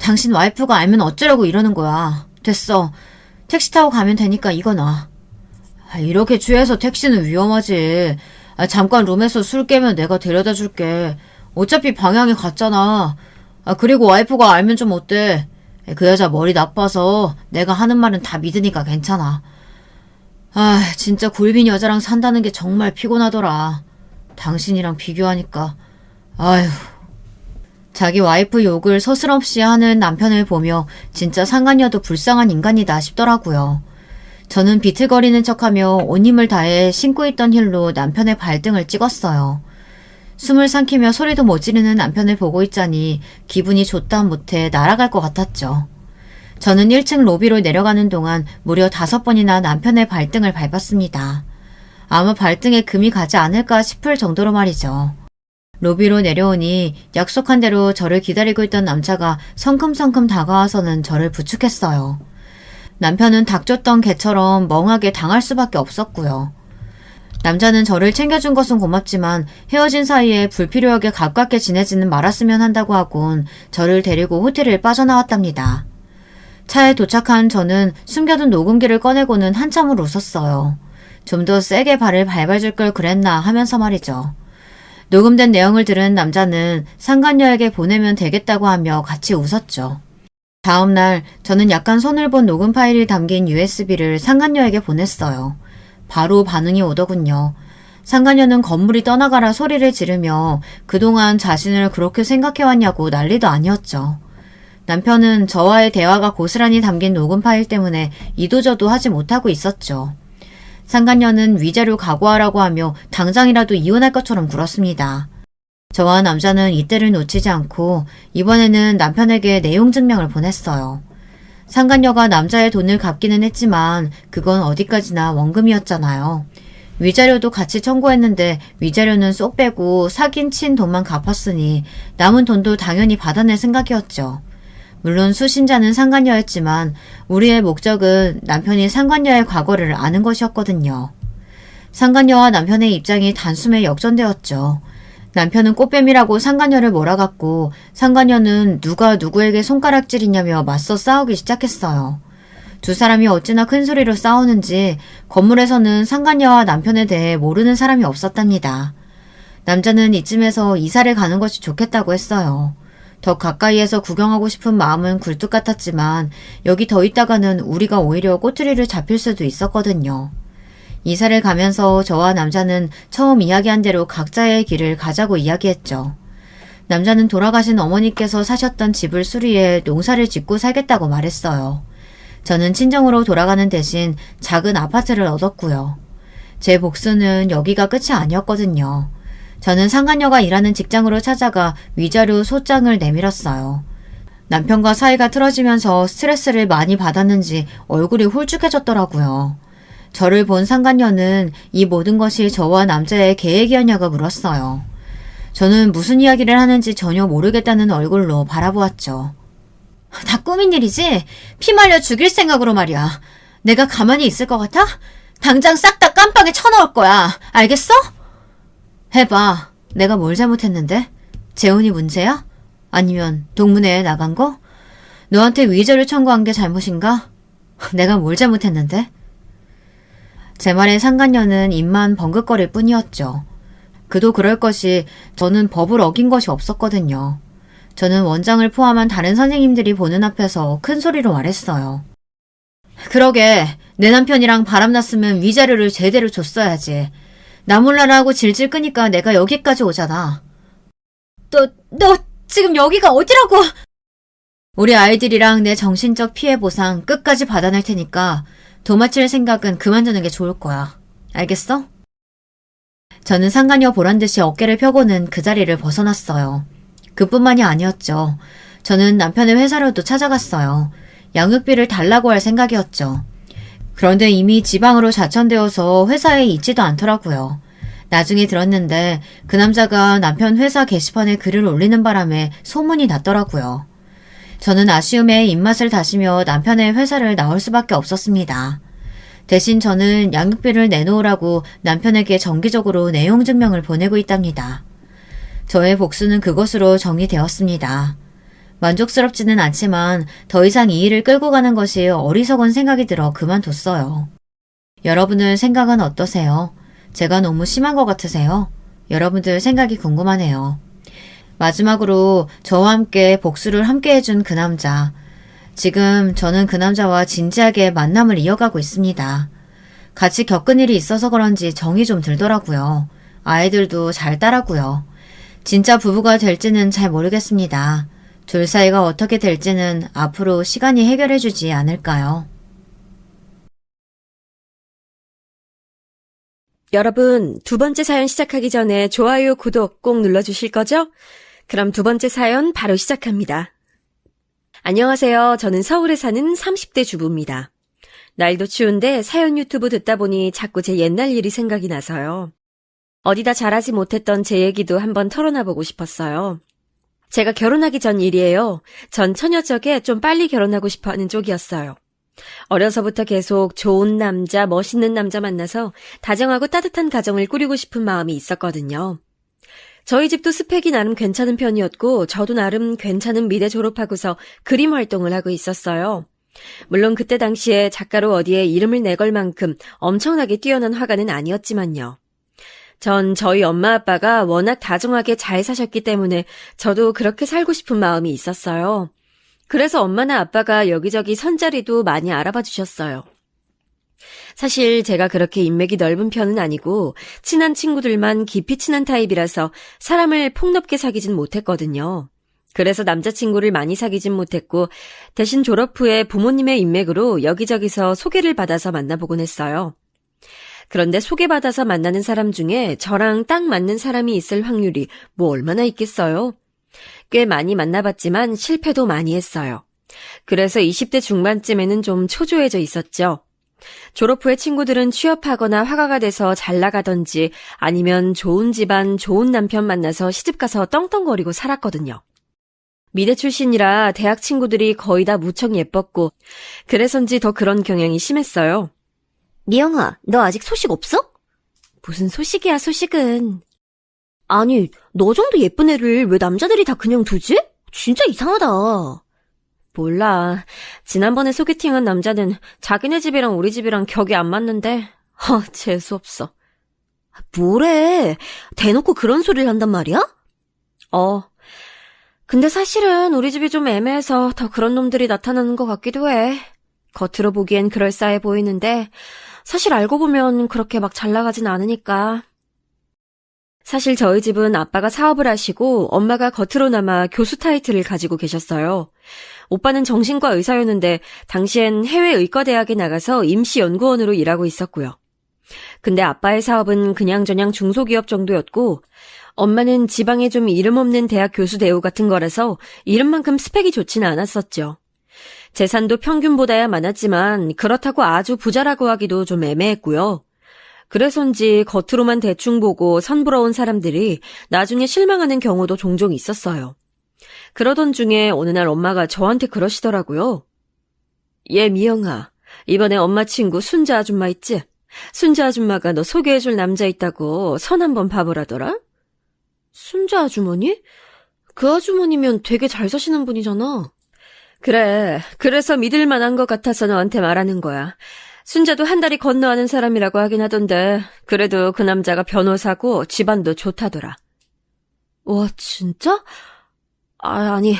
당신 와이프가 알면 어쩌려고 이러는 거야. 됐어. 택시 타고 가면 되니까 이거 놔. 이렇게 취해서 택시는 위험하지. 잠깐 룸에서 술 깨면 내가 데려다 줄게. 어차피 방향이 같잖아. 그리고 와이프가 알면 좀 어때? 그 여자 머리 나빠서 내가 하는 말은 다 믿으니까 괜찮아. 아, 진짜 골빈 여자랑 산다는 게 정말 피곤하더라. 당신이랑 비교하니까. 아휴. 자기 와이프 욕을 서슴없이 하는 남편을 보며 진짜 상간녀도 불쌍한 인간이다 싶더라고요. 저는 비틀거리는 척하며 온 힘을 다해 신고 있던 힐로 남편의 발등을 찍었어요. 숨을 삼키며 소리도 못 지르는 남편을 보고 있자니 기분이 좋다 못해 날아갈 것 같았죠. 저는 1층 로비로 내려가는 동안 무려 5번이나 남편의 발등을 밟았습니다. 아마 발등에 금이 가지 않을까 싶을 정도로 말이죠. 로비로 내려오니 약속한 대로 저를 기다리고 있던 남자가 성큼성큼 다가와서는 저를 부축했어요. 남편은 닥쳤던 개처럼 멍하게 당할 수밖에 없었고요. 남자는 저를 챙겨준 것은 고맙지만 헤어진 사이에 불필요하게 가깝게 지내지는 말았으면 한다고 하곤 저를 데리고 호텔을 빠져나왔답니다. 차에 도착한 저는 숨겨둔 녹음기를 꺼내고는 한참을 웃었어요. 좀 더 세게 발을 밟아줄 걸 그랬나 하면서 말이죠. 녹음된 내용을 들은 남자는 상간녀에게 보내면 되겠다고 하며 같이 웃었죠. 다음날 저는 약간 손을 본 녹음 파일이 담긴 USB를 상간녀에게 보냈어요. 바로 반응이 오더군요. 상간녀는 건물이 떠나가라 소리를 지르며 그동안 자신을 그렇게 생각해왔냐고 난리도 아니었죠. 남편은 저와의 대화가 고스란히 담긴 녹음 파일 때문에 이도저도 하지 못하고 있었죠. 상간녀는 위자료 각오하라고 하며 당장이라도 이혼할 것처럼 굴었습니다. 저와 남자는 이때를 놓치지 않고 이번에는 남편에게 내용 증명을 보냈어요. 상간녀가 남자의 돈을 갚기는 했지만 그건 어디까지나 원금이었잖아요. 위자료도 같이 청구했는데 위자료는 쏙 빼고 사귄 친 돈만 갚았으니 남은 돈도 당연히 받아낼 생각이었죠. 물론 수신자는 상간녀였지만 우리의 목적은 남편이 상간녀의 과거를 아는 것이었거든요. 상간녀와 남편의 입장이 단숨에 역전되었죠. 남편은 꽃뱀이라고 상간녀를 몰아갔고 상간녀는 누가 누구에게 손가락질이냐며 맞서 싸우기 시작했어요. 두 사람이 어찌나 큰 소리로 싸우는지 건물에서는 상간녀와 남편에 대해 모르는 사람이 없었답니다. 남자는 이쯤에서 이사를 가는 것이 좋겠다고 했어요. 더 가까이에서 구경하고 싶은 마음은 굴뚝 같았지만 여기 더 있다가는 우리가 오히려 꼬투리를 잡힐 수도 있었거든요. 이사를 가면서 저와 남자는 처음 이야기한 대로 각자의 길을 가자고 이야기했죠. 남자는 돌아가신 어머니께서 사셨던 집을 수리해 농사를 짓고 살겠다고 말했어요. 저는 친정으로 돌아가는 대신 작은 아파트를 얻었고요. 제 복수는 여기가 끝이 아니었거든요. 저는 상간녀가 일하는 직장으로 찾아가 위자료 소장을 내밀었어요. 남편과 사이가 틀어지면서 스트레스를 많이 받았는지 얼굴이 홀쭉해졌더라고요. 저를 본 상간녀는 이 모든 것이 저와 남자의 계획이었냐고 물었어요. 저는 무슨 이야기를 하는지 전혀 모르겠다는 얼굴로 바라보았죠. 다 꾸민 일이지? 피 말려 죽일 생각으로 말이야. 내가 가만히 있을 것 같아? 당장 싹 다 깜빵에 쳐넣을 거야. 알겠어? 해봐. 내가 뭘 잘못했는데? 재혼이 문제야? 아니면 동문회에 나간 거? 너한테 위자료 청구한 게 잘못인가? 내가 뭘 잘못했는데? 제 말에 상간녀는 입만 벙긋거릴 뿐이었죠. 그도 그럴 것이 저는 법을 어긴 것이 없었거든요. 저는 원장을 포함한 다른 선생님들이 보는 앞에서 큰 소리로 말했어요. 그러게 내 남편이랑 바람났으면 위자료를 제대로 줬어야지. 나 몰라라 하고 질질 끄니까 내가 여기까지 오잖아. 너 지금 여기가 어디라고? 우리 아이들이랑 내 정신적 피해 보상 끝까지 받아낼 테니까 도마칠 생각은 그만두는 게 좋을 거야. 알겠어? 저는 상간녀 보란듯이 어깨를 펴고는 그 자리를 벗어났어요. 그뿐만이 아니었죠. 저는 남편의 회사로도 찾아갔어요. 양육비를 달라고 할 생각이었죠. 그런데 이미 지방으로 좌천되어서 회사에 있지도 않더라고요. 나중에 들었는데 그 남자가 남편 회사 게시판에 글을 올리는 바람에 소문이 났더라고요. 저는 아쉬움에 입맛을 다시며 남편의 회사를 나올 수밖에 없었습니다. 대신 저는 양육비를 내놓으라고 남편에게 정기적으로 내용 증명을 보내고 있답니다. 저의 복수는 그것으로 정리되었습니다. 만족스럽지는 않지만 더 이상 이 일을 끌고 가는 것이 어리석은 생각이 들어 그만뒀어요. 여러분들 생각은 어떠세요? 제가 너무 심한 것 같으세요? 여러분들 생각이 궁금하네요. 마지막으로 저와 함께 복수를 함께 해준 그 남자. 지금 저는 그 남자와 진지하게 만남을 이어가고 있습니다. 같이 겪은 일이 있어서 그런지 정이 좀 들더라고요. 아이들도 잘 따라고요. 진짜 부부가 될지는 잘 모르겠습니다. 둘 사이가 어떻게 될지는 앞으로 시간이 해결해주지 않을까요? 여러분, 두 번째 사연 시작하기 전에 좋아요, 구독 꼭 눌러주실 거죠? 그럼 두 번째 사연 바로 시작합니다. 안녕하세요. 저는 서울에 사는 30대 주부입니다. 날도 추운데 사연 유튜브 듣다 보니 자꾸 제 옛날 일이 생각이 나서요. 어디다 잘하지 못했던 제 얘기도 한번 털어놔보고 싶었어요. 제가 결혼하기 전 일이에요. 전 처녀적에 좀 빨리 결혼하고 싶어하는 쪽이었어요. 어려서부터 계속 좋은 남자, 멋있는 남자 만나서 다정하고 따뜻한 가정을 꾸리고 싶은 마음이 있었거든요. 저희 집도 스펙이 나름 괜찮은 편이었고 저도 나름 괜찮은 미대 졸업하고서 그림 활동을 하고 있었어요. 물론 그때 당시에 작가로 어디에 이름을 내걸 만큼 엄청나게 뛰어난 화가는 아니었지만요. 전 저희 엄마 아빠가 워낙 다정하게 잘 사셨기 때문에 저도 그렇게 살고 싶은 마음이 있었어요. 그래서 엄마나 아빠가 여기저기 선자리도 많이 알아봐 주셨어요. 사실 제가 그렇게 인맥이 넓은 편은 아니고 친한 친구들만 깊이 친한 타입이라서 사람을 폭넓게 사귀진 못했거든요. 그래서 남자친구를 많이 사귀진 못했고 대신 졸업 후에 부모님의 인맥으로 여기저기서 소개를 받아서 만나보곤 했어요. 그런데 소개받아서 만나는 사람 중에 저랑 딱 맞는 사람이 있을 확률이 뭐 얼마나 있겠어요? 꽤 많이 만나봤지만 실패도 많이 했어요. 그래서 20대 중반쯤에는 좀 초조해져 있었죠. 졸업 후에 친구들은 취업하거나 화가가 돼서 잘 나가던지 아니면 좋은 집안, 좋은 남편 만나서 시집가서 떵떵거리고 살았거든요. 미대 출신이라 대학 친구들이 거의 다 무척 예뻤고 그래서인지 더 그런 경향이 심했어요. 미영아, 너 아직 소식 없어? 무슨 소식이야, 소식은. 아니, 너 정도 예쁜 애를 왜 남자들이 다 그냥 두지? 진짜 이상하다. 몰라. 지난번에 소개팅한 남자는 자기네 집이랑 우리 집이랑 격이 안 맞는데 재수없어. 뭐래? 대놓고 그런 소리를 한단 말이야? 근데 사실은 우리 집이 좀 애매해서 더 그런 놈들이 나타나는 것 같기도 해. 겉으로 보기엔 그럴싸해 보이는데 사실 알고 보면 그렇게 막 잘 나가진 않으니까. 사실 저희 집은 아빠가 사업을 하시고 엄마가 겉으로나마 교수 타이틀을 가지고 계셨어요. 오빠는 정신과 의사였는데 당시엔 해외 의과대학에 나가서 임시연구원으로 일하고 있었고요. 근데 아빠의 사업은 그냥저냥 중소기업 정도였고 엄마는 지방에 좀 이름 없는 대학 교수 대우 같은 거라서 이름만큼 스펙이 좋지는 않았었죠. 재산도 평균보다야 많았지만 그렇다고 아주 부자라고 하기도 좀 애매했고요. 그래서인지 겉으로만 대충 보고 선부러운 사람들이 나중에 실망하는 경우도 종종 있었어요. 그러던 중에 어느 날 엄마가 저한테 그러시더라고요. 얘 미영아, 이번에 엄마 친구 순자 아줌마 있지? 순자 아줌마가 너 소개해줄 남자 있다고 선 한번 봐보라더라? 순자 아주머니? 그 아주머니면 되게 잘 사시는 분이잖아. 그래, 그래서 믿을 만한 것 같아서 너한테 말하는 거야. 순자도 한 다리 건너 아는 사람이라고 하긴 하던데 그래도 그 남자가 변호사고 집안도 좋다더라. 와, 진짜? 아니,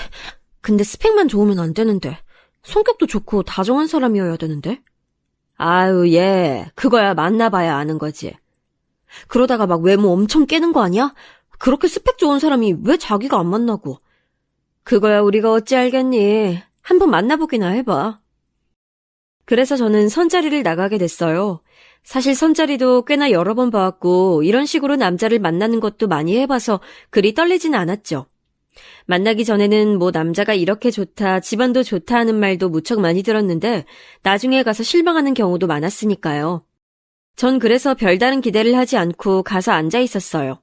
근데 스펙만 좋으면 안 되는데 성격도 좋고 다정한 사람이어야 되는데. 아유, 얘 그거야 만나봐야 아는 거지. 그러다가 막 외모 엄청 깨는 거 아니야? 그렇게 스펙 좋은 사람이 왜 자기가 안 만나고. 그거야 우리가 어찌 알겠니. 한번 만나보기나 해봐. 그래서 저는 선자리를 나가게 됐어요. 사실 선자리도 꽤나 여러 번 봐왔고 이런 식으로 남자를 만나는 것도 많이 해봐서 그리 떨리진 않았죠. 만나기 전에는 뭐 남자가 이렇게 좋다, 집안도 좋다 하는 말도 무척 많이 들었는데 나중에 가서 실망하는 경우도 많았으니까요. 전 그래서 별다른 기대를 하지 않고 가서 앉아 있었어요.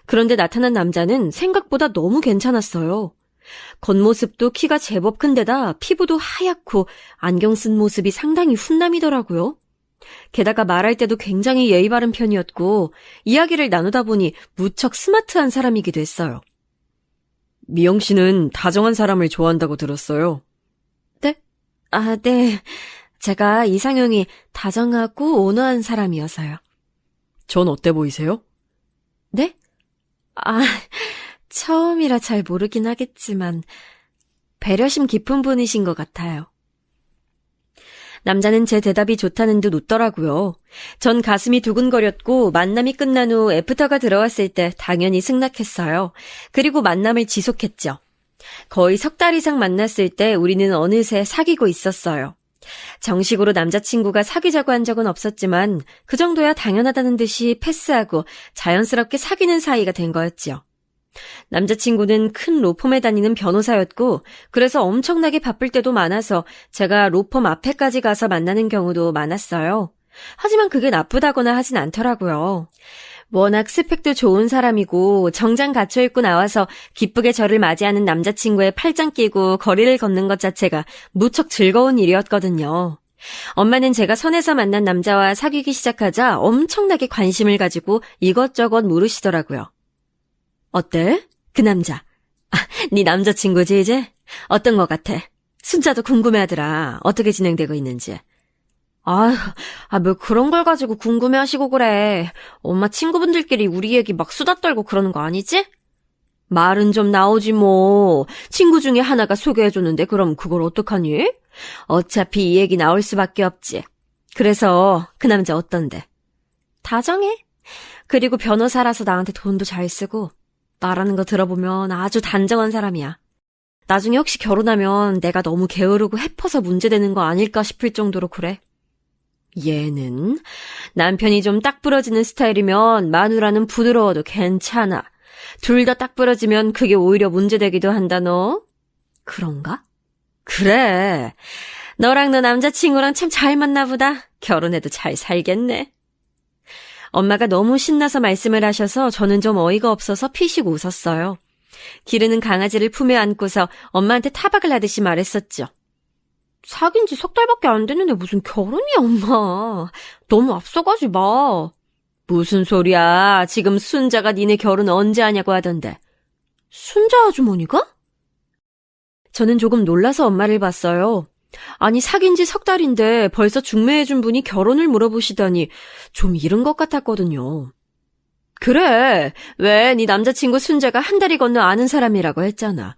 그런데 나타난 남자는 생각보다 너무 괜찮았어요. 겉모습도 키가 제법 큰데다 피부도 하얗고 안경 쓴 모습이 상당히 훈남이더라고요. 게다가 말할 때도 굉장히 예의 바른 편이었고 이야기를 나누다 보니 무척 스마트한 사람이기도 했어요. 미영 씨는 다정한 사람을 좋아한다고 들었어요. 네? 네. 제가 이상형이 다정하고 온화한 사람이어서요. 전 어때 보이세요? 네? 처음이라 잘 모르긴 하겠지만 배려심 깊은 분이신 것 같아요. 남자는 제 대답이 좋다는 듯 웃더라고요. 전 가슴이 두근거렸고 만남이 끝난 후 애프터가 들어왔을 때 당연히 승낙했어요. 그리고 만남을 지속했죠. 거의 석 달 이상 만났을 때 우리는 어느새 사귀고 있었어요. 정식으로 남자친구가 사귀자고 한 적은 없었지만 그 정도야 당연하다는 듯이 패스하고 자연스럽게 사귀는 사이가 된 거였지요. 남자친구는 큰 로펌에 다니는 변호사였고 그래서 엄청나게 바쁠 때도 많아서 제가 로펌 앞에까지 가서 만나는 경우도 많았어요. 하지만 그게 나쁘다거나 하진 않더라고요. 워낙 스펙도 좋은 사람이고 정장 갖춰 입고 나와서 기쁘게 저를 맞이하는 남자친구의 팔짱 끼고 거리를 걷는 것 자체가 무척 즐거운 일이었거든요. 엄마는 제가 선에서 만난 남자와 사귀기 시작하자 엄청나게 관심을 가지고 이것저것 물으시더라고요. 어때? 그 남자. 네 남자친구지 이제? 어떤 것 같아? 순자도 궁금해하더라. 어떻게 진행되고 있는지. 뭐 그런 걸 가지고 궁금해하시고 그래. 엄마 친구분들끼리 우리 얘기 막 수다 떨고 그러는 거 아니지? 말은 좀 나오지 뭐. 친구 중에 하나가 소개해줬는데 그럼 그걸 어떡하니? 어차피 이 얘기 나올 수밖에 없지. 그래서 그 남자 어떤데? 다정해. 그리고 변호사라서 나한테 돈도 잘 쓰고 말하는 거 들어보면 아주 단정한 사람이야. 나중에 혹시 결혼하면 내가 너무 게으르고 해퍼서 문제되는 거 아닐까 싶을 정도로 그래. 얘는 남편이 좀 딱 부러지는 스타일이면 마누라는 부드러워도 괜찮아. 둘 다 딱 부러지면 그게 오히려 문제되기도 한다 너. 그런가? 그래. 너랑 너 남자친구랑 참 잘 맞나 보다. 결혼해도 잘 살겠네. 엄마가 너무 신나서 말씀을 하셔서 저는 좀 어이가 없어서 피식 웃었어요. 기르는 강아지를 품에 안고서 엄마한테 타박을 하듯이 말했었죠. 사귄 지 석 달밖에 안 됐는데 무슨 결혼이야 엄마. 너무 앞서가지 마. 무슨 소리야. 지금 순자가 니네 결혼 언제 하냐고 하던데. 순자 아주머니가? 저는 조금 놀라서 엄마를 봤어요. 아니 사귄 지 석 달인데 벌써 중매해준 분이 결혼을 물어보시다니 좀 이른 것 같았거든요. 그래. 왜 네 남자친구 순자가 한 다리 건너 아는 사람이라고 했잖아.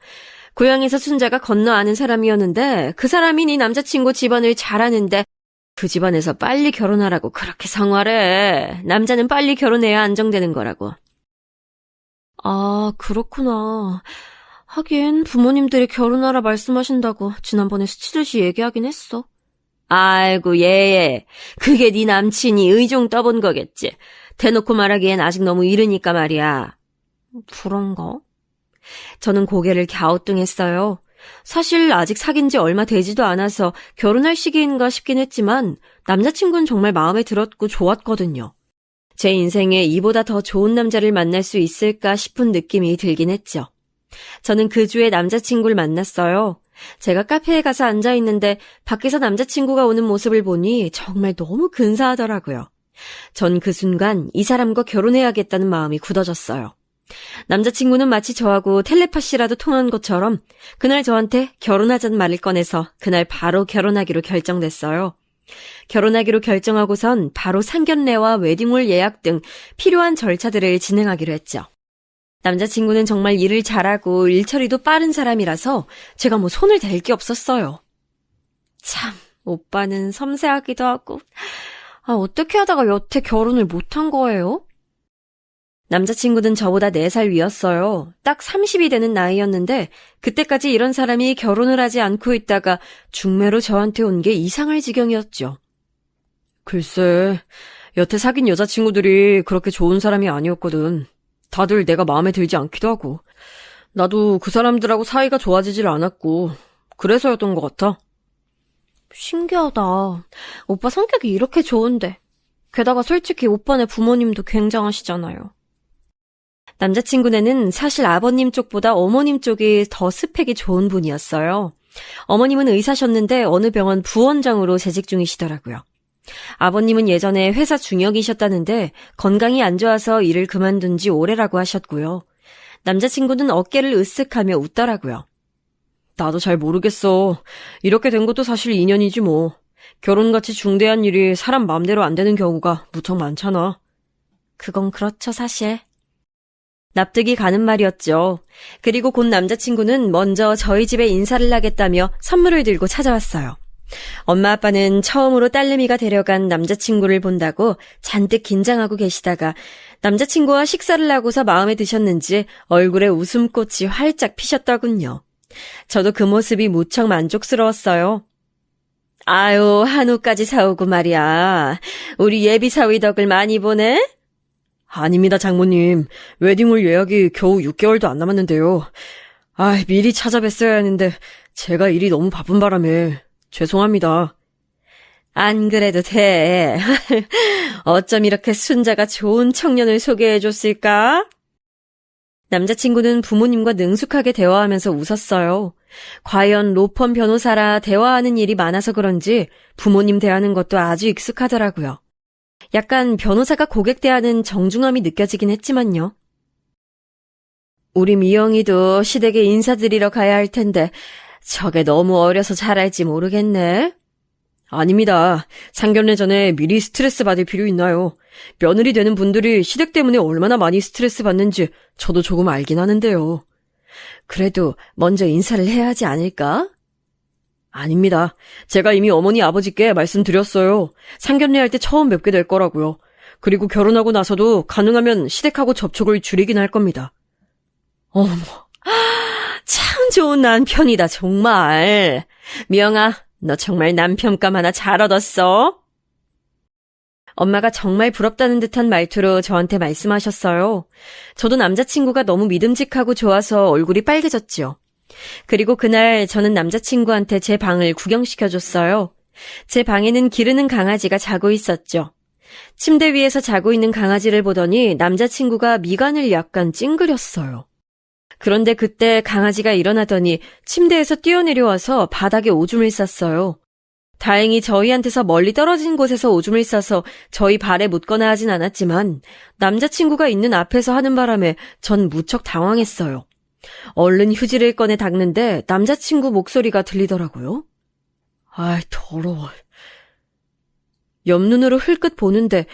고향에서 순자가 건너 아는 사람이었는데 그 사람이 네 남자친구 집안을 잘 아는데 그 집안에서 빨리 결혼하라고 그렇게 성화래. 남자는 빨리 결혼해야 안정되는 거라고. 아, 그렇구나. 하긴 부모님들이 결혼하라 말씀하신다고 지난번에 스치듯이 얘기하긴 했어. 아이고 얘. 그게 네 남친이 의종 떠본 거겠지. 대놓고 말하기엔 아직 너무 이르니까 말이야. 그런가? 저는 고개를 갸우뚱했어요. 사실 아직 사귄 지 얼마 되지도 않아서 결혼할 시기인가 싶긴 했지만 남자친구는 정말 마음에 들었고 좋았거든요. 제 인생에 이보다 더 좋은 남자를 만날 수 있을까 싶은 느낌이 들긴 했죠. 저는 그 주에 남자친구를 만났어요. 제가 카페에 가서 앉아있는데 밖에서 남자친구가 오는 모습을 보니 정말 너무 근사하더라고요. 전 그 순간 이 사람과 결혼해야겠다는 마음이 굳어졌어요. 남자친구는 마치 저하고 텔레파시라도 통한 것처럼 그날 저한테 결혼하자는 말을 꺼내서 그날 바로 결혼하기로 결정됐어요. 결혼하기로 결정하고선 바로 상견례와 웨딩홀 예약 등 필요한 절차들을 진행하기로 했죠. 남자친구는 정말 일을 잘하고 일처리도 빠른 사람이라서 제가 뭐 손을 댈 게 없었어요. 참, 오빠는 섬세하기도 하고 어떻게 하다가 여태 결혼을 못한 거예요? 남자친구는 저보다 4살 위였어요. 딱 30이 되는 나이였는데 그때까지 이런 사람이 결혼을 하지 않고 있다가 중매로 저한테 온 게 이상할 지경이었죠. 글쎄, 여태 사귄 여자친구들이 그렇게 좋은 사람이 아니었거든. 다들 내가 마음에 들지 않기도 하고. 나도 그 사람들하고 사이가 좋아지질 않았고 그래서였던 것 같아. 신기하다. 오빠 성격이 이렇게 좋은데. 게다가 솔직히 오빠네 부모님도 굉장하시잖아요. 남자친구네는 사실 아버님 쪽보다 어머님 쪽이 더 스펙이 좋은 분이었어요. 어머님은 의사셨는데 어느 병원 부원장으로 재직 중이시더라고요. 아버님은 예전에 회사 중역이셨다는데 건강이 안 좋아서 일을 그만둔 지 오래라고 하셨고요. 남자친구는 어깨를 으쓱하며 웃더라고요. 나도 잘 모르겠어. 이렇게 된 것도 사실 인연이지 뭐. 결혼같이 중대한 일이 사람 마음대로 안 되는 경우가 무척 많잖아. 그건 그렇죠, 사실. 납득이 가는 말이었죠. 그리고 곧 남자친구는 먼저 저희 집에 인사를 하겠다며 선물을 들고 찾아왔어요. 엄마 아빠는 처음으로 딸내미가 데려간 남자친구를 본다고 잔뜩 긴장하고 계시다가 남자친구와 식사를 하고서 마음에 드셨는지 얼굴에 웃음꽃이 활짝 피셨더군요. 저도 그 모습이 무척 만족스러웠어요. 아유, 한우까지 사오고 말이야. 우리 예비 사위 덕을 많이 보네? 아닙니다, 장모님. 웨딩홀 예약이 겨우 6개월도 안 남았는데요. 미리 찾아뵀어야 했는데 제가 일이 너무 바쁜 바람에 죄송합니다. 안 그래도 돼. 어쩜 이렇게 순자가 좋은 청년을 소개해줬을까? 남자친구는 부모님과 능숙하게 대화하면서 웃었어요. 과연 로펌 변호사라 대화하는 일이 많아서 그런지 부모님 대하는 것도 아주 익숙하더라고요. 약간 변호사가 고객 대하는 정중함이 느껴지긴 했지만요. 우리 미영이도 시댁에 인사드리러 가야 할 텐데 저게 너무 어려서 잘할지 모르겠네. 아닙니다. 상견례 전에 미리 스트레스 받을 필요 있나요? 며느리 되는 분들이 시댁 때문에 얼마나 많이 스트레스 받는지 저도 조금 알긴 하는데요. 그래도 먼저 인사를 해야 하지 않을까? 아닙니다. 제가 이미 어머니 아버지께 말씀드렸어요. 상견례 할 때 처음 뵙게 될 거라고요. 그리고 결혼하고 나서도 가능하면 시댁하고 접촉을 줄이긴 할 겁니다. 어머, 참 좋은 남편이다, 정말. 미영아, 너 정말 남편감 하나 잘 얻었어. 엄마가 정말 부럽다는 듯한 말투로 저한테 말씀하셨어요. 저도 남자친구가 너무 믿음직하고 좋아서 얼굴이 빨개졌지요. 그리고 그날 저는 남자친구한테 제 방을 구경시켜줬어요. 제 방에는 기르는 강아지가 자고 있었죠. 침대 위에서 자고 있는 강아지를 보더니 남자친구가 미간을 약간 찡그렸어요. 그런데 그때 강아지가 일어나더니 침대에서 뛰어내려와서 바닥에 오줌을 쌌어요. 다행히 저희한테서 멀리 떨어진 곳에서 오줌을 싸서 저희 발에 묻거나 하진 않았지만 남자친구가 있는 앞에서 하는 바람에 전 무척 당황했어요. 얼른 휴지를 꺼내 닦는데 남자친구 목소리가 들리더라고요. 더러워. 옆눈으로 흘끗 보는데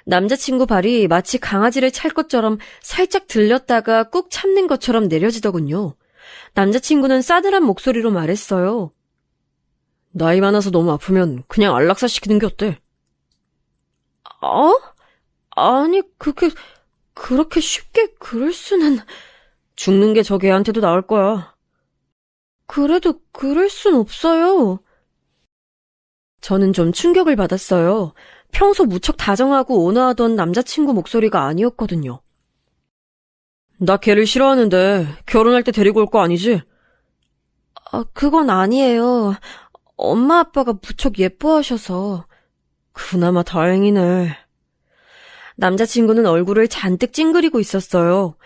남자친구 발이 마치 강아지를 찰 것처럼 살짝 들렸다가 꾹 참는 것처럼 내려지더군요. 남자친구는 싸늘한 목소리로 말했어요. 나이 많아서 너무 아프면 그냥 안락사 시키는 게 어때? 아니, 그렇게 쉽게 그럴 수는... 죽는 게 저 개한테도 나을 거야. 그래도 그럴 순 없어요. 저는 좀 충격을 받았어요. 평소 무척 다정하고 온화하던 남자친구 목소리가 아니었거든요. 나 걔를 싫어하는데 결혼할 때 데리고 올 거 아니지? 그건 아니에요. 엄마 아빠가 무척 예뻐하셔서. 그나마 다행이네. 남자친구는 얼굴을 잔뜩 찡그리고 있었어요.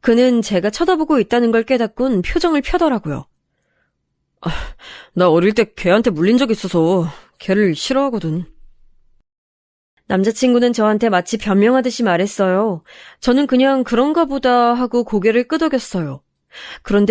그는 제가 쳐다보고 있다는 걸 깨닫곤 표정을 펴더라고요. 나 어릴 때 걔한테 물린 적 있어서 걔를 싫어하거든. 남자친구는 저한테 마치 변명하듯이 말했어요. 저는 그냥 그런가 보다 하고 고개를 끄덕였어요. 그런데